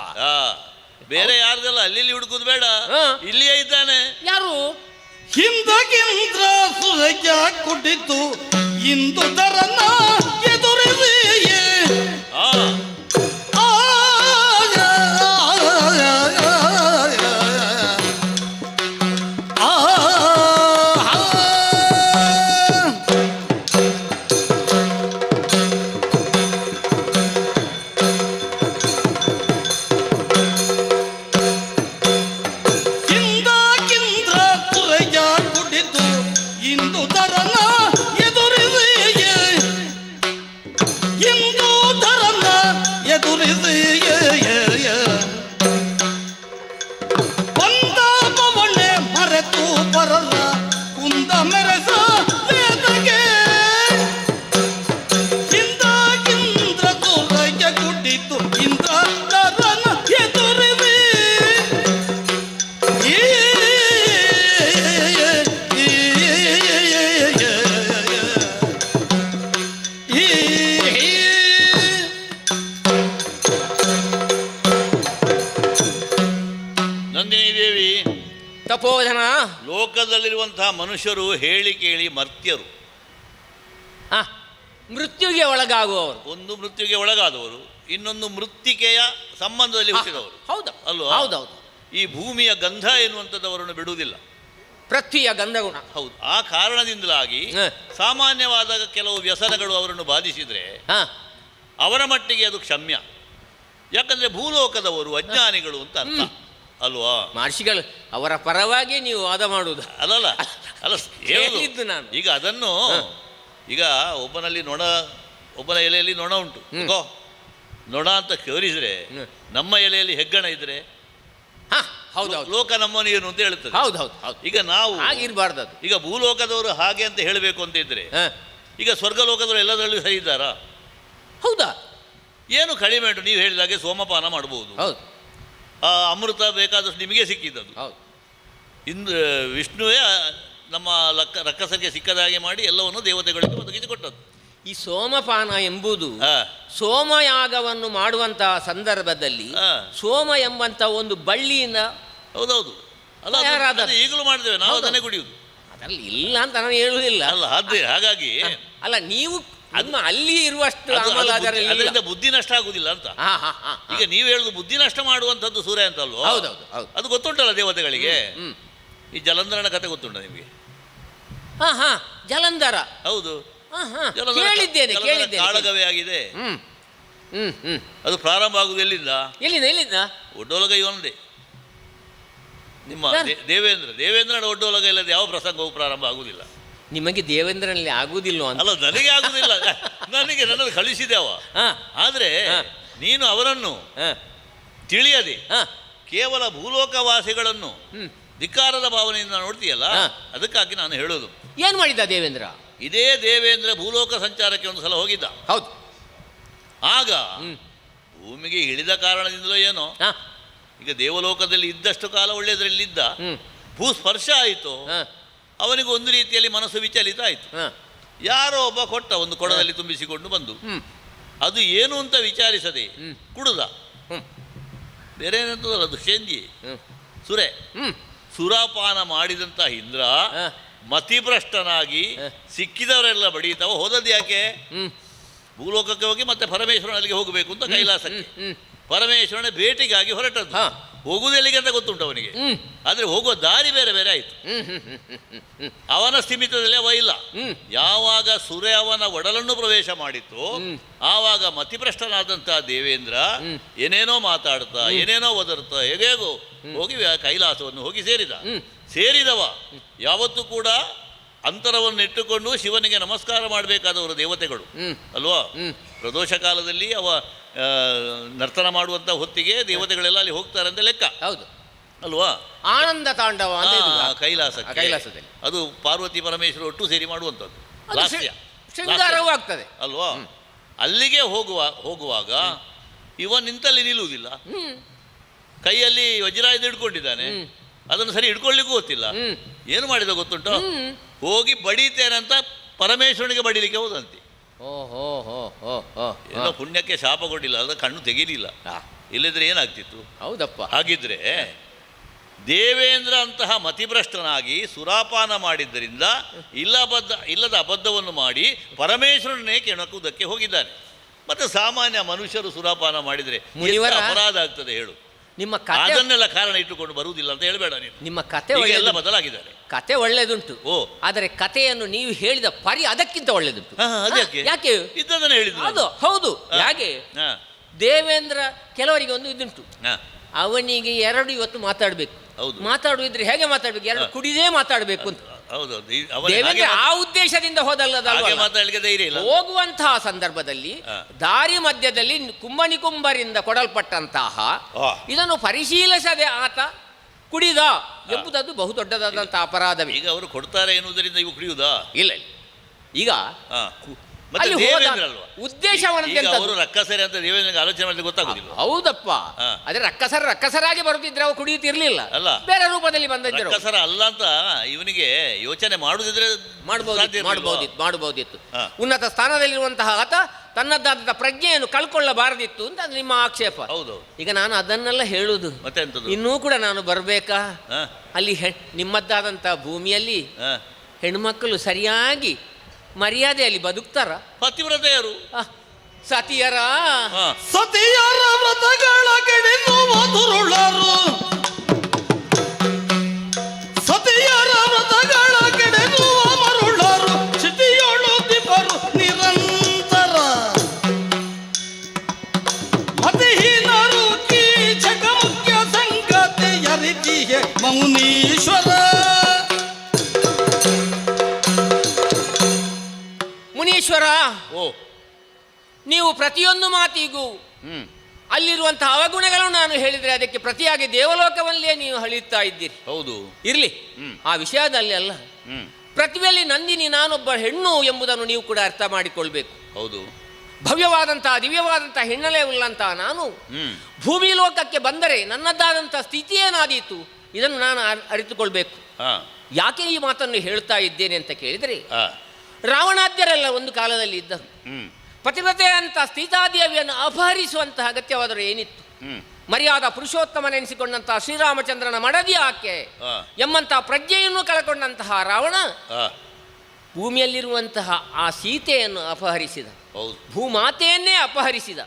ಬೇರೆ ಯಾರ್ದಲ್ಲ, ಅಲ್ಲಿ ಹುಡುಕುದು ಬೇಡ, ಇಲ್ಲಿಯೇ ಇದ್ದಾನೆ. ಯಾರು? ಹಿಂದಗಿಂದ್ರ ಸುರಜ ಕುಡಿತು ಇಂದು ದರನ ಎದುರಿದೆಯೇ ತಪೋಧನ. ಲೋಕದಲ್ಲಿರುವಂತಹ ಮನುಷ್ಯರು ಹೇಳಿ ಕೇಳಿ ಮರ್ತ್ಯರು, ಮೃತ್ಯುಗೆ ಒಳಗಾಗುವವರು. ಒಂದು ಮೃತ್ಯುಗೆ ಒಳಗಾದವರು, ಇನ್ನೊಂದು ಮೃತ್ತಿಕೆಯ ಸಂಬಂಧದಲ್ಲಿ ಹುಟ್ಟಿದವರು. ಹೌದಾ? ಅಲ್ವಾ? ಹೌದೌದು. ಈ ಭೂಮಿಯ ಗಂಧ ಎನ್ನುವಂಥದ್ದವರನ್ನು ಬಿಡುವುದಿಲ್ಲ, ಪೃಥ್ವಿಯ ಗಂಧಗುಣ. ಹೌದು. ಆ ಕಾರಣದಿಂದಲಾಗಿ ಸಾಮಾನ್ಯವಾದ ಕೆಲವು ವ್ಯಸನಗಳು ಅವರನ್ನು ಬಾಧಿಸಿದ್ರೆ ಅವರ ಮಟ್ಟಿಗೆ ಅದು ಕ್ಷಮ್ಯ. ಯಾಕಂದ್ರೆ ಭೂಲೋಕದವರು ಅಜ್ಞಾನಿಗಳು ಅಂತ ಅರ್ಥ ಅಲ್ವಾ. ಮಹರ್ಷಿಗಳು ಅವರ ಪರವಾಗಿ ನೀವು ವಾದ ಮಾಡುವುದು ಅಲ್ಲಲ್ಲ, ಅಲ್ಲ ಹೇಳಿದ್ದು ನಾನು. ಈಗ ಅದನ್ನು ಈಗ ಒಬ್ಬನಲ್ಲಿ ನೊಣ, ಒಬ್ಬನ ಎಲೆಯಲ್ಲಿ ನೊಣ ಉಂಟು, ನೊಣ ಅಂತ ಕೇಳಿದ್ರೆ ನಮ್ಮ ಎಲೆಯಲ್ಲಿ ಹೆಗ್ಗಣ ಇದ್ರೆ ಲೋಕ ನಮ್ಮನ್ನು ಏನು ಅಂತ ಹೇಳ್ತದೆ. ಈಗ ನಾವು ಆಗಿರಬಾರ್ದು ಅದು. ಈಗ ಭೂಲೋಕದವರು ಹಾಗೆ ಅಂತ ಹೇಳಬೇಕು ಅಂತ ಇದ್ರೆ ಈಗ ಸ್ವರ್ಗಲೋಕದವರು ಎಲ್ಲದರಲ್ಲೂ ಸರಿ ಇದ್ದಾರಾ? ಹೌದಾ? ಏನು ಕಡಿಮೆ ಉಂಟು. ನೀವು ಹೇಳಿದಾಗೆ ಸೋಮಪಾನ ಮಾಡಬಹುದು, ಆ ಅಮೃತ ಬೇಕಾದಷ್ಟು ನಿಮಗೆ ಸಿಕ್ಕಿದ್ದದು. ಇಂದು ವಿಷ್ಣುವೇ ನಮ್ಮ ರಕ್ಕಸಕ್ಕೆ ಸಿಕ್ಕದಾಗೆ ಮಾಡಿ ಎಲ್ಲವನ್ನು ದೇವತೆಗಳಿಗೆ ಒದಗಿಸಿಕೊಟ್ಟದ್ದು. ಈ ಸೋಮಪಾನ ಎಂಬುದು ಸೋಮಯಾಗವನ್ನು ಮಾಡುವಂತಹ ಸಂದರ್ಭದಲ್ಲಿ ಸೋಮ ಎಂಬಂತ ಒಂದು ಬಳ್ಳಿಯಿಂದ. ಹೌದೌದು, ಅಲ್ಲ ಈಗಲೂ ಮಾಡ್ತೇವೆ ನಾವು, ಅದನ್ನೇ ಕುಡಿಯುವುದು. ಅದರಲ್ಲಿ ಇಲ್ಲ ಅಂತ ನಾನು ಹೇಳುವುದಿಲ್ಲ. ಅಲ್ಲ ಹಾಗಾಗಿ ಅಲ್ಲ, ನೀವು ಅಲ್ಲಿ ಇರುವಷ್ಟು ಅದರಿಂದ ಬುದ್ಧಿ ನಷ್ಟ ಆಗುದಿಲ್ಲ ಅಂತ. ಈಗ ನೀವು ಹೇಳುದು ಬುದ್ಧಿ ನಷ್ಟ ಮಾಡುವಂಥದ್ದು ಸೂರ್ಯ ಅಂತ ಅಲ್ವಾ? ಅದು ಗೊತ್ತುಂಟಲ್ಲ ದೇವತೆಗಳಿಗೆ. ಈ ಜಲಂಧರನ ಕತೆ ಗೊತ್ತುಂಟ ನಿಮಗೆ? ಜಲಂಧರ. ಹೌದು, ಕೇಳಿದ್ದೇನೆ. ಕಾಳಗವೇ ಆಗಿದೆ. ಅದು ಪ್ರಾರಂಭ ಆಗುದು ಎಲ್ಲಿಂದ? ಒಡ್ಡೋಲಗ ಇವನದೇ, ನಿಮ್ಮ ದೇವೇಂದ್ರನ ಒಡ್ಡೋಲಗ ಇಲ್ಲದೆ ಯಾವ ಪ್ರಸಂಗವೂ ಪ್ರಾರಂಭ ಆಗುದಿಲ್ಲ. ನಿಮಗೆ ದೇವೇಂದ್ರನಲ್ಲಿ ಆಗುದಿಲ್ಲ ಅಂತ? ಅಲ್ಲ, ನನಗೆ ಆಗುದಿಲ್ಲ, ನನ್ನದು ಕಳಿಸಿದೆ ಅವ. ಆದ್ರೆ ನೀನು ಅವರನ್ನು ತಿಳಿಯದೆ ಕೇವಲ ಭೂಲೋಕವಾಸಿಗಳನ್ನು ಧಿಕ್ಕಾರದ ಭಾವನೆಯಿಂದ ನೋಡ್ತೀಯಲ್ಲ, ಹಾ. ಅದಕ್ಕಾಗಿ ನಾನು ಹೇಳೋದು. ಏನು ಮಾಡಿದ ದೇವೇಂದ್ರ? ಇದೇ ದೇವೇಂದ್ರ ಭೂಲೋಕ ಸಂಚಾರಕ್ಕೆ ಒಂದು ಸಲ ಹೋಗಿದ್ದ. ಹೌದು. ಆಗ ಭೂಮಿಗೆ ಇಳಿದ ಕಾರಣದಿಂದಲೋ ಏನೋ, ಹಾ. ಈಗ ದೇವಲೋಕದಲ್ಲಿ ಇದ್ದಷ್ಟು ಕಾಲ ಒಳ್ಳೆಯದರಲ್ಲಿದ್ದ, ಭೂಸ್ಪರ್ಶ ಆಯಿತು, ಹಾ. ಅವನಿಗೆ ಒಂದು ರೀತಿಯಲ್ಲಿ ಮನಸ್ಸು ವಿಚಲಿತ ಆಯಿತು. ಹಾ. ಯಾರೋ ಒಬ್ಬ ಕೊಟ್ಟ, ಒಂದು ಕೊಡದಲ್ಲಿ ತುಂಬಿಸಿಕೊಂಡು ಬಂದು, ಅದು ಏನು ಅಂತ ವಿಚಾರಿಸದೆ ಕುಡುದ. ಬೇರೆ ಏನಂತದಲ್ಲ, ಅದು ಶೇಂದಿ ಸುರೆ. ಸುರಾಪಾನ ಮಾಡಿದಂಥ ಇಂದ್ರ ಮತಿಭ್ರಷ್ಟನಾಗಿ ಸಿಕ್ಕಿದವರೆಲ್ಲ ಬಡೀತಾವ. ಹೋದದ್ದು ಯಾಕೆ? ಭೂಲೋಕಕ್ಕೆ ಹೋಗಿ ಮತ್ತೆ ಪರಮೇಶ್ವರನಿಗೆ ಹೋಗಬೇಕು ಅಂತ ಕೈಲಾಸಕ್ಕೆ. ಪರಮೇಶ್ವರನ ಭೇಟಿಗಾಗಿ ಹೊರಟದ್ದು. ಹೋಗುವುದು ಎಲ್ಲಿಗೆ ಅಂತ ಗೊತ್ತುಂಟು ಅವನಿಗೆ, ಆದರೆ ಹೋಗುವ ದಾರಿ ಬೇರೆ ಬೇರೆ ಆಯಿತು. ಅವನ ಸ್ಥಿಮಿತದಲ್ಲಿ ಅವ ಇಲ್ಲ. ಯಾವಾಗ ಸುರೆ ಅವನ ಒಡಲನ್ನು ಪ್ರವೇಶ ಮಾಡಿತ್ತು, ಆವಾಗ ಮತಿಭ್ರಷ್ಟನಾದಂಥ ದೇವೇಂದ್ರ ಏನೇನೋ ಮಾತಾಡ್ತಾ, ಏನೇನೋ ಒದರ್ತಾ, ಹೇಗೇಗೋ ಹೋಗಿ ಕೈಲಾಸವನ್ನು ಹೋಗಿ ಸೇರಿದವ ಯಾವತ್ತೂ ಕೂಡ ಅಂತರವನ್ನು ಇಟ್ಟುಕೊಂಡು ಶಿವನಿಗೆ ನಮಸ್ಕಾರ ಮಾಡಬೇಕಾದವರು ದೇವತೆಗಳು ಅಲ್ವಾ. ಪ್ರದೋಷ ಕಾಲದಲ್ಲಿ ಅವ ನರ್ತನ ಮಾಡುವಂಥ ಹೊತ್ತಿಗೆ ದೇವತೆಗಳೆಲ್ಲ ಅಲ್ಲಿ ಹೋಗ್ತಾರೆ ಅಂತ ಲೆಕ್ಕ. ಹೌದು ಅಲ್ವಾ. ಆನಂದ ತಾಂಡವ ಕೈಲಾಸದಲ್ಲಿ ಅದು ಪಾರ್ವತಿ ಪರಮೇಶ್ವರ ಒಟ್ಟು ಸೇರಿ ಮಾಡುವಂಥದ್ದು, ಶೃಂಗಾರವೂ ಆಗ್ತದೆ ಅಲ್ವಾ. ಅಲ್ಲಿಗೆ ಹೋಗುವಾಗ ಇವ ನಿಂತಲ್ಲಿ ನಿಲ್ಲುವುದಿಲ್ಲ. ಕೈಯಲ್ಲಿ ವಜ್ರಾಯುಧ ಹಿಡ್ಕೊಂಡಿದ್ದಾನೆ, ಅದನ್ನು ಸರಿ ಹಿಡ್ಕೊಳ್ಳಿಕ್ಕೂ ಗೊತ್ತಿಲ್ಲ. ಏನು ಮಾಡಿದ ಗೊತ್ತುಂಟು? ಹೋಗಿ ಬಡೀತೇನಂತ ಪರಮೇಶ್ವರನಿಗೆ ಬಡಿಲಿಕ್ಕೆ ಹೋದಂತೆ. ಏನೋ ಪುಣ್ಯಕ್ಕೆ ಶಾಪ ಕೊಟ್ಟಿಲ್ಲ, ಅದ ಕಣ್ಣು ತೆಗೀಲಿಲ್ಲ, ಇಲ್ಲದ್ರೆ ಏನಾಗ್ತಿತ್ತು? ಹೌದಪ್ಪ. ಹಾಗಿದ್ರೆ ದೇವೇಂದ್ರ ಅಂತಹ ಮತಿಭ್ರಷ್ಟನಾಗಿ ಸುರಾಪಾನ ಮಾಡಿದ್ದರಿಂದ ಇಲ್ಲದ ಅಬದ್ಧವನ್ನು ಮಾಡಿ ಪರಮೇಶ್ವರನೇ ಕೆಣಕುವುದಕ್ಕೆ ಹೋಗಿದ್ದಾನೆ. ಮತ್ತೆ ಸಾಮಾನ್ಯ ಮನುಷ್ಯರು ಸುರಾಪಾನ ಮಾಡಿದರೆ ಅಪರಾಧ ಆಗ್ತದೆ ಹೇಳು. ನಿಮ್ಮ ಅದನ್ನೆಲ್ಲ ಕಾರಣ ಇಟ್ಟುಕೊಂಡು ಬರುವುದಿಲ್ಲ ಅಂತ ಹೇಳಬೇಡ ನೀನು. ನಿಮ್ಮ ಕತೆ ಎಲ್ಲ ಬದಲಾಗಿದ್ದಾರೆ. ಕತೆ ಒಳ್ಳೆದುಂಟು, ಆದರೆ ಕಥೆಯನ್ನು ನೀವು ಹೇಳಿದ ಅದಕ್ಕಿಂತ ಒಳ್ಳೆದುಂಟು. ಯಾಕೆ ಇದ್ದದನ್ನು ಹೇಳಿದ್ರು ಅದು ಹೌದು. ಯಾಕೆ ದೇವೇಂದ್ರ ಕೆಲವರಿಗೆ ಒಂದು ಇದುಂಟು, ಅವನಿಗೆ ಎರಡು ಇವತ್ತು ಮಾತಾಡಬೇಕು. ಮಾತಾಡುವುದ್ರೆ ಹೇಗೆ ಮಾತಾಡ್ಬೇಕು? ಎರಡು ಕುಡಿದೇ ಮಾತಾಡಬೇಕು ಅಂತ. ದೇವೇಂದ್ರ ಆ ಉದ್ದೇಶದಿಂದ ಹೋಗುವಂತಹ ಸಂದರ್ಭದಲ್ಲಿ ದಾರಿ ಮಧ್ಯದಲ್ಲಿ ಕುಂಭನಿಕುಂಭರಿಂದ ಕೊಡಲ್ಪಟ್ಟಂತಹ ಇದನ್ನು ಪರಿಶೀಲಿಸದೆ ಆತ ಕುಡಿದ ಎಂಬುದದು ಬಹುದೊಡ್ಡದಾದಂತಹ ಅಪರಾಧವೇ. ಈಗ ಅವರು ಕೊಡ್ತಾರೆ ಎನ್ನುವುದರಿಂದ ಇವು ಕುಡಿಯುವುದಾ? ಇಲ್ಲ. ಈಗ ರಕ್ಕಸರಿ ಅಂತ ದೇವೇಂದ್ರನಿಗೆ ಆಲೋಚನೆ ಮಾಡಲಿಕ್ಕೆ ಗೊತ್ತಾಗುದಿಲ್ಲ. ಹೌದಪ್ಪ. ಅದೇ ರಕ್ಕಸರಾಗಿ ಬರುತ್ತಿದ್ರೆ ಅವು ಕುಡಿಯುತ್ತಿರ್ಲಿಲ್ಲ, ಅಲ್ಲ ಬೇರೆ ರೂಪದಲ್ಲಿ ಬಂದಿದ್ದರು. ರಕ್ಕಸರ ಅಲ್ಲ ಅಂತ ಇವನಿಗೆ ಯೋಚನೆ ಮಾಡುದಿದ್ರೆ ಮಾಡಬಹುದಿತ್ತು. ಉನ್ನತ ಸ್ಥಾನದಲ್ಲಿರುವಂತಹ ಆತ ತನ್ನದಾದ ಪ್ರಜ್ಞೆಯನ್ನು ಕಳ್ಕೊಳ್ಳಬಾರದಿತ್ತು ಅಂತ ನಿಮ್ಮ ಆಕ್ಷೇಪ. ಹೌದು. ಈಗ ನಾನು ಅದನ್ನೆಲ್ಲ ಹೇಳುವುದು, ಇನ್ನೂ ಕೂಡ ನಾನು ಬರಬೇಕಾ? ಅಲ್ಲಿ ನಿಮ್ಮದ್ದಾದಂತಹ ಭೂಮಿಯಲ್ಲಿ ಹೆಣ್ಮಕ್ಕಳು ಸರಿಯಾಗಿ ಮರ್ಯಾದೆಯಲ್ಲಿ ಬದುಕ್ತಾರ? ಪತಿವ್ರತೆಯರು ಸತಿಯರ ವ್ರತಗಳ ಕೆಡಿಸುವ ದುರುಳರು, ಸತಿಯರ ವ್ರತಗಳ ಕೆಡಿಸುವ ಮರುಳರು, ಕ್ಷಿತಿಯೊಳುತ್ತಿಬ್ಬರು ನಿರಂತರ ಮತಿಹೀನರು ಕೀಚಕ ಮುಖ್ಯ ಸಂಗತಿಯರಿತಿಯೇ ಮೌನೀಶ್ವರ. ಮುನೀಶ್ವರ, ನೀವು ಪ್ರತಿಯೊಂದು ಮಾತಿಗೂ ಅಲ್ಲಿರುವಂತಹ ಅವಗುಣಗಳನ್ನು ನಾನು ಹೇಳಿದರೆ ಅದಕ್ಕೆ ಪ್ರತಿಯಾಗಿ ದೇವಲೋಕವಲ್ಲೇ ನೀವು ಹಳಿಯುತ್ತಾ ಇದ್ದೀರಿ. ಹೌದು, ಇರಲಿ, ಆ ವಿಷಯದಲ್ಲಿ ಅಲ್ಲ. ಪ್ರತಿಭೆಯಲ್ಲಿ ನಂದಿನಿ ನಾನೊಬ್ಬ ಹೆಣ್ಣು ಎಂಬುದನ್ನು ನೀವು ಕೂಡ ಅರ್ಥ ಮಾಡಿಕೊಳ್ಬೇಕು. ಹೌದು. ಭವ್ಯವಾದಂತಹ ದಿವ್ಯವಾದಂತಹ ಹಿನ್ನೆಲೆ ಉಳ್ಳಂತಹ ನಾನು ಭೂಮಿ ಲೋಕಕ್ಕೆ ಬಂದರೆ ನನ್ನದಾದಂತಹ ಸ್ಥಿತಿ ಏನಾದೀತು ಇದನ್ನು ನಾನು ಅರಿತುಕೊಳ್ಬೇಕು. ಯಾಕೆ ಈ ಮಾತನ್ನು ಹೇಳ್ತಾ ಇದ್ದೇನೆ ಅಂತ ಕೇಳಿದರೆ, ರಾವಣಾದ್ಯರೆಲ್ಲ ಒಂದು ಕಾಲದಲ್ಲಿ ಇದ್ದರು. ಪತಿವ್ರತೆ ಅಂತ ಸೀತಾದೇವಿಯನ್ನು ಅಪಹರಿಸುವಂತಹ ಅಗತ್ಯವಾದರೂ ಏನಿತ್ತು? ಮರ್ಯಾದ ಪುರುಷೋತ್ತಮನೆನಿಸಿಕೊಂಡಂತಹ ಶ್ರೀರಾಮಚಂದ್ರನ ಮಡದಿ ಆಕೆ ಎಂಬಂತಹ ಪ್ರಜ್ಞೆಯನ್ನು ಕಳಕೊಂಡಂತಹ ರಾವಣ ಭೂಮಿಯಲ್ಲಿರುವಂತಹ ಆ ಸೀತೆಯನ್ನು ಅಪಹರಿಸಿದ, ಭೂಮಾತೆಯನ್ನೇ ಅಪಹರಿಸಿದ.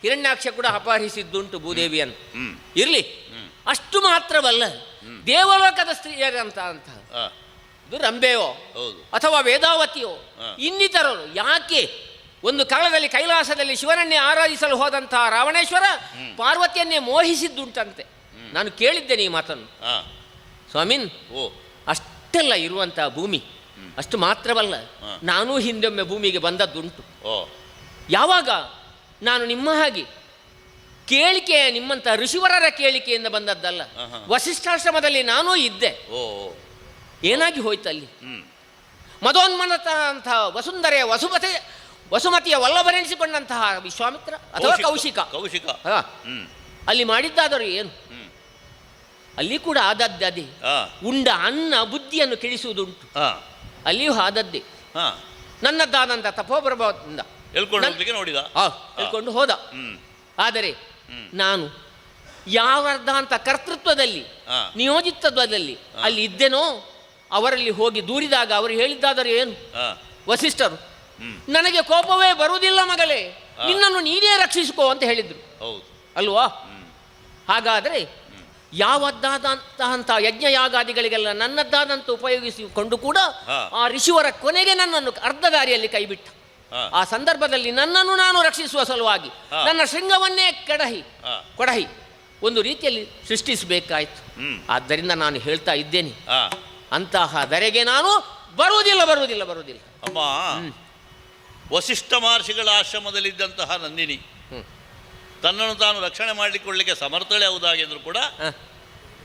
ಹಿರಣ್ಯಾಕ್ಷ ಕೂಡ ಅಪಹರಿಸಿದ್ದುಂಟು ಭೂದೇವಿಯನ್ನು. ಇರಲಿ, ಅಷ್ಟು ಮಾತ್ರವಲ್ಲ, ದೇವಲೋಕದ ಸ್ತ್ರೀಯರಂತಹ ಇದು ರಂಬೆಯೋ ಅಥವಾ ವೇದಾವತಿಯೋ ಇನ್ನಿತರರು ಯಾಕೆ ಒಂದು ಕಾಲದಲ್ಲಿ ಕೈಲಾಸದಲ್ಲಿ ಶಿವನನ್ನೇ ಆರಾಧಿಸಲು ಹೋದಂತಹ ರಾವಣೇಶ್ವರ ಪಾರ್ವತಿಯನ್ನೇ ಮೋಹಿಸಿದ್ದುಂಟಂತೆ. ನಾನು ಕೇಳಿದ್ದೇನೆ ಈ ಮಾತನ್ನು. ಸ್ವಾಮಿನ್, ಅಷ್ಟೆಲ್ಲ ಇರುವಂತಹ ಭೂಮಿ, ಅಷ್ಟು ಮಾತ್ರವಲ್ಲ, ನಾನೂ ಹಿಂದೊಮ್ಮೆ ಭೂಮಿಗೆ ಬಂದದ್ದುಂಟು. ಯಾವಾಗ ನಾನು ನಿಮ್ಮ ಹಾಗೆ ಕೇಳಿಕೆ ನಿಮ್ಮಂಥ ಋಷಿವರರ ಕೇಳಿಕೆಯಿಂದ ಬಂದದ್ದಲ್ಲ. ವಸಿಷ್ಠಾಶ್ರಮದಲ್ಲಿ ನಾನೂ ಇದ್ದೆ. ಓ ಏನಾಗಿ ಹೋಯ್ತು ಅಲ್ಲಿ? ಮದೋನ್ಮನತ ವಸುಂಧರೆಯ ವಸುಮತಿಯ ವಲ್ಲಭನೆನಿಸಿಕೊಂಡಂತಹ ವಿಶ್ವಾಮಿತ್ರ ಅಥವಾ ಕೌಶಿಕ ಅಲ್ಲಿ ಮಾಡಿದ್ದಾದರೂ ಏನು? ಅಲ್ಲಿ ಕೂಡ ಆದದ್ದೇ. ಉಂಡ ಅನ್ನ ಬುದ್ಧಿಯನ್ನು ಕೆಡಿಸುವುದುಂಟು. ಅಲ್ಲಿಯೂ ಆದದ್ದೇ. ನನ್ನದ್ದಾದಂಥ ತಪೋಪ್ರಭಾವದಿಂದ ಹೇಳ್ಕೊಂಡು ಹೋದ. ಆದರೆ ನಾನು ಯಾವರ್ಧಾಂತ ಕರ್ತೃತ್ವದಲ್ಲಿ ನಿಯೋಜಿತತ್ವದಲ್ಲಿ ಅಲ್ಲಿ ಇದ್ದೇನೋ ಅವರಲ್ಲಿ ಹೋಗಿ ದೂರಿದಾಗ ಅವರು ಹೇಳಿದ್ದಾದರೂ ಏನು? ವಸಿಷ್ಠರು ನನಗೆ ಕೋಪವೇ ಬರುವುದಿಲ್ಲ ಮಗಳೇ, ನಿನ್ನನ್ನು ನೀನೇ ರಕ್ಷಿಸಿಕೋ ಅಂತ ಹೇಳಿದ್ರು ಅಲ್ವಾ? ಹಾಗಾದರೆ ಯಾವದ್ದಾದಂತಹ ಯಜ್ಞಯಾಗಾದಿಗಳಿಗೆಲ್ಲ ನನ್ನದ್ದಾದಂತ ಉಪಯೋಗಿಸಿಕೊಂಡು ಕೂಡ ಆ ಋಷಿವರ ಕೊನೆಗೆ ನನ್ನನ್ನು ಅರ್ಧ ದಾರಿಯಲ್ಲಿ ಕೈಬಿಟ್ಟ. ಆ ಸಂದರ್ಭದಲ್ಲಿ ನನ್ನನ್ನು ನಾನು ರಕ್ಷಿಸುವ ಸಲುವಾಗಿ ನನ್ನ ಶೃಂಗವನ್ನೇ ಕೊಡಹಿ ಒಂದು ರೀತಿಯಲ್ಲಿ ಸೃಷ್ಟಿಸಬೇಕಾಯ್ತು. ಆದ್ದರಿಂದ ನಾನು ಹೇಳ್ತಾ ಇದ್ದೇನೆ, ಅಂತಹ ಧರೆಗೆ ನಾನು ಬರುವುದಿಲ್ಲ. ಅಮ್ಮ, ವಸಿಷ್ಠ ಮಹರ್ಷಿಗಳ ಆಶ್ರಮದಲ್ಲಿದ್ದಂತಹ ನಂದಿನಿ ತನ್ನನ್ನು ತಾನು ರಕ್ಷಣೆ ಮಾಡಿಕೊಳ್ಳಲಿಕ್ಕೆ ಸಮರ್ಥಳೆ ಹೌದಾಗಿದ್ರು ಕೂಡ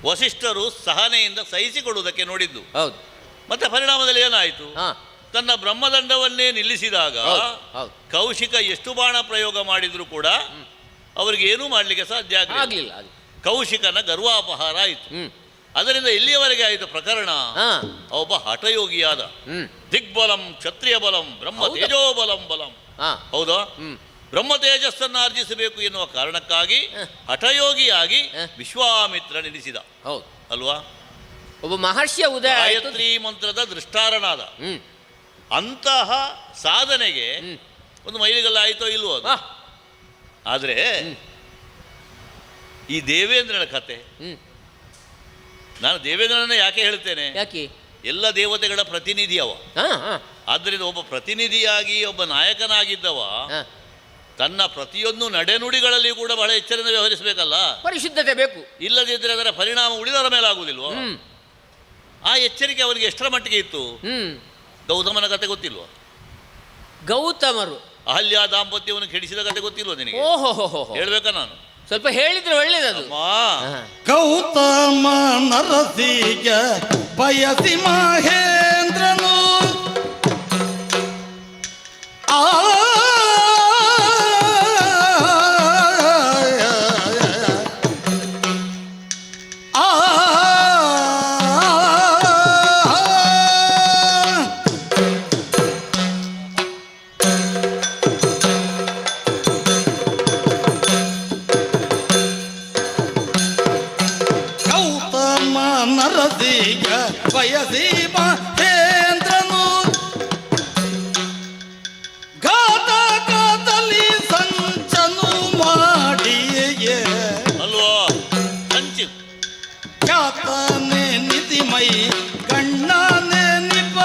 ವಸಿಷ್ಠರು ಸಹನೆಯಿಂದ ಸಹಿಸಿಕೊಳ್ಳುವುದಕ್ಕೆ ನೋಡಿದ್ದು. ಮತ್ತೆ ಪರಿಣಾಮದಲ್ಲಿ ಏನಾಯಿತು? ತನ್ನ ಬ್ರಹ್ಮದಂಡವನ್ನೇ ನಿಲ್ಲಿಸಿದಾಗ ಕೌಶಿಕ ಎಷ್ಟು ಬಾಣ ಪ್ರಯೋಗ ಮಾಡಿದ್ರು ಕೂಡ ಅವರಿಗೆ ಏನೂ ಮಾಡಲಿಕ್ಕೆ ಸಾಧ್ಯ ಆಗಲಿಲ್ಲ. ಕೌಶಿಕನ ಗರ್ವಾಪಹಾರ ಆಯಿತು. ಅದರಿಂದ ಇಲ್ಲಿಯವರೆಗೆ ಆಯಿತು ಪ್ರಕರಣ. ಒಬ್ಬ ಹಠಯೋಗಿಯಾದ ದಿಗ್ಬಲಂ ಕ್ಷತ್ರಿಯ ಬಲಂ ಬ್ರಹ್ಮ ತೇಜೋಬಲಂ ಬಲಂ. ಹೌದಾ? ಬ್ರಹ್ಮ ತೇಜಸ್ಸನ್ನು ಆರ್ಜಿಸಬೇಕು ಎನ್ನುವ ಕಾರಣಕ್ಕಾಗಿ ಹಠಯೋಗಿಯಾಗಿ ವಿಶ್ವಾಮಿತ್ರ ನೆನೆಸಿದ ಅಲ್ವಾ? ಒಬ್ಬ ಮಹರ್ಷಿಯ ಉದಯ ಗಾಯತ್ರಿ ಮಂತ್ರದ ದೃಷ್ಟಾರನಾದ. ಅಂತಹ ಸಾಧನೆಗೆ ಒಂದು ಮೈಲಿಗಲ್ಲ ಆಯಿತೋ ಇಲ್ವೋ ಅದು. ಆದರೆ ಈ ದೇವೇಂದ್ರನ ಕತೆ, ನಾನು ದೇವೇಂದ್ರನ ಯಾಕೆ ಹೇಳ್ತೇನೆ? ಯಾಕೆ? ಎಲ್ಲ ದೇವತೆಗಳ ಪ್ರತಿನಿಧಿ ಅವ. ಆದ್ದರಿಂದ ಒಬ್ಬ ಪ್ರತಿನಿಧಿಯಾಗಿ ಒಬ್ಬ ನಾಯಕನಾಗಿದ್ದವ ತನ್ನ ಪ್ರತಿಯೊಂದು ನಡೆನುಡಿಗಳಲ್ಲಿ ಕೂಡ ಬಹಳ ಎಚ್ಚರದಿಂದ ವ್ಯವಹರಿಸಬೇಕಲ್ಲ. ಪರಿಶುದ್ಧತೆ ಬೇಕು. ಇಲ್ಲದಿದ್ದರೆ ಅದರ ಪರಿಣಾಮ ಉಳಿದವರ ಮೇಲೆ ಆಗುವುದಿಲ್ವೋ? ಆ ಎಚ್ಚರಿಕೆ ಅವರಿಗೆ ಎಷ್ಟರ ಮಟ್ಟಿಗೆ ಇತ್ತು? ಗೌತಮನ ಕತೆ ಗೊತ್ತಿಲ್ವ? ಗೌತಮರು ಅಹಲ್ಯ ದಾಂಪತ್ಯವನ್ನು ಕೆಡಿಸಿದ ಕತೆ ಗೊತ್ತಿಲ್ವ ನಿನಗೆ? ಹೇಳ್ಬೇಕಾ ನಾನು? ಸ್ವಲ್ಪ ಹೇಳಿದ್ರೆ ಒಳ್ಳೇದದು. ಗೌತಮ ನರಸಿಗ ಬಯಸಿ ಮಹೇಂದ್ರನು ಬಯಸಿ ಮಹೇಂದ್ರನು ಘಾತಕದಲ್ಲಿ ಸಂಚನು ಮಾಡಿಯೇ ಅಲ್ವಾ? ಸಂಚು ಖ್ಯಾತನೆ ನಿಧಿಮೈ ಗಣ್ಣನೆ ನಿಪ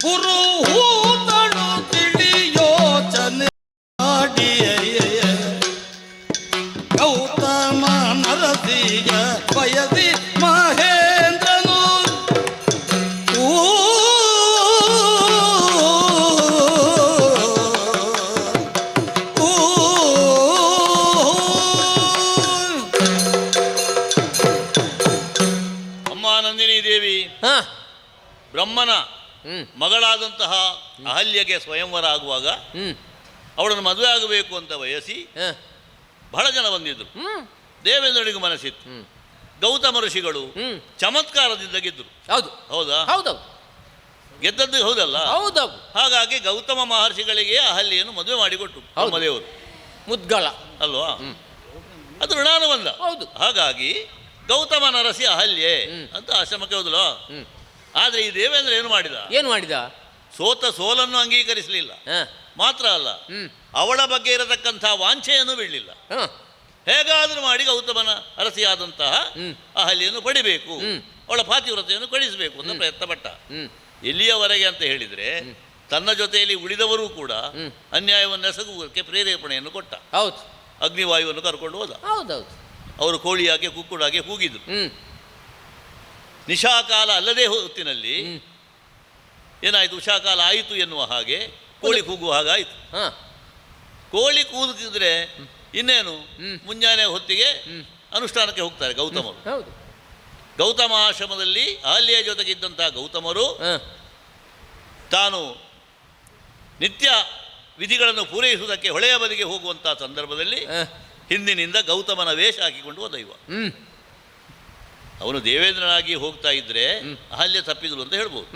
ಪುರುಹೂತಳು ತಿಳಿಯೋಚನೆ ಮಾಡಿಯೇ ಗೌತಮ ನರಸಿಗ ಬಯಸಿ ಮಹೇಂದ್ರನು ಅಮ್ಮ ನಂದಿನಿ ದೇವಿ ಬ್ರಹ್ಮನ ಮಗಳಾದಂತಹ ಅಹಲ್ಯಗೆ ಸ್ವಯಂವರ ಆಗುವಾಗ ಅವಳನ್ನು ಮದುವೆ ಆಗಬೇಕು ಅಂತ ಬಯಸಿ ಬಹಳ ಜನ ಬಂದಿದ್ರು. ದೇವೇಂದ್ರನಿಗೂ ಮನಸ್ಸಿತ್ತು. ಗೌತಮ ಋಷಿಗಳು ಚಮತ್ಕಾರದಿಂದ ಗೆದ್ದರು. ಹೌದಾ? ಗೆದ್ದದ್ದು ಹೌದಲ್ಲ? ಹಾಗಾಗಿ ಗೌತಮ ಮಹರ್ಷಿಗಳಿಗೆ ಅಹಲ್ಯೆಯನ್ನು ಮದುವೆ ಮಾಡಿಕೊಟ್ಟು ಬ್ರಹ್ಮದೇವರು. ಮುದ್ಗಳ ಅಲ್ವಾ? ಅದು ಋಣಾನುಬಂಧ. ಹಾಗಾಗಿ ಗೌತಮ ನರಸಿ ಅಹಲ್ಯೆ ಅಂತ ಆಶ್ರಮಕ್ಕೆ ಹೋದಲು. ಆದ್ರೆ ಈ ದೇವೇಂದ್ರ ಏನು ಮಾಡಿದ? ಸೋಲನ್ನು ಅಂಗೀಕರಿಸಲಿಲ್ಲ. ಮಾತ್ರ ಅಲ್ಲ, ಅವಳ ಬಗ್ಗೆ ಇರತಕ್ಕಂಥ ವಾಂಛೆಯನ್ನು ಬಿಡಲಿಲ್ಲ. ಹೇಗಾದರೂ ಮಾಡಿ ಗೌತಮನ ಅರಸಿಯಾದಂತಹ ಅಹಲ್ಯೆಯನ್ನು ಪಡಿಬೇಕು, ಅವಳ ಪಾತಿವ್ರತೆಯನ್ನು ಕಳಿಸಬೇಕು ಅಂತ ಪ್ರಯತ್ನ ಪಟ್ಟ. ಎಲ್ಲಿಯವರೆಗೆ ಅಂತ ಹೇಳಿದರೆ ತನ್ನ ಜೊತೆಯಲ್ಲಿ ಉಳಿದವರೂ ಕೂಡ ಅನ್ಯಾಯವನ್ನು ಎಸಗುವುದಕ್ಕೆ ಪ್ರೇರೇಪಣೆಯನ್ನು ಕೊಟ್ಟ. ಅಗ್ನಿವಾಯುವನ್ನು ಕರ್ಕೊಂಡು ಹೋದ. ಅವರು ಕೋಳಿಯಾಗೆ ಕುಕ್ಕುಡಾಗೆ ಕೂಗಿದ್ರು. ನಿಶಾಕಾಲ ಅಲ್ಲದೆ ಹೊತ್ತಿನಲ್ಲಿ ಏನಾಯಿತು? ಉಷಾಕಾಲ ಆಯಿತು ಎನ್ನುವ ಹಾಗೆ ಕೋಳಿ ಕೂಗುವ ಹಾಗಾಯಿತು. ಕೋಳಿ ಕೂದಿದ್ರೆ ಇನ್ನೇನು ಮುಂಜಾನೆ ಹೊತ್ತಿಗೆ ಅನುಷ್ಠಾನಕ್ಕೆ ಹೋಗ್ತಾರೆ ಗೌತಮರು. ಹೌದು. ಗೌತಮ ಆಶ್ರಮದಲ್ಲಿ ಅಹಲ್ಯೆಯ ಜೊತೆಗಿದ್ದಂಥ ಗೌತಮರು ತಾನು ನಿತ್ಯ ವಿಧಿಗಳನ್ನು ಪೂರೈಸುವುದಕ್ಕೆ ಹೊಳೆಯ ಬದಿಗೆ ಹೋಗುವಂಥ ಸಂದರ್ಭದಲ್ಲಿ ಹಿಂದಿನಿಂದ ಗೌತಮನ ವೇಷ ಹಾಕಿಕೊಂಡು ಹೋದ ಇವ. ಅವನು ದೇವೇಂದ್ರನಾಗಿ ಹೋಗ್ತಾ ಇದ್ರೆ ಅಹಲ್ಯ ತಪ್ಪಿದ್ರು ಅಂತ ಹೇಳ್ಬೋದು.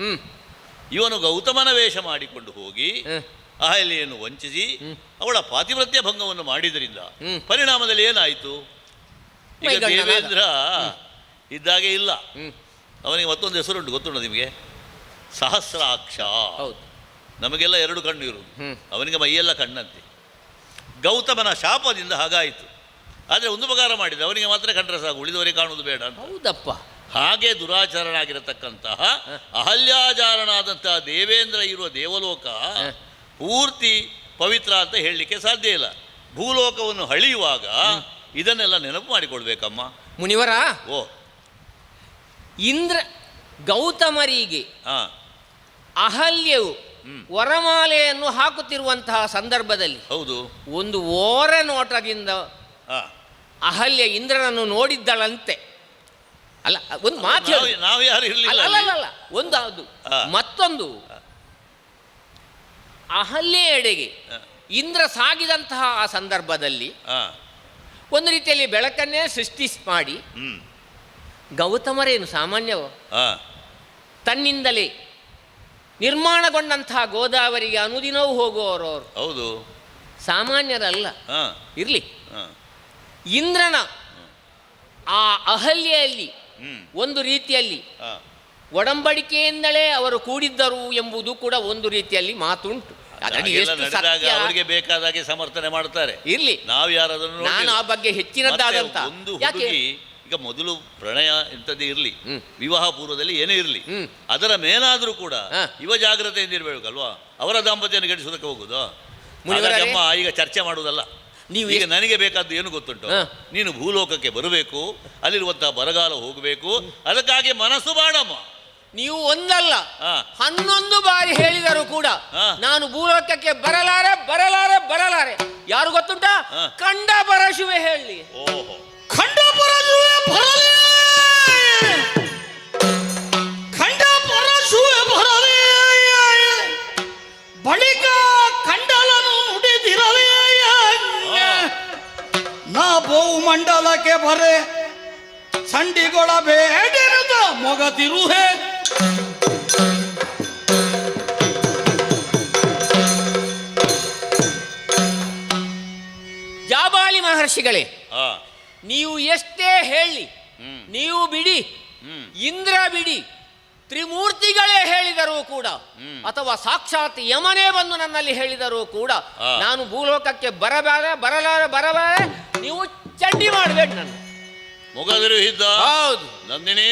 ಇವನು ಗೌತಮನ ವೇಷ ಮಾಡಿಕೊಂಡು ಹೋಗಿ ಅಹಲ್ಯೆಯನ್ನು ವಂಚಿಸಿ ಅವಳ ಪಾತಿವ್ರತ್ಯ ಭಂಗವನ್ನು ಮಾಡಿದ್ರಿಂದ ಪರಿಣಾಮದಲ್ಲಿ ಏನಾಯಿತು? ಈಗ ದೇವೇಂದ್ರ ಇದ್ದಾಗೆ ಇಲ್ಲ. ಅವನಿಗೆ ಮತ್ತೊಂದು ಹೆಸರುಂಟು, ಗೊತ್ತುಂಟು ನಿಮಗೆ? ಸಹಸ್ರಾಕ್ಷ. ನಮಗೆಲ್ಲ 2 ಕಣ್ಣು ಇರುವುದು, ಅವನಿಗೆ ಮೈಯೆಲ್ಲ ಕಣ್ಣಂತೆ. ಗೌತಮನ ಶಾಪದಿಂದ ಹಾಗಾಯಿತು. ಆದರೆ ಒಂದು ಉಪಕಾರ ಮಾಡಿದ, ಅವನಿಗೆ ಮಾತ್ರ ಕಂಡ್ರೆ ಸಾಕು, ಉಳಿದವರಿಗೆ ಕಾಣುವುದು ಬೇಡ ಅಂತ. ಹೌದಪ್ಪ. ಹಾಗೆ ದುರಾಚಾರನಾಗಿರತಕ್ಕಂತಹ ಅಹಲ್ಯಾಚಾರನಾದಂತಹ ದೇವೇಂದ್ರ ಇರುವ ದೇವಲೋಕ ಪೂರ್ತಿ ಪವಿತ್ರ ಅಂತ ಹೇಳಲಿಕ್ಕೆ ಸಾಧ್ಯ ಇಲ್ಲ. ಭೂಲೋಕವನ್ನು ಹಳಿಯುವಾಗ ಇದನ್ನೆಲ್ಲ ನೆನಪು ಮಾಡಿಕೊಳ್ಬೇಕಮ್ಮ ಮುನಿವರ. ಓ, ಇಂದ್ರ ಗೌತಮರಿಗೆ ಅಹಲ್ಯವು ವರಮಾಲೆಯನ್ನು ಹಾಕುತ್ತಿರುವಂತಹ ಸಂದರ್ಭದಲ್ಲಿ ಹೌದು, ಒಂದು ಓರ ನೋಟದಿಂದ ಅಹಲ್ಯ ಇಂದ್ರನನ್ನು ನೋಡಿದ್ದಳಂತೆ. ಅಲ್ಲ, ಒಂದು ಮಾತು ನಾವು ಯಾರು ಇರಲಿಲ್ಲ. ಅಲ್ಲ, ಒಂದು ಅದು ಮತ್ತೊಂದು ಅಹಲ್ಯ ಎಡೆಗೆ ಇಂದ್ರ ಸಾಗಿದಂತಹ ಆ ಸಂದರ್ಭದಲ್ಲಿ ಒಂದು ರೀತಿಯಲ್ಲಿ ಬೆಳಕನ್ನೇ ಸೃಷ್ಟಿ ಮಾಡಿ ಗೌತಮರೇನು ಸಾಮಾನ್ಯವೋ ತನ್ನಿಂದಲೇ ನಿರ್ಮಾಣಗೊಂಡಂತಹ ಗೋದಾವರಿಗೆ ಅನುದಿನವೂ ಹೋಗುವವರು. ಹೌದು, ಸಾಮಾನ್ಯರಲ್ಲ. ಇರಲಿ, ಇಂದ್ರನ ಆ ಅಹಲ್ಯೆಯಲ್ಲಿ ಒಂದು ರೀತಿಯಲ್ಲಿ ಒಡಂಬಡಿಕೆಯಿಂದಲೇ ಅವರು ಕೂಡಿದ್ದರು ಎಂಬುದು ಕೂಡ ಒಂದು ರೀತಿಯಲ್ಲಿ ಮಾತುಂಟು. ಅವರಿಗೆ ಬೇಕಾದಾಗೆ ಸಮರ್ಥನೆ ಮಾಡ್ತಾರೆ. ಇರ್ಲಿ, ನಾವು ಯಾರದನ್ನು ನಾನು ಆ ಬಗ್ಗೆ ಹೆಚ್ಚಿನದ್ದಾದಂತ ಒಂದು ಹುಡುಗಿ ಈಗ ಮೊದಲು ಪ್ರಣಯ ಇಂಥದ್ದೇ ಇರಲಿ, ವಿವಾಹ ಪೂರ್ವದಲ್ಲಿ ಏನೇ ಇರಲಿ, ಅದರ ಮೇಲಾದರೂ ಕೂಡ ಯುವ ಜಾಗ್ರತೆಯಿಂದ ಇರಬೇಕಲ್ವಾ? ಅವರ ದಾಂಪತ್ಯವನ್ನು ಗೆಡಿಸೋದಕ್ಕೆ ಹೋಗುದು ಅಮ್ಮ ಈಗ ಚರ್ಚೆ ಮಾಡುವುದಲ್ಲ. ಈಗ ನನಗೆ ಬೇಕಾದ್ದು ಏನು ಗೊತ್ತುಂಟು? ನೀನು ಭೂಲೋಕಕ್ಕೆ ಬರಬೇಕು, ಅಲ್ಲಿರುವಂತಹ ಬರಗಾಲ ಹೋಗಬೇಕು, ಅದಕ್ಕಾಗಿ ಮನಸ್ಸು ಮಾಡಮ್ಮ. ನೀವು ಒಂದಲ್ಲ 11 ಬಾರಿ ಹೇಳಿದರು ಕೂಡ ನಾನು ಭೂಲೋಕಕ್ಕೆ ಬರಲಾರೆ ಬರಲಾರೆ ಬರಲಾರೆ. ಯಾರು ಗೊತ್ತುಂಟ? ಕಂಡ ಪರಶುವೆ ಹೇಳಿ. ಓಹೋ, ಖಂಡ ಪರಶುವೆ ಬರಲೇ, ಖಂಡ ಪರಶುವೆ ಬರಲೇ, ಬಳಿಕ ಕಂಡಲನು ನುಡಿದಿರಲೇ, ನಾ ಬಹುಮಂಡಲಕ್ಕೆ ಬರೆ ಸಂಡಿಗೊಳ ಬೇಡಿರುತ್ತ ಮೊಗತಿರುಹೆ. ಜಾಬಾಲಿ ಮಹರ್ಷಿಗಳೇ, ನೀವು ಎಷ್ಟೇ ಹೇಳಿ, ನೀವು ಬಿಡಿ, ಇಂದ್ರ ಬಿಡಿ, ತ್ರಿಮೂರ್ತಿಗಳೇ ಹೇಳಿದರೂ ಕೂಡ, ಅಥವಾ ಸಾಕ್ಷಾತ್ ಯಮನೇ ಬಂದು ನನ್ನಲ್ಲಿ ಹೇಳಿದರೂ ಕೂಡ ನಾನು ಭೂಲೋಕಕ್ಕೆ ಬರಲಾರೆ. ನೀವು ಚಂಡಿ ಮಾಡಬೇಡಿ ನನ್ನ ಮೊಗದರು ಇದ್ದ. ಹೌದು, ನಂದಿನಿ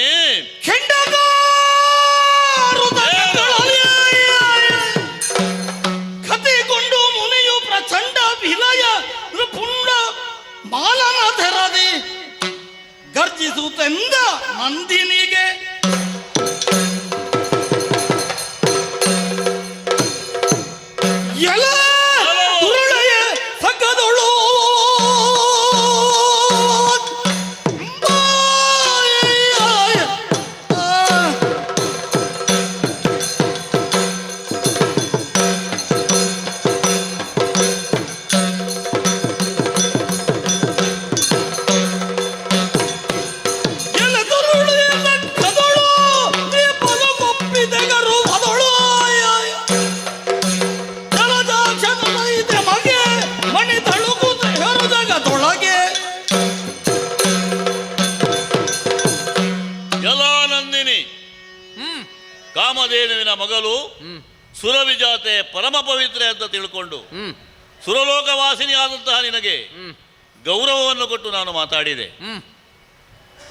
ಕತೆಗೊಂಡು ಮುನಿಯು ಪ್ರಚಂಡ ವಿಲಯ ಪುಂಡ ಮಾಲನ ತೆರದಿ ಗರ್ಜಿಸುತ್ತೆಂದ ನಂದಿನಿಗೆ ಎಲ ದುರುಳೆಯ ಸಗದೊಳು ಕಾಮಧೇನುವಿನ ಮಗಳು ಸುರವಿಜಾತೆ ಪರಮ ಪವಿತ್ರೆ ಅಂತ ತಿಳ್ಕೊಂಡು ಸುರಲೋಕವಾಸಿನಿ ಆದಂತಹ ನಿನಗೆ ಗೌರವವನ್ನು ಕೊಟ್ಟು ನಾನು ಮಾತಾಡಿದೆ.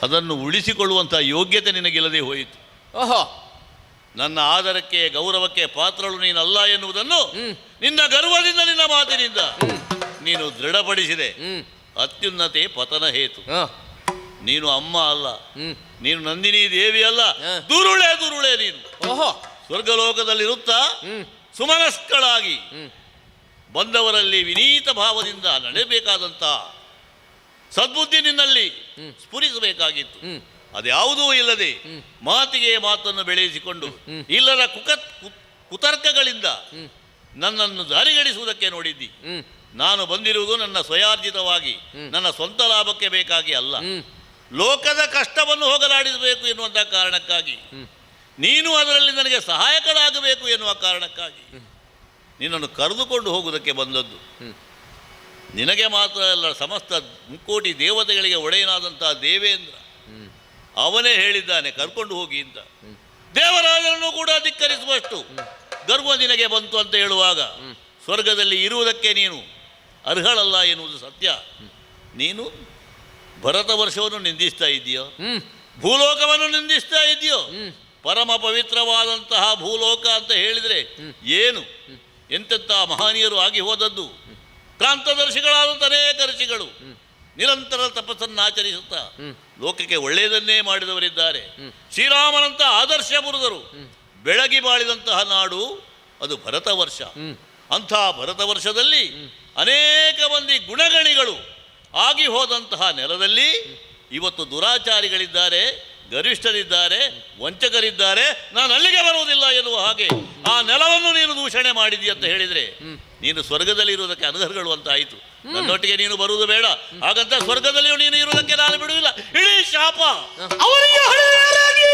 ಅದನ್ನು ಉಳಿಸಿಕೊಳ್ಳುವಂತಹ ಯೋಗ್ಯತೆ ನಿನಗಿಲ್ಲದೆ ಹೋಯಿತು. ಓಹೋ, ನನ್ನ ಆದರಕ್ಕೆ ಗೌರವಕ್ಕೆ ಪಾತ್ರಳು ನೀನಲ್ಲ ಎನ್ನುವುದನ್ನು ನಿನ್ನ ಗರ್ವದಿಂದ, ನಿನ್ನ ಮಾತಿನಿಂದ ನೀನು ದೃಢಪಡಿಸಿದೆ. ಅತ್ಯುನ್ನತೆ ಪತನ ಹೇತು. ನೀನು ಅಮ್ಮ ಅಲ್ಲ, ನೀನು ನಂದಿನಿ ದೇವಿ ಅಲ್ಲ, ದುರುಳೆ ನೀನು. ಓಹೋ, ಸ್ವರ್ಗಲೋಕದಲ್ಲಿರುತ್ತಾ ಸುಮನಸ್ಕಳಾಗಿ ಬಂದವರಲ್ಲಿ ವಿನೀತ ಭಾವದಿಂದ ನಡೆಯಬೇಕಾದಂಥ ಸದ್ಬುದ್ಧಿ ನಿನ್ನಲ್ಲಿ ಸ್ಫುರಿಸಬೇಕಾಗಿತ್ತು. ಅದ್ಯಾವುದೂ ಇಲ್ಲದೆ ಮಾತಿಗೆ ಮಾತನ್ನು ಬೆಳೆಸಿಕೊಂಡು ಇಲ್ಲದ ಕುತರ್ಕಗಳಿಂದ ನನ್ನನ್ನು ದಾರಿಗಡಿಸುವುದಕ್ಕೆ ನೋಡಿದ್ದಿ. ನಾನು ಬಂದಿರುವುದು ನನ್ನ ಸ್ವಯಾರ್ಜಿತವಾಗಿ ನನ್ನ ಸ್ವಂತ ಲಾಭಕ್ಕೆ ಬೇಕಾಗಿ ಅಲ್ಲ, ಲೋಕದ ಕಷ್ಟವನ್ನು ಹೋಗಲಾಡಿಸಬೇಕು ಎನ್ನುವಂಥ ಕಾರಣಕ್ಕಾಗಿ, ನೀನು ಅದರಲ್ಲಿ ನನಗೆ ಸಹಾಯಕರಾಗಬೇಕು ಎನ್ನುವ ಕಾರಣಕ್ಕಾಗಿ ನಿನ್ನನ್ನು ಕರೆದುಕೊಂಡು ಹೋಗುವುದಕ್ಕೆ ಬಂದದ್ದು. ನಿನಗೆ ಮಾತ್ರ ಅಲ್ಲ, ಸಮಸ್ತ ಮುಕ್ಕೋಟಿ ದೇವತೆಗಳಿಗೆ ಒಡೆಯನಾದಂಥ ದೇವೇಂದ್ರ ಅವನೇ ಹೇಳಿದ್ದಾನೆ ಕರ್ಕೊಂಡು ಹೋಗಿ ಅಂತ. ದೇವರಾಜನನ್ನು ಕೂಡ ಧಿಕ್ಕರಿಸುವಷ್ಟು ಗರ್ವ ನಿನಗೆ ಬಂತು ಅಂತ ಹೇಳುವಾಗ ಸ್ವರ್ಗದಲ್ಲಿ ಇರುವುದಕ್ಕೆ ನೀನು ಅರ್ಹಳಲ್ಲ ಎನ್ನುವುದು ಸತ್ಯ. ನೀನು ಭರತ ವರ್ಷವನ್ನು ನಿಂದಿಸ್ತಾ ಇದೆಯೋ, ಭೂಲೋಕವನ್ನು ನಿಂದಿಸ್ತಾ ಇದೆಯೋ. ಪರಮ ಪವಿತ್ರವಾದಂತಹ ಭೂಲೋಕ ಅಂತ ಹೇಳಿದರೆ ಏನು, ಎಂತೆಂಥ ಮಹನೀಯರು ಆಗಿ ಹೋದದ್ದು. ಕ್ರಾಂತದರ್ಶಿಗಳಾದಂಥ ಅನೇಕ ಋಷಿಗಳು ನಿರಂತರ ತಪಸ್ಸನ್ನು ಆಚರಿಸುತ್ತಾ ಲೋಕಕ್ಕೆ ಒಳ್ಳೆಯದನ್ನೇ ಮಾಡಿದವರಿದ್ದಾರೆ. ಶ್ರೀರಾಮನಂಥ ಆದರ್ಶ ಬುರುದರು ಬೆಳಗಿ ಬಾಳಿದಂತಹ ನಾಡು ಅದು ಭರತ ವರ್ಷ. ಅಂಥ ಭರತ ವರ್ಷದಲ್ಲಿ ಅನೇಕ ಮಂದಿ ಗುಣಗಣಿಗಳು ಆಗಿ ಹೋದಂತಹ ನೆಲದಲ್ಲಿ ಇವತ್ತು ದುರಾಚಾರಿಗಳಿದ್ದಾರೆ, ಗರಿಷ್ಠರಿದ್ದಾರೆ, ವಂಚಕರಿದ್ದಾರೆ. ನಾನು ಅಲ್ಲಿಗೆ ಬರುವುದಿಲ್ಲ ಎನ್ನುವ ಹಾಗೆ ಆ ನೆಲವನ್ನು ನೀನು ದೂಷಣೆ ಮಾಡಿದಿ ಅಂತ ಹೇಳಿದರೆ ನೀನು ಸ್ವರ್ಗದಲ್ಲಿ ಇರುವುದಕ್ಕೆ ಅನರ್ಹಗಳು ಅಂತ ಆಯಿತು. ನನ್ನೊಟ್ಟಿಗೆ ನೀನು ಬರುವುದು ಬೇಡ. ಹಾಗಂತ ಸ್ವರ್ಗದಲ್ಲಿಯೂ ನೀನು ಇರುವುದಕ್ಕೆ ನಾನು ಬಿಡುವುದಿಲ್ಲ. ಇಡೀ ಶಾಪ ಅವರಿಗೆ ಹಳೆಯರಾಗಿ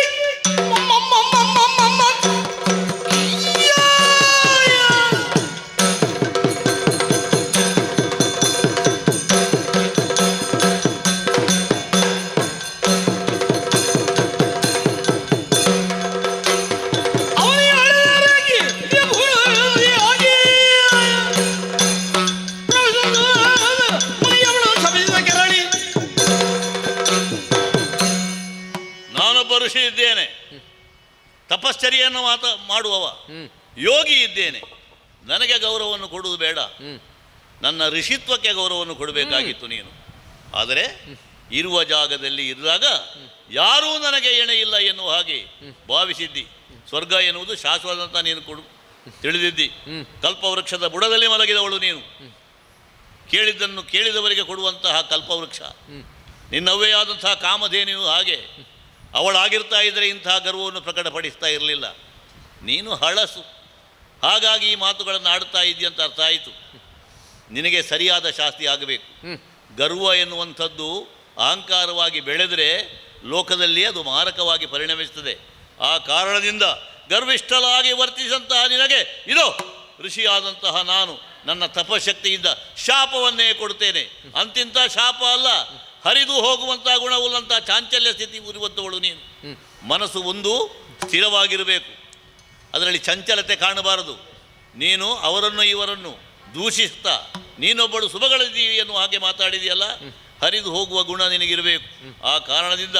ಋಷಿ ಇದ್ದೇನೆ, ತಪಶ್ಚರ್ಯನ್ನು ಮಾಡುವವ, ಯೋಗಿ ಇದ್ದೇನೆ. ನನಗೆ ಗೌರವವನ್ನು ಕೊಡುವುದು ಬೇಡ, ನನ್ನ ಋಷಿತ್ವಕ್ಕೆ ಗೌರವವನ್ನು ಕೊಡಬೇಕಾಗಿತ್ತು ನೀನು. ಆದರೆ ಇರುವ ಜಾಗದಲ್ಲಿ ಇದ್ದಾಗ ಯಾರೂ ನನಗೆ ಎಣೆ ಇಲ್ಲ ಎನ್ನುವ ಹಾಗೆ ಭಾವಿಸಿದ್ದಿ. ಸ್ವರ್ಗ ಎನ್ನುವುದು ಶಾಶ್ವತ ಅಂತ ನೀನು ತಿಳಿದಿದ್ದಿ. ಕಲ್ಪವೃಕ್ಷದ ಬುಡದಲ್ಲಿ ಮಲಗಿದವಳು ನೀನು. ಕೇಳಿದ್ದನ್ನು ಕೇಳಿದವರಿಗೆ ಕೊಡುವಂತಹ ಕಲ್ಪವೃಕ್ಷ. ನಿನ್ನವೇ ಆದಂತಹ ಕಾಮಧೇನಿಯು ಹಾಗೆ ಅವಳಾಗಿರ್ತಾ ಇದ್ದರೆ ಇಂತಹ ಗರ್ವವನ್ನು ಪ್ರಕಟಪಡಿಸ್ತಾ ಇರಲಿಲ್ಲ. ನೀನು ಹಳಸು, ಹಾಗಾಗಿ ಈ ಮಾತುಗಳನ್ನು ಆಡುತ್ತಾ ಇದ್ದೀಯಂತ ಅರ್ಥ ಆಯಿತು. ನಿನಗೆ ಸರಿಯಾದ ಶಾಸ್ತಿ ಆಗಬೇಕು. ಗರ್ವ ಎನ್ನುವಂಥದ್ದು ಅಹಂಕಾರವಾಗಿ ಬೆಳೆದರೆ ಲೋಕದಲ್ಲಿ ಅದು ಮಾರಕವಾಗಿ ಪರಿಣಮಿಸುತ್ತದೆ. ಆ ಕಾರಣದಿಂದ ಗರ್ವಿಷ್ಠಲಾಗಿ ವರ್ತಿಸಂತಹ ನಿನಗೆ ಇದೋ ಋಷಿಯಾದಂತಹ ನಾನು ನನ್ನ ತಪಶಕ್ತಿಯಿಂದ ಶಾಪವನ್ನೇ ಕೊಡುತ್ತೇನೆ. ಅಂತಿಂಥ ಶಾಪ ಅಲ್ಲ, ಹರಿದು ಹೋಗುವಂಥ ಗುಣವುಳ್ಳಂಥ ಚಾಂಚಲ್ಯ ಸ್ಥಿತಿ ಇರುವಂಥವಳು ನೀನು. ಮನಸ್ಸು ಒಂದು ಸ್ಥಿರವಾಗಿರಬೇಕು, ಅದರಲ್ಲಿ ಚಂಚಲತೆ ಕಾಣಬಾರದು. ನೀನು ಅವರನ್ನು ಇವರನ್ನು ದೂಷಿಸ್ತಾ ನೀನೊಬ್ಬಳು ಶುಭಗಳಿದ್ದೀವಿ ಎನ್ನುವ ಹಾಗೆ ಮಾತಾಡಿದೆಯಲ್ಲ, ಹರಿದು ಹೋಗುವ ಗುಣ ನಿನಗಿರಬೇಕು. ಆ ಕಾರಣದಿಂದ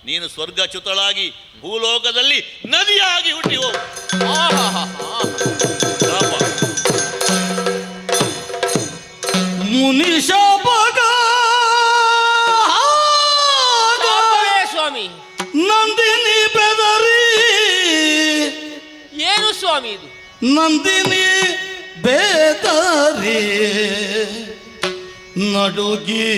ನೀನು ಸ್ವರ್ಗಚ್ಯುತಳಾಗಿ ಭೂಲೋಕದಲ್ಲಿ ನದಿಯಾಗಿ ಹುಟ್ಟಿ ಹೋಗು. ಮುನಿಶಾಪಗ ಸ್ವಾಮಿ, ನಂದಿನಿ ಬೆದರಿ. ಏನು ಸ್ವಾಮಿ ಇದು? ನಂದಿನಿ ಬೇದರಿ ನಡುಗಿ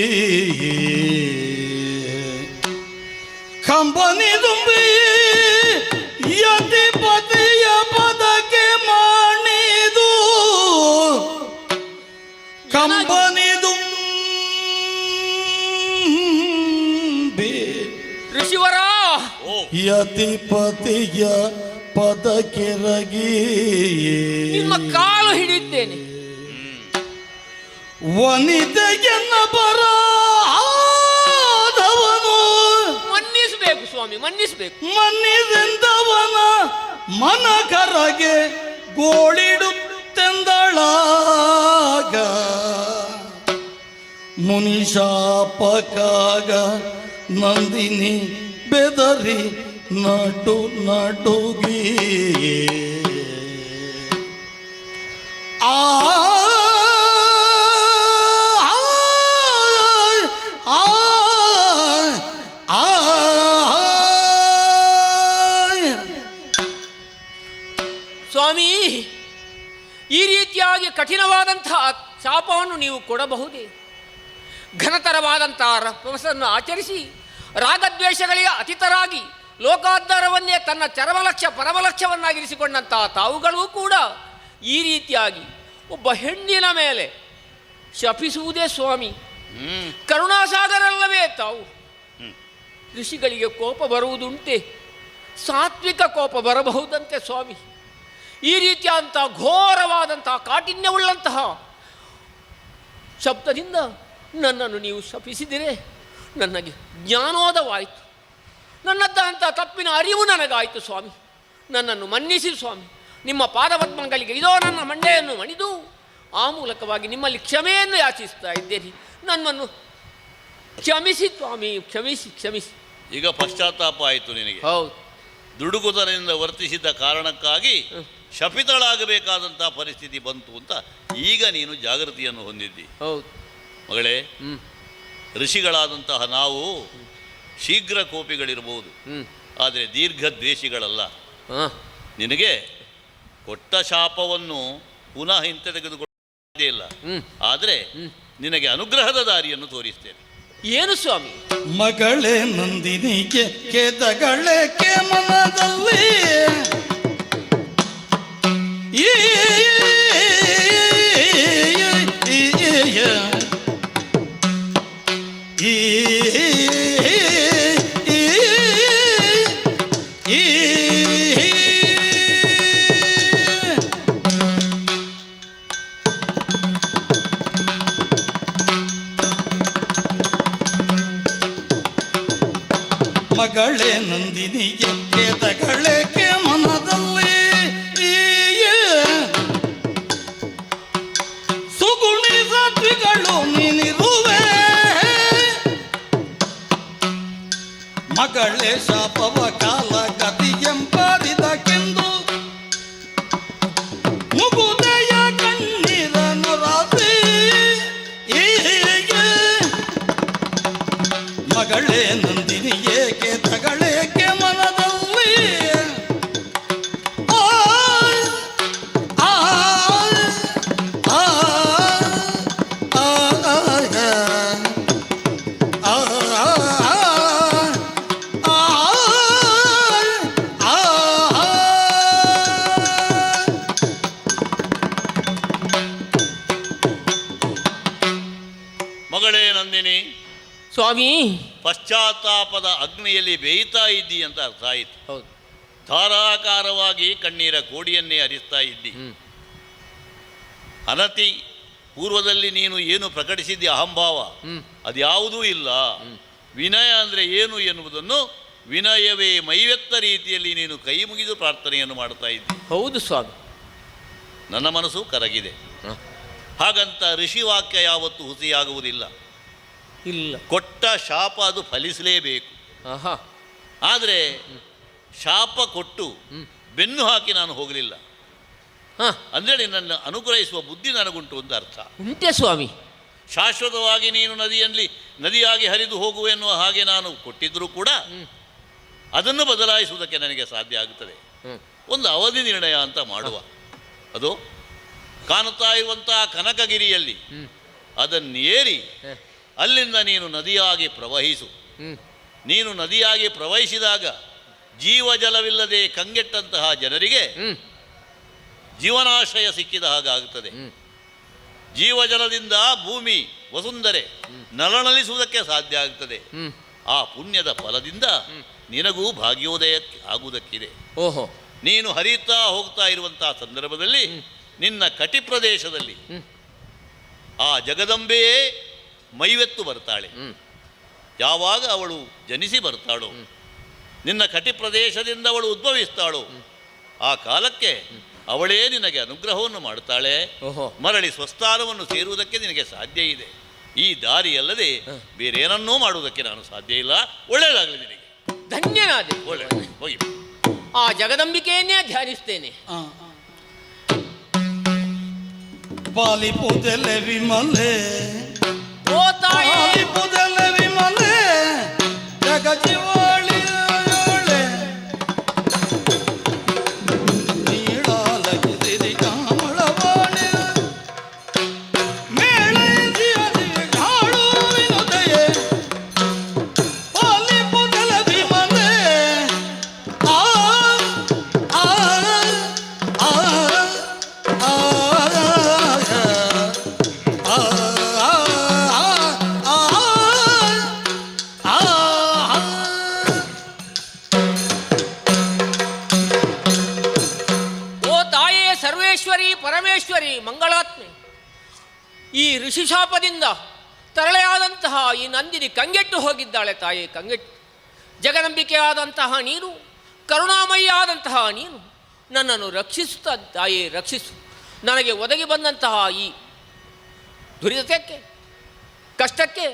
ಕಂಬನಿ ತುಂಬಿ ಯತಿಪತಿಯ ಪದಕ್ಕೆ ಮಾಡಿದು. ಕಂಬನಿ ತುಂಬಿ ಋಷಿವರ ಯತಿಪತಿಯ ಪದಕ್ಕೆರಗಿ ನಿಮ್ಮ ಕಾಲು ಹಿಡಿಯುತ್ತೇನೆ. ವನಿತೆಯನ್ನ ಬರಾದವನು ಮನ್ನಿಸಬೇಕು ಸ್ವಾಮಿ, ಮನ್ನಿಸಬೇಕು. ಮನ್ನಿಸಿದವನ ಮನ ಕರಗೆ ಗೋಳಿಡುತ್ತೆಂದಳಾಗ ಮುನಿಶಾಪಕಾಗ ನಂದಿನಿ ಬೆದರಿ ನಡುಗಿ ಸ್ವಾಮಿ, ಈ ರೀತಿಯಾಗಿ ಕಠಿಣವಾದಂತಹ ಶಾಪವನ್ನು ನೀವು ಕೊಡಬಹುದೇ? ಘನತರವಾದಂತಹ ರಸವನ್ನು ಆಚರಿಸಿ ರಾಗದ್ವೇಷಗಳಿಗೆ ಅತಿತರಾಗಿ ಲೋಕೋದ್ಧಾರವನ್ನೇ ತನ್ನ ಚರಮಲಕ್ಷ್ಯ ಪರಮಲಕ್ಷ್ಯವನ್ನಾಗಿರಿಸಿಕೊಂಡಂತಹ ತಾವುಗಳೂ ಕೂಡ ಈ ರೀತಿಯಾಗಿ ಒಬ್ಬ ಹೆಣ್ಣಿನ ಮೇಲೆ ಶಪಿಸುವುದೇ ಸ್ವಾಮಿ? ಕರುಣಾಸಾಗರಲ್ಲವೇ ತಾವು? ಋಷಿಗಳಿಗೆ ಕೋಪ ಬರುವುದುಂಟೆ, ಸಾತ್ವಿಕ ಕೋಪ ಬರಬಹುದಂತೆ ಸ್ವಾಮಿ. ಈ ರೀತಿಯಾದಂತಹ ಘೋರವಾದಂತಹ ಕಾಠಿಣ್ಯವುಳ್ಳಂತಹ ಶಬ್ದದಿಂದ ನನ್ನನ್ನು ನೀವು ಶಪಿಸಿದಿರೆ ನನಗೆ ಜ್ಞಾನೋದವಾಯಿತು, ನನ್ನದ್ದಂಥ ತಪ್ಪಿನ ಅರಿವು ನನಗಾಯಿತು ಸ್ವಾಮಿ. ನನ್ನನ್ನು ಮನ್ನಿಸಿ ಸ್ವಾಮಿ. ನಿಮ್ಮ ಪಾದಪದ್ಮಗಳಿಗೆ ಇದೋ ನನ್ನ ಮಂಡೆಯನ್ನು ಮಣಿದು ಆ ಮೂಲಕವಾಗಿ ನಿಮ್ಮಲ್ಲಿ ಕ್ಷಮೆಯನ್ನು ಯಾಚಿಸ್ತಾ ಇದ್ದೇನೆ. ನನ್ನನ್ನು ಕ್ಷಮಿಸಿ ಸ್ವಾಮಿ, ಕ್ಷಮಿಸಿ ಕ್ಷಮಿಸಿ. ಈಗ ಪಶ್ಚಾತ್ತಾಪ ಆಯಿತು ನಿನಗೆ. ಹೌದು, ದುಡುಕುತನದಿಂದ ವರ್ತಿಸಿದ ಕಾರಣಕ್ಕಾಗಿ ಶಪಿತಳಾಗಬೇಕಾದಂಥ ಪರಿಸ್ಥಿತಿ ಬಂತು ಅಂತ ಈಗ ನೀನು ಜಾಗೃತಿಯನ್ನು ಹೊಂದಿದ್ದಿ. ಹೌದು ಮಗಳೇ, ಋಷಿಗಳಾದಂತಹ ನಾವು ಶೀಘ್ರ ಕೋಪಿಗಳಿರ್ಬೋದು, ಆದರೆ ದೀರ್ಘ ದ್ವೇಷಿಗಳಲ್ಲ. ನಿನಗೆ ಕೊಟ್ಟ ಶಾಪವನ್ನು ಪುನಃ ಹಿಂತೆಗೆದುಕೊಳ್ಳೇ ಇಲ್ಲ, ಆದರೆ ನಿನಗೆ ಅನುಗ್ರಹದ ದಾರಿಯನ್ನು ತೋರಿಸ್ತೇನೆ. ಏನು ಸ್ವಾಮಿ? ಮಗಳೇ ನಂದಿನಿಗೆ ಕೇತಗಳೇ ಮನದಲ್ಲಿ ಮಗಳೇ ನಂದಿನಿಗೆ ಕೇತಗಳೇ ಮನದಲ್ಲಿ ಸುಗುಣಿ ಸಾತ್ವಿಗಳು ನೀನಿರುವೆ. ಮಗಳೇ ಶಾಪವ ಕಾಲ ಗತಿಯೆಂಬರಿದಕ್ಕೆಂದು ಮುಗುದೆಯ ಕಣ್ಣೀರನ್ನು ರಾತ್ರಿ ಮಗಳೇ ನಂದಿನಿಯೇ ಕೇತಗಳೇಕೆ ಮನದಲ್ಲಿ ಮಗಳೇ ನಂದಿನಿ, ಸ್ವಾಮಿ, ಪಶ್ಚಾತ್ತಾಪದ ಅಗ್ನಿಯಲ್ಲಿ ಬೇಯ್ತಾ ಇದ್ದಿ ಅಂತ ಅರ್ಥ ಆಯಿತು. ಹೌದು, ಧಾರಾಕಾರವಾಗಿ ಕಣ್ಣೀರ ಕೋಡಿಯನ್ನೇ ಹರಿಸ್ತಾ ಇದ್ದಿ. ಅನತಿ ಪೂರ್ವದಲ್ಲಿ ನೀನು ಏನು ಪ್ರಕಟಿಸಿದ್ದಿ ಅಹಂಭಾವ, ಅದ್ಯಾವುದೂ ಇಲ್ಲ. ವಿನಯ ಅಂದರೆ ಏನು ಎನ್ನುವುದನ್ನು ವಿನಯವೇ ಮೈವೆತ್ತ ರೀತಿಯಲ್ಲಿ ನೀನು ಕೈ ಮುಗಿದು ಪ್ರಾರ್ಥನೆಯನ್ನು ಮಾಡ್ತಾ ಇದ್ದಿ. ಹೌದು ಸ್ವಾಮಿ. ನನ್ನ ಮನಸ್ಸು ಕರಗಿದೆ. ಹಾಗಂತ ಋಷಿವಾಕ್ಯ ಯಾವತ್ತೂ ಹುಸಿಯಾಗುವುದಿಲ್ಲ. ಇಲ್ಲ, ಕೊಟ್ಟ ಶಾಪ ಅದು ಫಲಿಸಲೇಬೇಕು. ಆಹಾ, ಆದರೆ ಶಾಪ ಕೊಟ್ಟು ಬೆನ್ನು ಹಾಕಿ ನಾನು ಹೋಗಲಿಲ್ಲ ಅಂದೇಳಿ ನನ್ನ ಅನುಗ್ರಹಿಸುವ ಬುದ್ಧಿ ನನಗುಂಟು ಅಂತ ಅರ್ಥ. ಉಂಟೆ ಸ್ವಾಮಿ. ಶಾಶ್ವತವಾಗಿ ನೀನು ನದಿಯಾಗಿ ಹರಿದು ಹೋಗುವೆ ಎನ್ನುವ ಹಾಗೆ ನಾನು ಕೊಟ್ಟಿದ್ದರೂ ಕೂಡ ಅದನ್ನು ಬದಲಾಯಿಸುವುದಕ್ಕೆ ನನಗೆ ಸಾಧ್ಯ ಆಗುತ್ತದೆ. ಒಂದು ಅವಧಿ ನಿರ್ಣಯ ಅಂತ ಮಾಡುವ. ಅದು ಕಾಣುತ್ತಾ ಇರುವಂತಹ ಕನಕಗಿರಿಯಲ್ಲಿ ಅದನ್ನೇರಿ ಅಲ್ಲಿಂದ ನೀನು ನದಿಯಾಗಿ ಪ್ರವಹಿಸು. ನೀನು ನದಿಯಾಗಿ ಪ್ರವಹಿಸಿದಾಗ ಜೀವಜಲವಿಲ್ಲದೆ ಕಂಗೆಟ್ಟಂತಹ ಜನರಿಗೆ ಜೀವನಾಶ್ರಯ ಸಿಕ್ಕಿದ ಹಾಗಾಗುತ್ತದೆ. ಜೀವಜಲದಿಂದ ಭೂಮಿ ವಸುಂಧರೆ ನಳನಳಿಸುವುದಕ್ಕೆ ಸಾಧ್ಯ ಆಗುತ್ತದೆ. ಆ ಪುಣ್ಯದ ಫಲದಿಂದ ನಿನಗೂ ಭಾಗ್ಯೋದಯ ಆಗುವುದಕ್ಕಿದೆ. ಓಹೋ, ನೀನು ಹರಿಯುತ್ತಾ ಹೋಗ್ತಾ ಇರುವಂತಹ ಸಂದರ್ಭದಲ್ಲಿ ನಿನ್ನ ಕಟಿ ಪ್ರದೇಶದಲ್ಲಿ ಆ ಜಗದಂಬೆಯೇ ಮೈವೆತ್ತು ಬರ್ತಾಳೆ. ಯಾವಾಗ ಅವಳು ಜನಿಸಿ ಬರ್ತಾಳೋ, ನಿನ್ನ ಕಟಿ ಪ್ರದೇಶದಿಂದ ಅವಳು ಉದ್ಭವಿಸ್ತಾಳೋ, ಆ ಕಾಲಕ್ಕೆ ಅವಳೇ ನಿನಗೆ ಅನುಗ್ರಹವನ್ನು ಮಾಡ್ತಾಳೆ. ಮರಳಿ ಸ್ವಸ್ಥಾನವನ್ನು ಸೇರುವುದಕ್ಕೆ ನಿನಗೆ ಸಾಧ್ಯ ಇದೆ. ಈ ದಾರಿಯಲ್ಲದೆ ಬೇರೇನನ್ನೂ ಮಾಡುವುದಕ್ಕೆ ನಾನು ಸಾಧ್ಯ ಇಲ್ಲ. ಒಳ್ಳೆಯದಾಗಲಿ ನಿನಗೆ. ಧನ್ಯನಾದೆ. ಒಳ್ಳೆಯದು, ಹೋಗಿ. ಆ ಜಗದಂಬಿಕೆಯನ್ನೇ ಧ್ಯಾನಿಸ್ತೇನೆ. ಪಾಲಿಪುದೆಲೆ ವಿಮಲೆ, ಓ ತಾಯಿ, ಪಾಲಿಪುದೆಲೆ ವಿಮಲೆ, ಜಗಜೀವಳಿ ನೀಳಾಲಗಿ ಸಿರಿ ಕಾಮಳವ ಸರ್ವೇಶ್ವರಿ ಪರಮೇಶ್ವರಿ ಮಂಗಳಾತ್ಮೆ, ಈ ಋಷಿಶಾಪದಿಂದ ತರಳೆಯಾದಂತಹ ಈ ನಂದಿನಿ ಕಂಗೆಟ್ಟು ಹೋಗಿದ್ದಾಳೆ ತಾಯಿ, ಕಂಗೆಟ್ಟು. ಜಗದಂಬಿಕೆಯಾದಂತಹ ನೀನು, ಕರುಣಾಮಯಿಯಾದಂತಹ ನೀನು ನನ್ನನ್ನು ರಕ್ಷಿಸುತ್ತ ತಾಯಿ, ರಕ್ಷಿಸು. ನನಗೆ ಒದಗಿ ಬಂದಂತಹ ಈ ದುರಿತಕ್ಕೆ, ಕಷ್ಟಕ್ಕೆ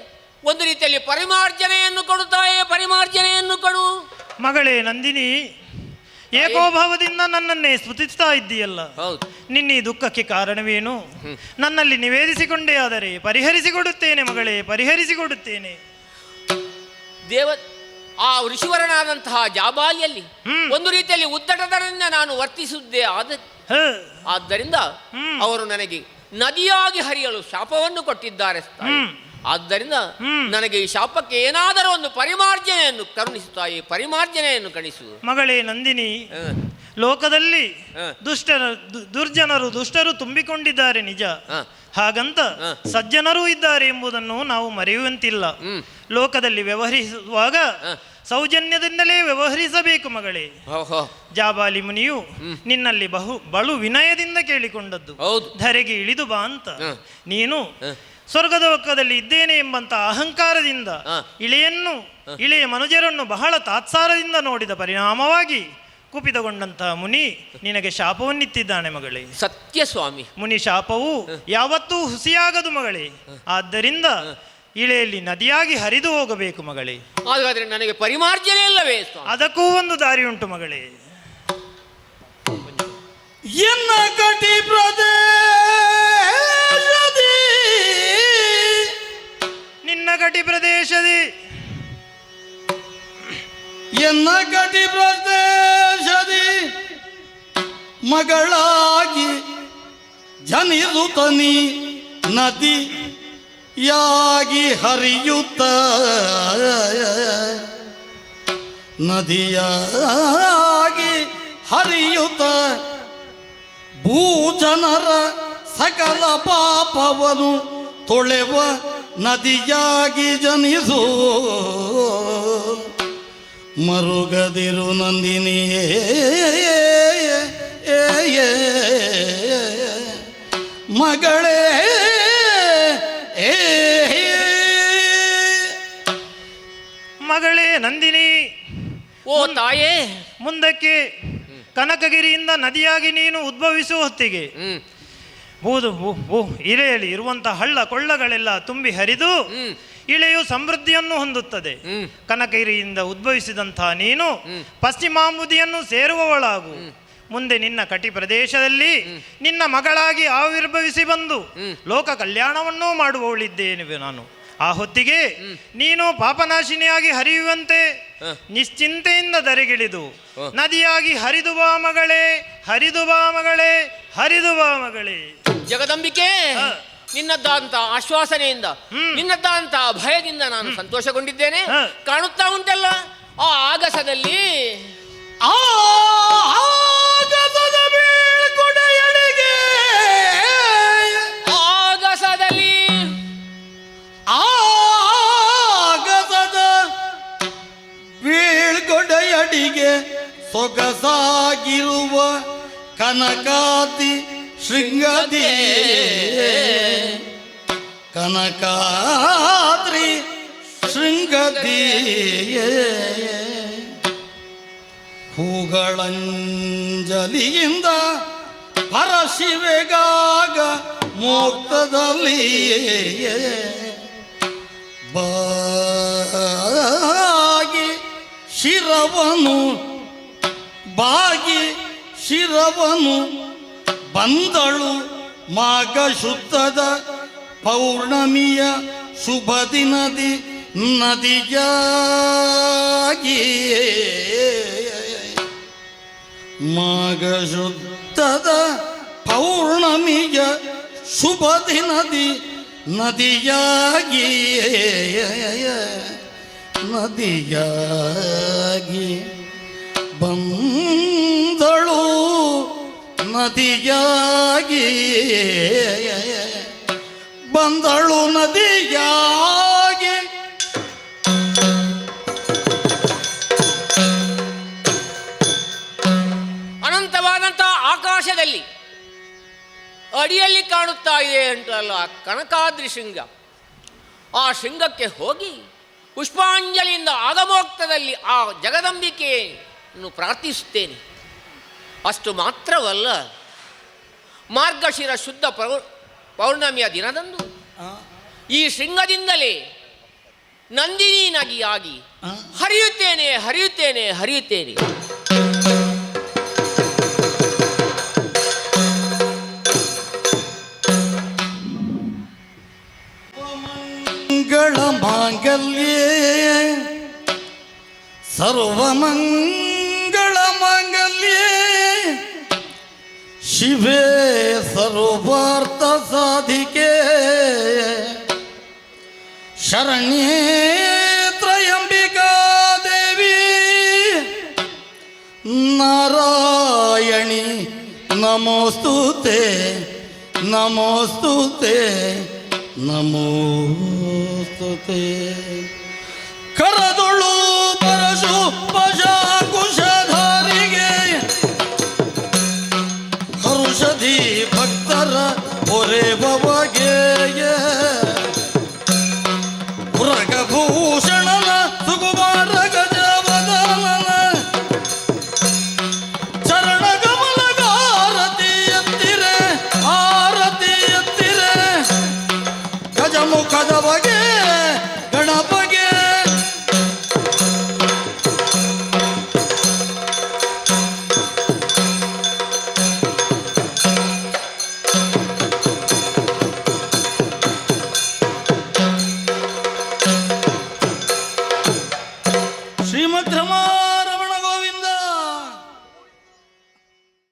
ಒಂದು ರೀತಿಯಲ್ಲಿ ಪರಿಮಾರ್ಜನೆಯನ್ನು ಕೊಡು ತಾಯೇ, ಪರಿಮಾರ್ಜನೆಯನ್ನು ಕೊಡು. ಮಗಳೇ ನಂದಿನಿ, ಏಕೋಭಾವದಿಂದ ನನ್ನನ್ನೇ ಸ್ತುತಿಸ್ತಾ ಇದ್ದೀಯಲ್ಲ, ಹೌದು. ನಿನ್ನ ಈ ದುಃಖಕ್ಕೆ ಕಾರಣವೇನು? ನನ್ನಲ್ಲಿ ನಿವೇದಿಸಿಕೊಂಡೇ ಆದರೆ ಪರಿಹರಿಸಿಕೊಡುತ್ತೇನೆ ಮಗಳೇ, ಪರಿಹರಿಸಿಕೊಡುತ್ತೇನೆ. ಆ ಋಷಿವರನಾದಂತಹ ಜಾಬಾಲಿಯಲ್ಲಿ ಒಂದು ರೀತಿಯಲ್ಲಿ ಉದ್ದಟತನದಿಂದ ನಾನು ವರ್ತಿಸಿದ್ದೆ. ಆದ್ದರಿಂದ ಅವರು ನನಗೆ ನದಿಯಾಗಿ ಹರಿಯಲು ಶಾಪವನ್ನು ಕೊಟ್ಟಿದ್ದಾರೆ. ಆದ್ದರಿಂದ ನನಗೆ ಈ ಶಾಪಕ್ಕೆ ಏನಾದರೂ ಒಂದು ಪರಿಮಾರ್ಜನೆಯನ್ನು ಕರುಣಿಸುತ್ತಾಯಿ, ಪರಿಮಾರ್ಜನೆಯನ್ನು ಕಣಿಸು. ಮಗಳೇ ನಂದಿನಿ, ಲೋಕದಲ್ಲಿ ದುಷ್ಟರು ತುಂಬಿಕೊಂಡಿದ್ದಾರೆ ನಿಜ, ಹಾಗಂತ ಸಜ್ಜನರೂ ಇದ್ದಾರೆ ಎಂಬುದನ್ನು ನಾವು ಮರೆಯುವಂತಿಲ್ಲ. ಲೋಕದಲ್ಲಿ ವ್ಯವಹರಿಸುವಾಗ ಸೌಜನ್ಯದಿಂದಲೇ ವ್ಯವಹರಿಸಬೇಕು ಮಗಳೇ. ಜಾಬಾಲಿ ಮುನಿಯು ನಿನ್ನಲ್ಲಿ ಬಲು ವಿನಯದಿಂದ ಕೇಳಿಕೊಂಡದ್ದು, ಧರೆಗೆ ಇಳಿದು ಬಾ ಅಂತ. ನೀನು ಸ್ವರ್ಗದ ಒಕ್ಕದಲ್ಲಿ ಇದ್ದೇನೆ ಎಂಬಂತ ಅಹಂಕಾರದಿಂದ ಇಳೆಯ ಮನುಜರನ್ನು ಬಹಳ ತಾತ್ಸಾರದಿಂದ ನೋಡಿದ ಪರಿಣಾಮವಾಗಿ ಕುಪಿತಗೊಂಡಂತಹ ಮುನಿ ನಿನಗೆ ಶಾಪವನ್ನಿತ್ತಿದ್ದಾನೆ ಮಗಳೇ. ಸತ್ಯ ಸ್ವಾಮಿ. ಮುನಿ ಶಾಪವು ಯಾವತ್ತೂ ಹುಸಿಯಾಗದು ಮಗಳೇ. ಆದ್ದರಿಂದ ಇಳೆಯಲ್ಲಿ ನದಿಯಾಗಿ ಹರಿದು ಹೋಗಬೇಕು ಮಗಳೇ. ಹಾಗಾದ್ರೆ ನನಗೆ ಪರಿಮಾರ್ಜನೆ ಇಲ್ಲವೇ? ಅದಕ್ಕೂ ಒಂದು ದಾರಿ ಉಂಟು ಮಗಳೇ. ಎನ್ನ ಕಟಿ ಪ್ರದೇಶದಿ, ನಿನ್ನ ಕಟಿ ಪ್ರದೇಶದಿ, ಎನ್ನ ಕಟಿ ಪ್ರದೇಶದಿ ಮಗಳಾಗಿ ಜನಿಸುತ್ತನಿ ನದಿಯಾಗಿ ಹರಿಯುತ್ತ, ನದಿಯಾಗಿ ಹರಿಯುತ್ತ ಭೂಜನರ ಸಕಲ ಪಾಪವನ್ನು ತೊಳೆವ ನದಿಯಾಗಿ ಜನಿಸು. ಮರುಗದಿರು ನಂದಿನಿಯೇ ಮಗಳೇ. ಮಗಳೇ ನಂದಿನಿ, ಓ ತಾಯೇ, ಮುಂದಕ್ಕೆ ಕನಕಗಿರಿಯಿಂದ ನದಿಯಾಗಿ ನೀನು ಉದ್ಭವಿಸುವ ಹೊತ್ತಿಗೆ ಇಳೆಯಲ್ಲಿ ಇರುವಂತಹ ಹಳ್ಳ ಕೊಳ್ಳಗಳೆಲ್ಲ ತುಂಬಿ ಹರಿದು ಇಳೆಯು ಸಮೃದ್ಧಿಯನ್ನು ಹೊಂದುತ್ತದೆ. ಕನಕಗಿರಿಯಿಂದ ಉದ್ಭವಿಸಿದಂತಹ ನೀನು ಪಶ್ಚಿಮಾಂಬುದಿಯನ್ನು ಸೇರುವವಳಾಗು. ಮುಂದೆ ನಿನ್ನ ಕಟಿ ಪ್ರದೇಶದಲ್ಲಿ ನಿನ್ನ ಮಗಳಾಗಿ ಆವಿರ್ಭವಿಸಿ ಬಂದು ಲೋಕ ಕಲ್ಯಾಣವನ್ನೂ ಮಾಡುವವಳಿದ್ದೇನೆ ನಾನು. ಆ ಹೊತ್ತಿಗೆ ನೀನು ಪಾಪನಾಶಿನಿಯಾಗಿ ಹರಿಯುವಂತೆ ನಿಶ್ಚಿಂತೆಯಿಂದ ಧರೆಗಿಳಿದು ನದಿಯಾಗಿ ಹರಿದು ಬಾ ಮಗಳೇ, ಹರಿದು ಬಾ ಮಗಳೇ, ಹರಿದು ಬಾ ಮಗಳೇ. ಜಗದಂಬಿಕೆ, ನಿನ್ನದ್ದಾದಂತ ಆಶ್ವಾಸನೆಯಿಂದ, ನಿನ್ನದ್ದಾದಂತ ಭಯದಿಂದ ನಾನು ಸಂತೋಷಗೊಂಡಿದ್ದೇನೆ. ಕಾಣುತ್ತಾ ಉಂಟಲ್ಲ ಆ ಆಗಸದಲ್ಲಿ, ಆಗಸದ ಬೀಳ್ಕೊಡೆಯಡಿಗೆ, ಆಗಸದಲ್ಲಿ ಆಗಸದ ಬೀಳ್ಕೊಡೆಯಡಿಗೆ ಸೊಗಸಾಗಿರುವ ಕನಕಾತಿ ಶೃಂಗದಿ, ಕನಕಾದ್ರಿ ಶೃಂಗದಿ ಹೂಗಳಂಜಲಿಯಿಂದ ಪರಶಿವೆಗಾಗ ಮೋಕ್ತದಲ್ಲಿ ಬಾಗಿ ಶಿರವನು, ಬಾಗಿ ಶಿರವನು ಬಂದಳು ಮಾಘ ಶುದ್ಧದ ಪೌರ್ಣಮಿಯ ಶುಭ ದಿನದಿ ನದಿಯಾಗಿ. ಮಾಘ ಶುದ್ಧದ ಪೌರ್ಣಮಿಯ ಶುಭ ದಿನದಿ ನದಿಯಾಗಿ, ನದಿಯಾಗಿ ಬಂದಳು, ನದಿಯಾಗಿ ಬಂದಳು, ನದಿಯಾಗಿ. ಅನಂತವಾದಂತಹ ಆಕಾಶದಲ್ಲಿ ಅಡಿಯಲ್ಲಿ ಕಾಣುತ್ತಾ ಇದೆ ಅಂತಲ್ಲ ಕನಕಾದ್ರಿ ಶೃಂಗ. ಆ ಶೃಂಗಕ್ಕೆ ಹೋಗಿ ಪುಷ್ಪಾಂಜಲಿಯಿಂದ ಆಗಮೋಕ್ತದಲ್ಲಿ ಆ ಜಗದಂಬಿಕೆಯನ್ನು ಪ್ರಾರ್ಥಿಸುತ್ತೇನೆ. ಅಷ್ಟು ಮಾತ್ರವಲ್ಲ, ಮಾರ್ಗಶಿರ ಶುದ್ಧ ಪೌರ್ಣಮಿಯ ದಿನದಂದು ಈ ಶೃಂಗದಿಂದಲೇ ನಂದಿನಿ ನದಿಯಾಗಿ ಹರಿಯುತ್ತೇನೆ ಹರಿಯುತ್ತೇನೆ ಹರಿಯುತ್ತೇನೆ. ಮಂಗಳ ಮಾಂಗಲ್ಯೇ ಸರ್ವಮಂಗಳ ಮಾಂಗಲ್ಯೇ ಶಿವೇ ಸರ್ವಾರ್ಥ ಸಾಧಿಕೆ ಶರಣ್ಯೇ ತ್ರಯಂಬಿಕಾ ದೇವಿ ನಾರಾಯಣಿ ನಮೋಸ್ತುತೆ ನಮೋಸ್ತುತೆ ನಮೋಸ್ತುತೆ. ಕರದೊಳು ಪರಶು ಪಶಾಕುಶಧಾರಿಗೆ ಹರುಷಧಿ ಭಕ್ತರ ಹೊರೆ ಬಗೆ